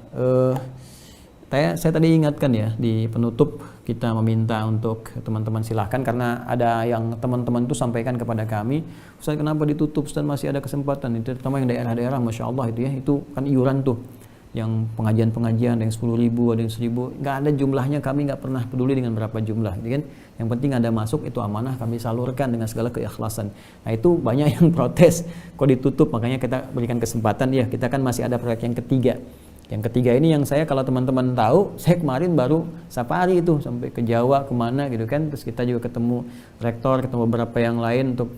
saya tadi ingatkan ya di penutup, kita meminta untuk teman-teman silahkan, karena ada yang teman-teman itu sampaikan kepada kami, Ustaz kenapa ditutup Ustaz, masih ada kesempatan, itu terutama yang daerah-daerah, Masya Allah itu ya, itu kan iuran tuh, yang pengajian-pengajian ada yang 10.000, ada yang 1.000, nggak ada jumlahnya, kami nggak pernah peduli dengan berapa jumlah gitu kan, yang penting ada masuk, itu amanah, kami salurkan dengan segala keikhlasan. Nah itu banyak yang protes kok ditutup, makanya kita berikan kesempatan ya, kita kan masih ada proyek yang ketiga. Yang ketiga ini yang saya, kalau teman-teman tahu, saya kemarin baru safari itu sampai ke Jawa kemana gitu kan, terus kita juga ketemu rektor, ketemu beberapa yang lain untuk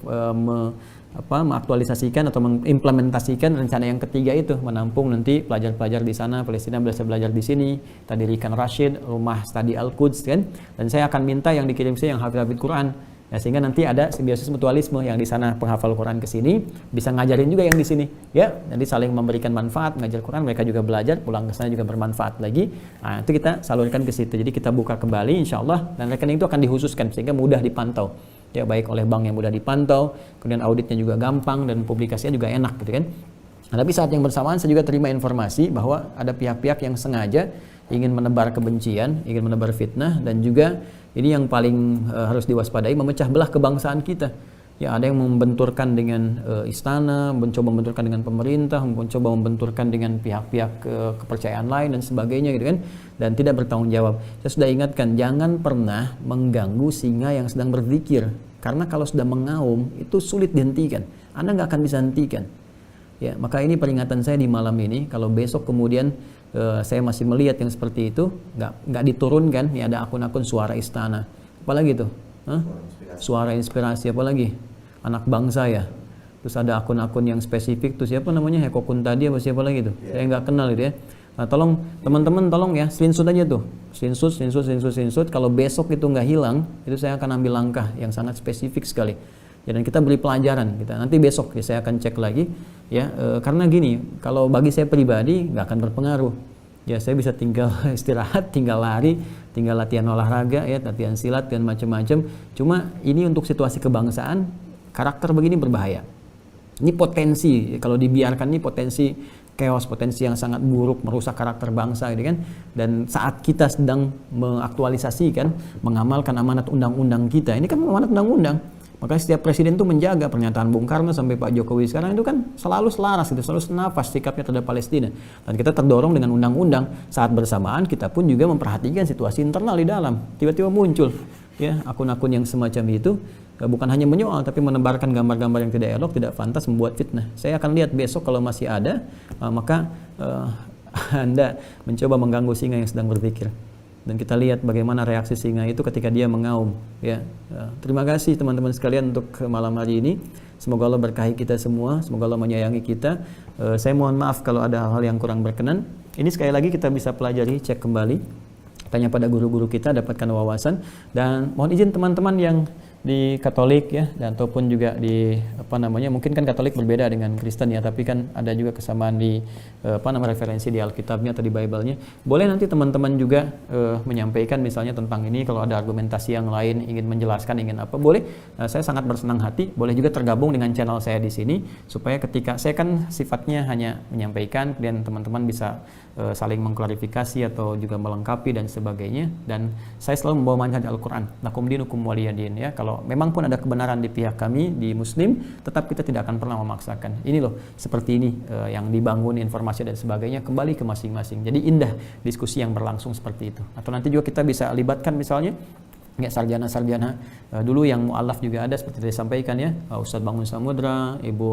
mengaktualisasikan atau mengimplementasikan rencana yang ketiga itu, menampung nanti pelajar-pelajar di sana, Palestina bisa belajar di sini, kita dirikan Rashid, rumah studi Al-Quds kan, dan saya akan minta yang dikirim saya yang hafid Quran. Ya, sehingga nanti ada simbiosis mutualisme, yang di sana penghafal Quran ke sini bisa ngajarin juga yang di sini ya, nanti saling memberikan manfaat, ngajar Quran, mereka juga belajar, pulang ke sana juga bermanfaat lagi. Nah, itu kita salurkan ke situ. Jadi kita buka kembali insyaallah, dan rekening itu akan dikhususkan sehingga mudah dipantau ya, baik oleh bank yang mudah dipantau, kemudian auditnya juga gampang dan publikasinya juga enak gitu kan. Nah, tapi saat yang bersamaan saya juga terima informasi bahwa ada pihak-pihak yang sengaja ingin menebar kebencian, ingin menebar fitnah, dan juga ini yang paling harus diwaspadai, memecah belah kebangsaan kita. Ya, ada yang membenturkan dengan istana, mencoba membenturkan dengan pemerintah, mencoba membenturkan dengan pihak-pihak kepercayaan lain dan sebagainya gitu kan, dan tidak bertanggung jawab. Saya sudah ingatkan, jangan pernah mengganggu singa yang sedang berzikir, karena kalau sudah mengaum itu sulit dihentikan. Anda nggak akan bisa hentikan. Ya, maka ini peringatan saya di malam ini. Kalau besok kemudian saya masih melihat yang seperti itu, nggak diturunkan, nih ada akun-akun suara istana, apalagi tuh, suara inspirasi, apalagi anak bangsa ya, terus ada akun-akun yang spesifik tuh, siapa namanya, Hekokun tadi apa siapa lagi tuh, saya nggak kenal gitu ya. Nah, tolong teman-teman, tolong ya screenshot aja tuh, screenshot. Kalau besok itu nggak hilang, itu saya akan ambil langkah yang sangat spesifik sekali. Ya, dan kita beri pelajaran, kita nanti besok ya, saya akan cek lagi ya, karena gini, kalau bagi saya pribadi nggak akan berpengaruh ya, saya bisa tinggal istirahat, tinggal lari, tinggal latihan olahraga ya, latihan silat dan macam-macam. Cuma ini untuk situasi kebangsaan, karakter begini berbahaya, ini potensi, kalau dibiarkan ini potensi chaos, potensi yang sangat buruk, merusak karakter bangsa gitu kan. Dan saat kita sedang mengaktualisasikan, mengamalkan amanat undang-undang kita, ini kan amanat undang-undang. Maka setiap presiden itu menjaga, pernyataan Bung Karno sampai Pak Jokowi sekarang itu kan selalu selaras, itu selalu senafas sikapnya terhadap Palestina. Dan kita terdorong dengan undang-undang, saat bersamaan kita pun juga memperhatikan situasi internal di dalam. Tiba-tiba muncul ya akun-akun yang semacam itu, bukan hanya menyoal tapi menebarkan gambar-gambar yang tidak elok, tidak pantas, membuat fitnah. Saya akan lihat besok kalau masih ada, maka Anda mencoba mengganggu singa yang sedang berzikir. Dan kita lihat bagaimana reaksi singa itu ketika dia mengaum ya. Terima kasih teman-teman sekalian untuk malam hari ini. Semoga Allah berkahi kita semua, semoga Allah menyayangi kita. Saya mohon maaf kalau ada hal-hal yang kurang berkenan. Ini sekali lagi kita bisa pelajari, cek kembali, tanya pada guru-guru kita, dapatkan wawasan. Dan mohon izin teman-teman yang di Katolik ya, dan ataupun juga di mungkin kan Katolik berbeda dengan Kristen ya, tapi kan ada juga kesamaan di referensi di Alkitabnya atau di Bible-nya. Boleh nanti teman-teman juga menyampaikan misalnya tentang ini, kalau ada argumentasi yang lain, ingin menjelaskan, ingin apa, boleh. Saya sangat bersenang hati. Boleh juga tergabung dengan channel saya di sini, supaya ketika saya kan sifatnya hanya menyampaikan, kemudian teman-teman bisa saling mengklarifikasi atau juga melengkapi dan sebagainya. Dan saya selalu membawa manhaj Al-Quran, lakum dinukum waliyadin ya. Kalau memang pun ada kebenaran di pihak kami di Muslim, tetap kita tidak akan pernah memaksakan. Ini loh, seperti ini yang dibangun informasi dan sebagainya, kembali ke masing-masing. Jadi indah diskusi yang berlangsung seperti itu. Atau nanti juga kita bisa libatkan misalnya sarjana-sarjana dulu yang mu'alaf juga ada, seperti disampaikan ya, Ustadz Bangun Samudra, Ibu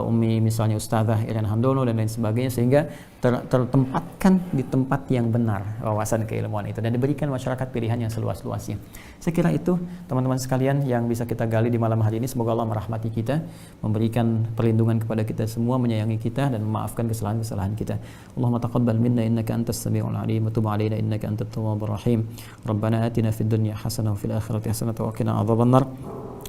Umi misalnya Ustadzah Iren Handono dan lain sebagainya, sehingga tertempatkan di tempat yang benar wawasan keilmuan itu, dan diberikan masyarakat pilihan yang seluas-luasnya. Saya kira itu teman-teman sekalian yang bisa kita gali di malam hari ini. Semoga Allah merahmati kita, memberikan perlindungan kepada kita semua, menyayangi kita dan memaafkan kesalahan-kesalahan kita. Allahumma taqabbal minna innaka antas samiul alim wa tub alaina innaka antat tawwabur rahim. Rabbana atina fid dunya hasanah wa fil akhirati hasanah wa qina adzabannar.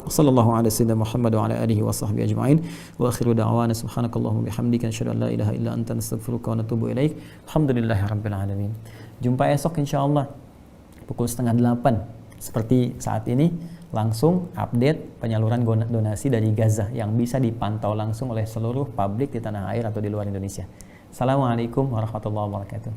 Sallallahu ala sayyidina Muhammad wa ala alihi wa sahbihi ajma'in. Wa akhiru da'wana subhanakallahumma bihamdika asyhadu an la ilaha illa anta nastaghfiruka wa natubu ilaik. Alhamdulillahirabbil alamin. Jumpa esok insyaallah pukul 7:30 seperti saat ini, langsung update penyaluran donasi dari Gaza yang bisa dipantau langsung oleh seluruh publik di tanah air atau di luar Indonesia. Assalamualaikum warahmatullahi wabarakatuh.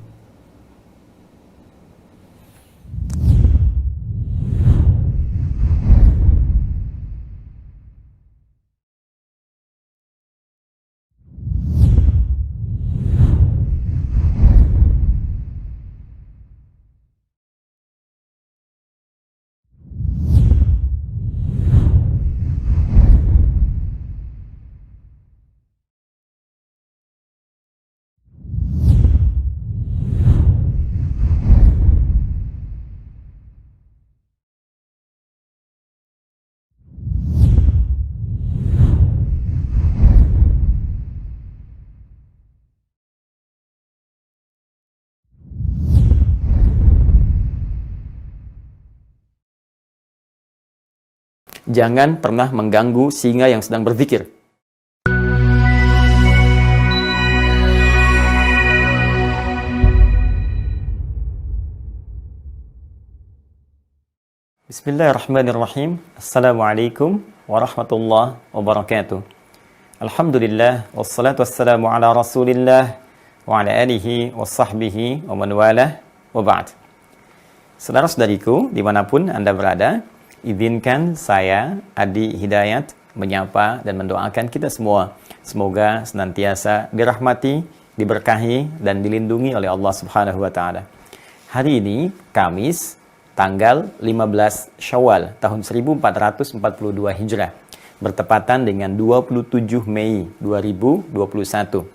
Jangan pernah mengganggu singa yang sedang berzikir. Bismillahirrahmanirrahim. Assalamualaikum warahmatullahi wabarakatuh. Alhamdulillah, wassalatu wassalamu ala rasulillah wa ala alihi wa sahbihi wa man walah wa ba'd. Saudara-saudariku dimanapun Anda berada, izinkan saya, Adi Hidayat, menyapa dan mendoakan kita semua. Semoga senantiasa dirahmati, diberkahi, dan dilindungi oleh Allah Subhanahu wa Ta'ala. Hari ini, Kamis, tanggal 15 Syawal, tahun 1442 Hijrah, bertepatan dengan 27 Mei 2021.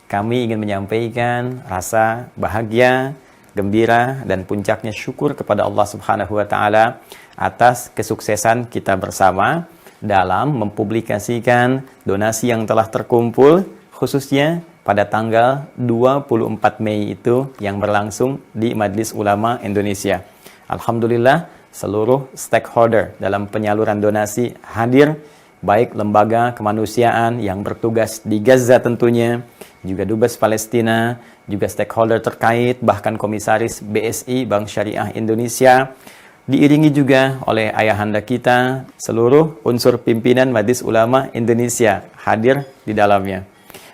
Kami ingin menyampaikan rasa bahagia, gembira, dan puncaknya syukur kepada Allah Subhanahu wa Ta'ala atas kesuksesan kita bersama dalam mempublikasikan donasi yang telah terkumpul, khususnya pada tanggal 24 Mei itu yang berlangsung di Majelis Ulama Indonesia. Alhamdulillah, seluruh stakeholder dalam penyaluran donasi hadir, baik lembaga kemanusiaan yang bertugas di Gaza tentunya, juga Dubes Palestina, juga stakeholder terkait, bahkan komisaris BSI, Bank Syariah Indonesia, diiringi juga oleh ayahanda kita, seluruh unsur pimpinan Majelis Ulama Indonesia hadir di dalamnya.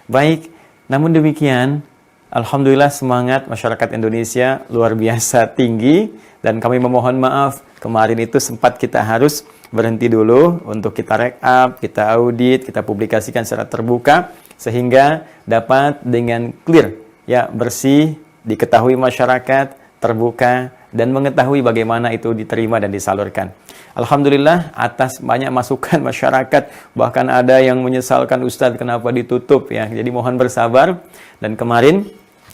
Baik, namun demikian, alhamdulillah semangat masyarakat Indonesia luar biasa tinggi, dan kami memohon maaf, kemarin itu sempat kita harus berhenti dulu untuk kita rekap, kita audit, kita publikasikan secara terbuka, sehingga dapat dengan clear, ya, bersih, diketahui masyarakat, terbuka, dan mengetahui bagaimana itu diterima dan disalurkan. Alhamdulillah atas banyak masukan masyarakat, bahkan ada yang menyesalkan, Ustadz kenapa ditutup ya. Jadi mohon bersabar. Dan kemarin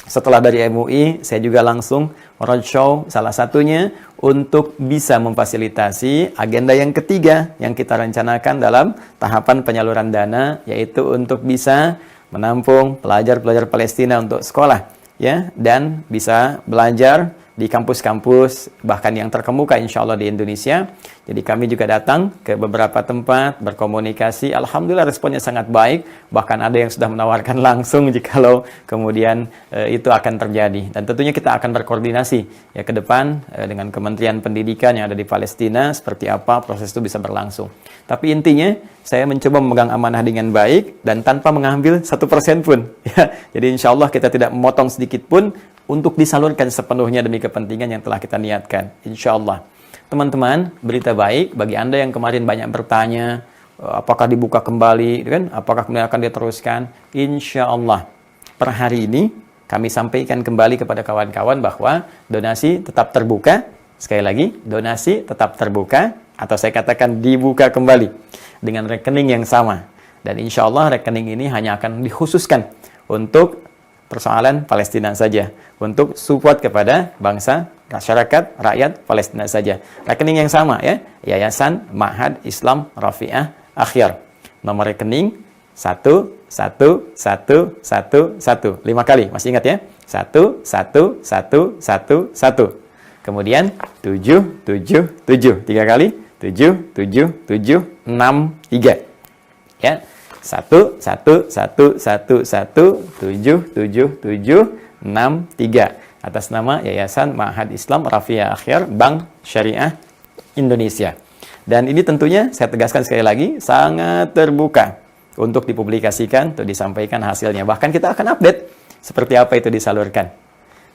setelah dari MUI, saya juga langsung roadshow salah satunya untuk bisa memfasilitasi agenda yang ketiga yang kita rencanakan dalam tahapan penyaluran dana, yaitu untuk bisa menampung pelajar-pelajar Palestina untuk sekolah, ya, dan bisa belajar di kampus-kampus, bahkan yang terkemuka insya Allah di Indonesia. Jadi kami juga datang ke beberapa tempat, berkomunikasi. Alhamdulillah responnya sangat baik. Bahkan ada yang sudah menawarkan langsung jikalau kemudian itu akan terjadi. Dan tentunya kita akan berkoordinasi ya ke depan dengan Kementerian Pendidikan yang ada di Palestina, seperti apa proses itu bisa berlangsung. Tapi intinya, saya mencoba memegang amanah dengan baik dan tanpa mengambil 1% pun. Ya. Jadi insya Allah kita tidak memotong sedikit pun untuk disalurkan sepenuhnya demi kepentingan yang telah kita niatkan. Insya Allah. Teman-teman, berita baik bagi Anda yang kemarin banyak bertanya, apakah dibuka kembali, kan? Apakah kemudian akan diteruskan? Insya Allah. Per hari ini, kami sampaikan kembali kepada kawan-kawan bahwa donasi tetap terbuka. Sekali lagi, donasi tetap terbuka, atau saya katakan dibuka kembali dengan rekening yang sama. Dan insya Allah rekening ini hanya akan dikhususkan untuk persoalan Palestina saja, untuk support kepada bangsa, masyarakat, rakyat Palestina saja. Rekening yang sama ya, Yayasan Ma'had Islam Rafi'ah Akhyar. Nomor rekening 11111. 5 kali, masih ingat ya? 11111. Kemudian 777, 3 kali, 77763. Ya. 111117773 atas nama Yayasan Ma'had Islam Rafi'ah Akhyar Bank Syariah Indonesia. Dan ini tentunya saya tegaskan sekali lagi sangat terbuka untuk dipublikasikan, untuk disampaikan hasilnya. Bahkan kita akan update seperti apa itu disalurkan.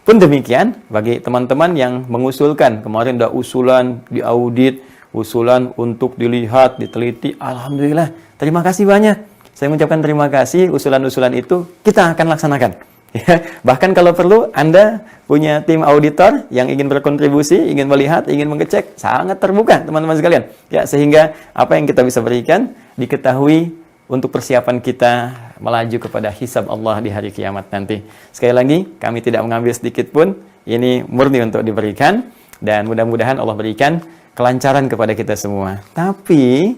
Pun demikian bagi teman-teman yang mengusulkan, kemarin ada usulan diaudit, usulan untuk dilihat, diteliti, alhamdulillah, terima kasih banyak. Saya mengucapkan terima kasih, usulan-usulan itu kita akan laksanakan. Ya, bahkan kalau perlu Anda punya tim auditor yang ingin berkontribusi, ingin melihat, ingin mengecek, sangat terbuka teman-teman sekalian. Ya, sehingga apa yang kita bisa berikan diketahui untuk persiapan kita melaju kepada hisab Allah di hari kiamat nanti. Sekali lagi, kami tidak mengambil sedikit pun, ini murni untuk diberikan, dan mudah-mudahan Allah berikan kelancaran kepada kita semua. Tapi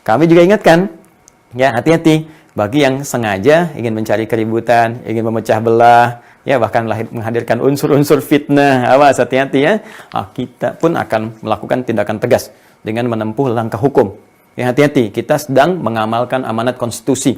kami juga ingatkan, ya hati-hati bagi yang sengaja ingin mencari keributan, ingin memecah belah, ya bahkan menghadirkan unsur-unsur fitnah. Awas, hati-hati ya. Kita pun akan melakukan tindakan tegas dengan menempuh langkah hukum. Ya hati-hati, kita sedang mengamalkan amanat konstitusi.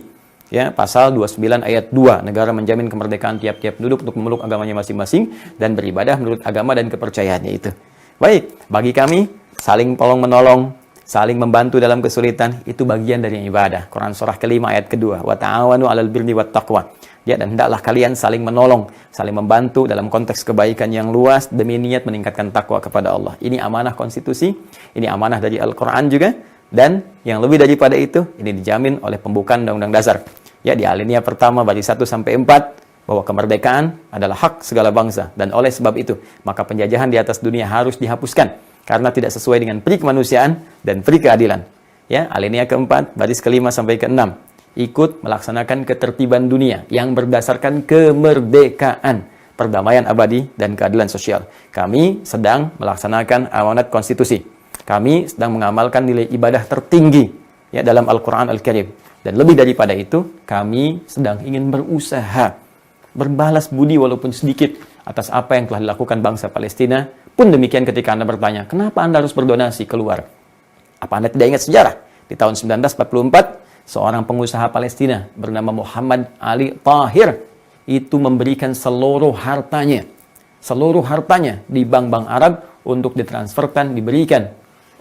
Ya, pasal 29 ayat 2, negara menjamin kemerdekaan tiap-tiap penduduk untuk memeluk agamanya masing-masing dan beribadah menurut agama dan kepercayaannya itu. Baik, bagi kami saling tolong-menolong, saling membantu dalam kesulitan, itu bagian dari ibadah. Quran surah kelima ayat kedua, wa ta'awanu 'alal birri wat taqwa. Ya, dan hendaklah kalian saling menolong, saling membantu dalam konteks kebaikan yang luas demi niat meningkatkan takwa kepada Allah. Ini amanah konstitusi, ini amanah dari Al-Quran juga, dan yang lebih daripada itu, ini dijamin oleh pembukaan Undang-Undang Dasar. Ya, di alinea pertama bagi 1 sampai 4 bahwa kemerdekaan adalah hak segala bangsa, dan oleh sebab itu maka penjajahan di atas dunia harus dihapuskan karena tidak sesuai dengan peri kemanusiaan dan peri keadilan. Ya, alinea keempat baris kelima sampai keenam ikut melaksanakan ketertiban dunia yang berdasarkan kemerdekaan, perdamaian abadi dan keadilan sosial. Kami sedang melaksanakan amanat konstitusi. Kami sedang mengamalkan nilai ibadah tertinggi ya dalam Al-Quran Al-Karim. Dan lebih daripada itu, kami sedang ingin berusaha berbalas budi walaupun sedikit atas apa yang telah dilakukan bangsa Palestina. Pun demikian ketika Anda bertanya, kenapa Anda harus berdonasi keluar? Apa Anda tidak ingat sejarah? Di tahun 1944, seorang pengusaha Palestina bernama Muhammad Ali Tahir itu memberikan seluruh hartanya di bank-bank Arab untuk ditransferkan, diberikan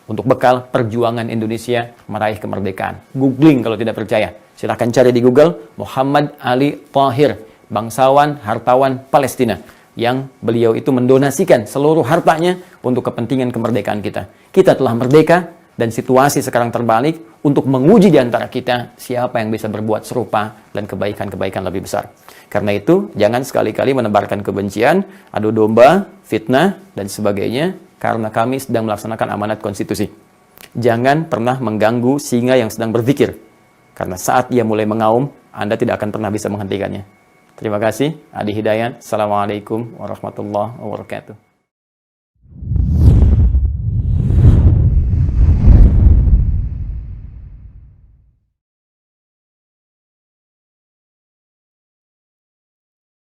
untuk bekal perjuangan Indonesia meraih kemerdekaan. Googling kalau tidak percaya. Silahkan cari di Google, Muhammad Ali Tahir, bangsawan, hartawan Palestina, yang beliau itu mendonasikan seluruh hartanya untuk kepentingan kemerdekaan kita. Kita telah merdeka, dan situasi sekarang terbalik untuk menguji di antara kita siapa yang bisa berbuat serupa dan kebaikan-kebaikan lebih besar. Karena itu, jangan sekali-kali menebarkan kebencian, adu domba, fitnah, dan sebagainya, karena kami sedang melaksanakan amanat konstitusi. Jangan pernah mengganggu singa yang sedang berzikir, karena saat dia mulai mengaum, Anda tidak akan pernah bisa menghentikannya. Terima kasih. Adi Hidayat. Assalamualaikum warahmatullahi wabarakatuh.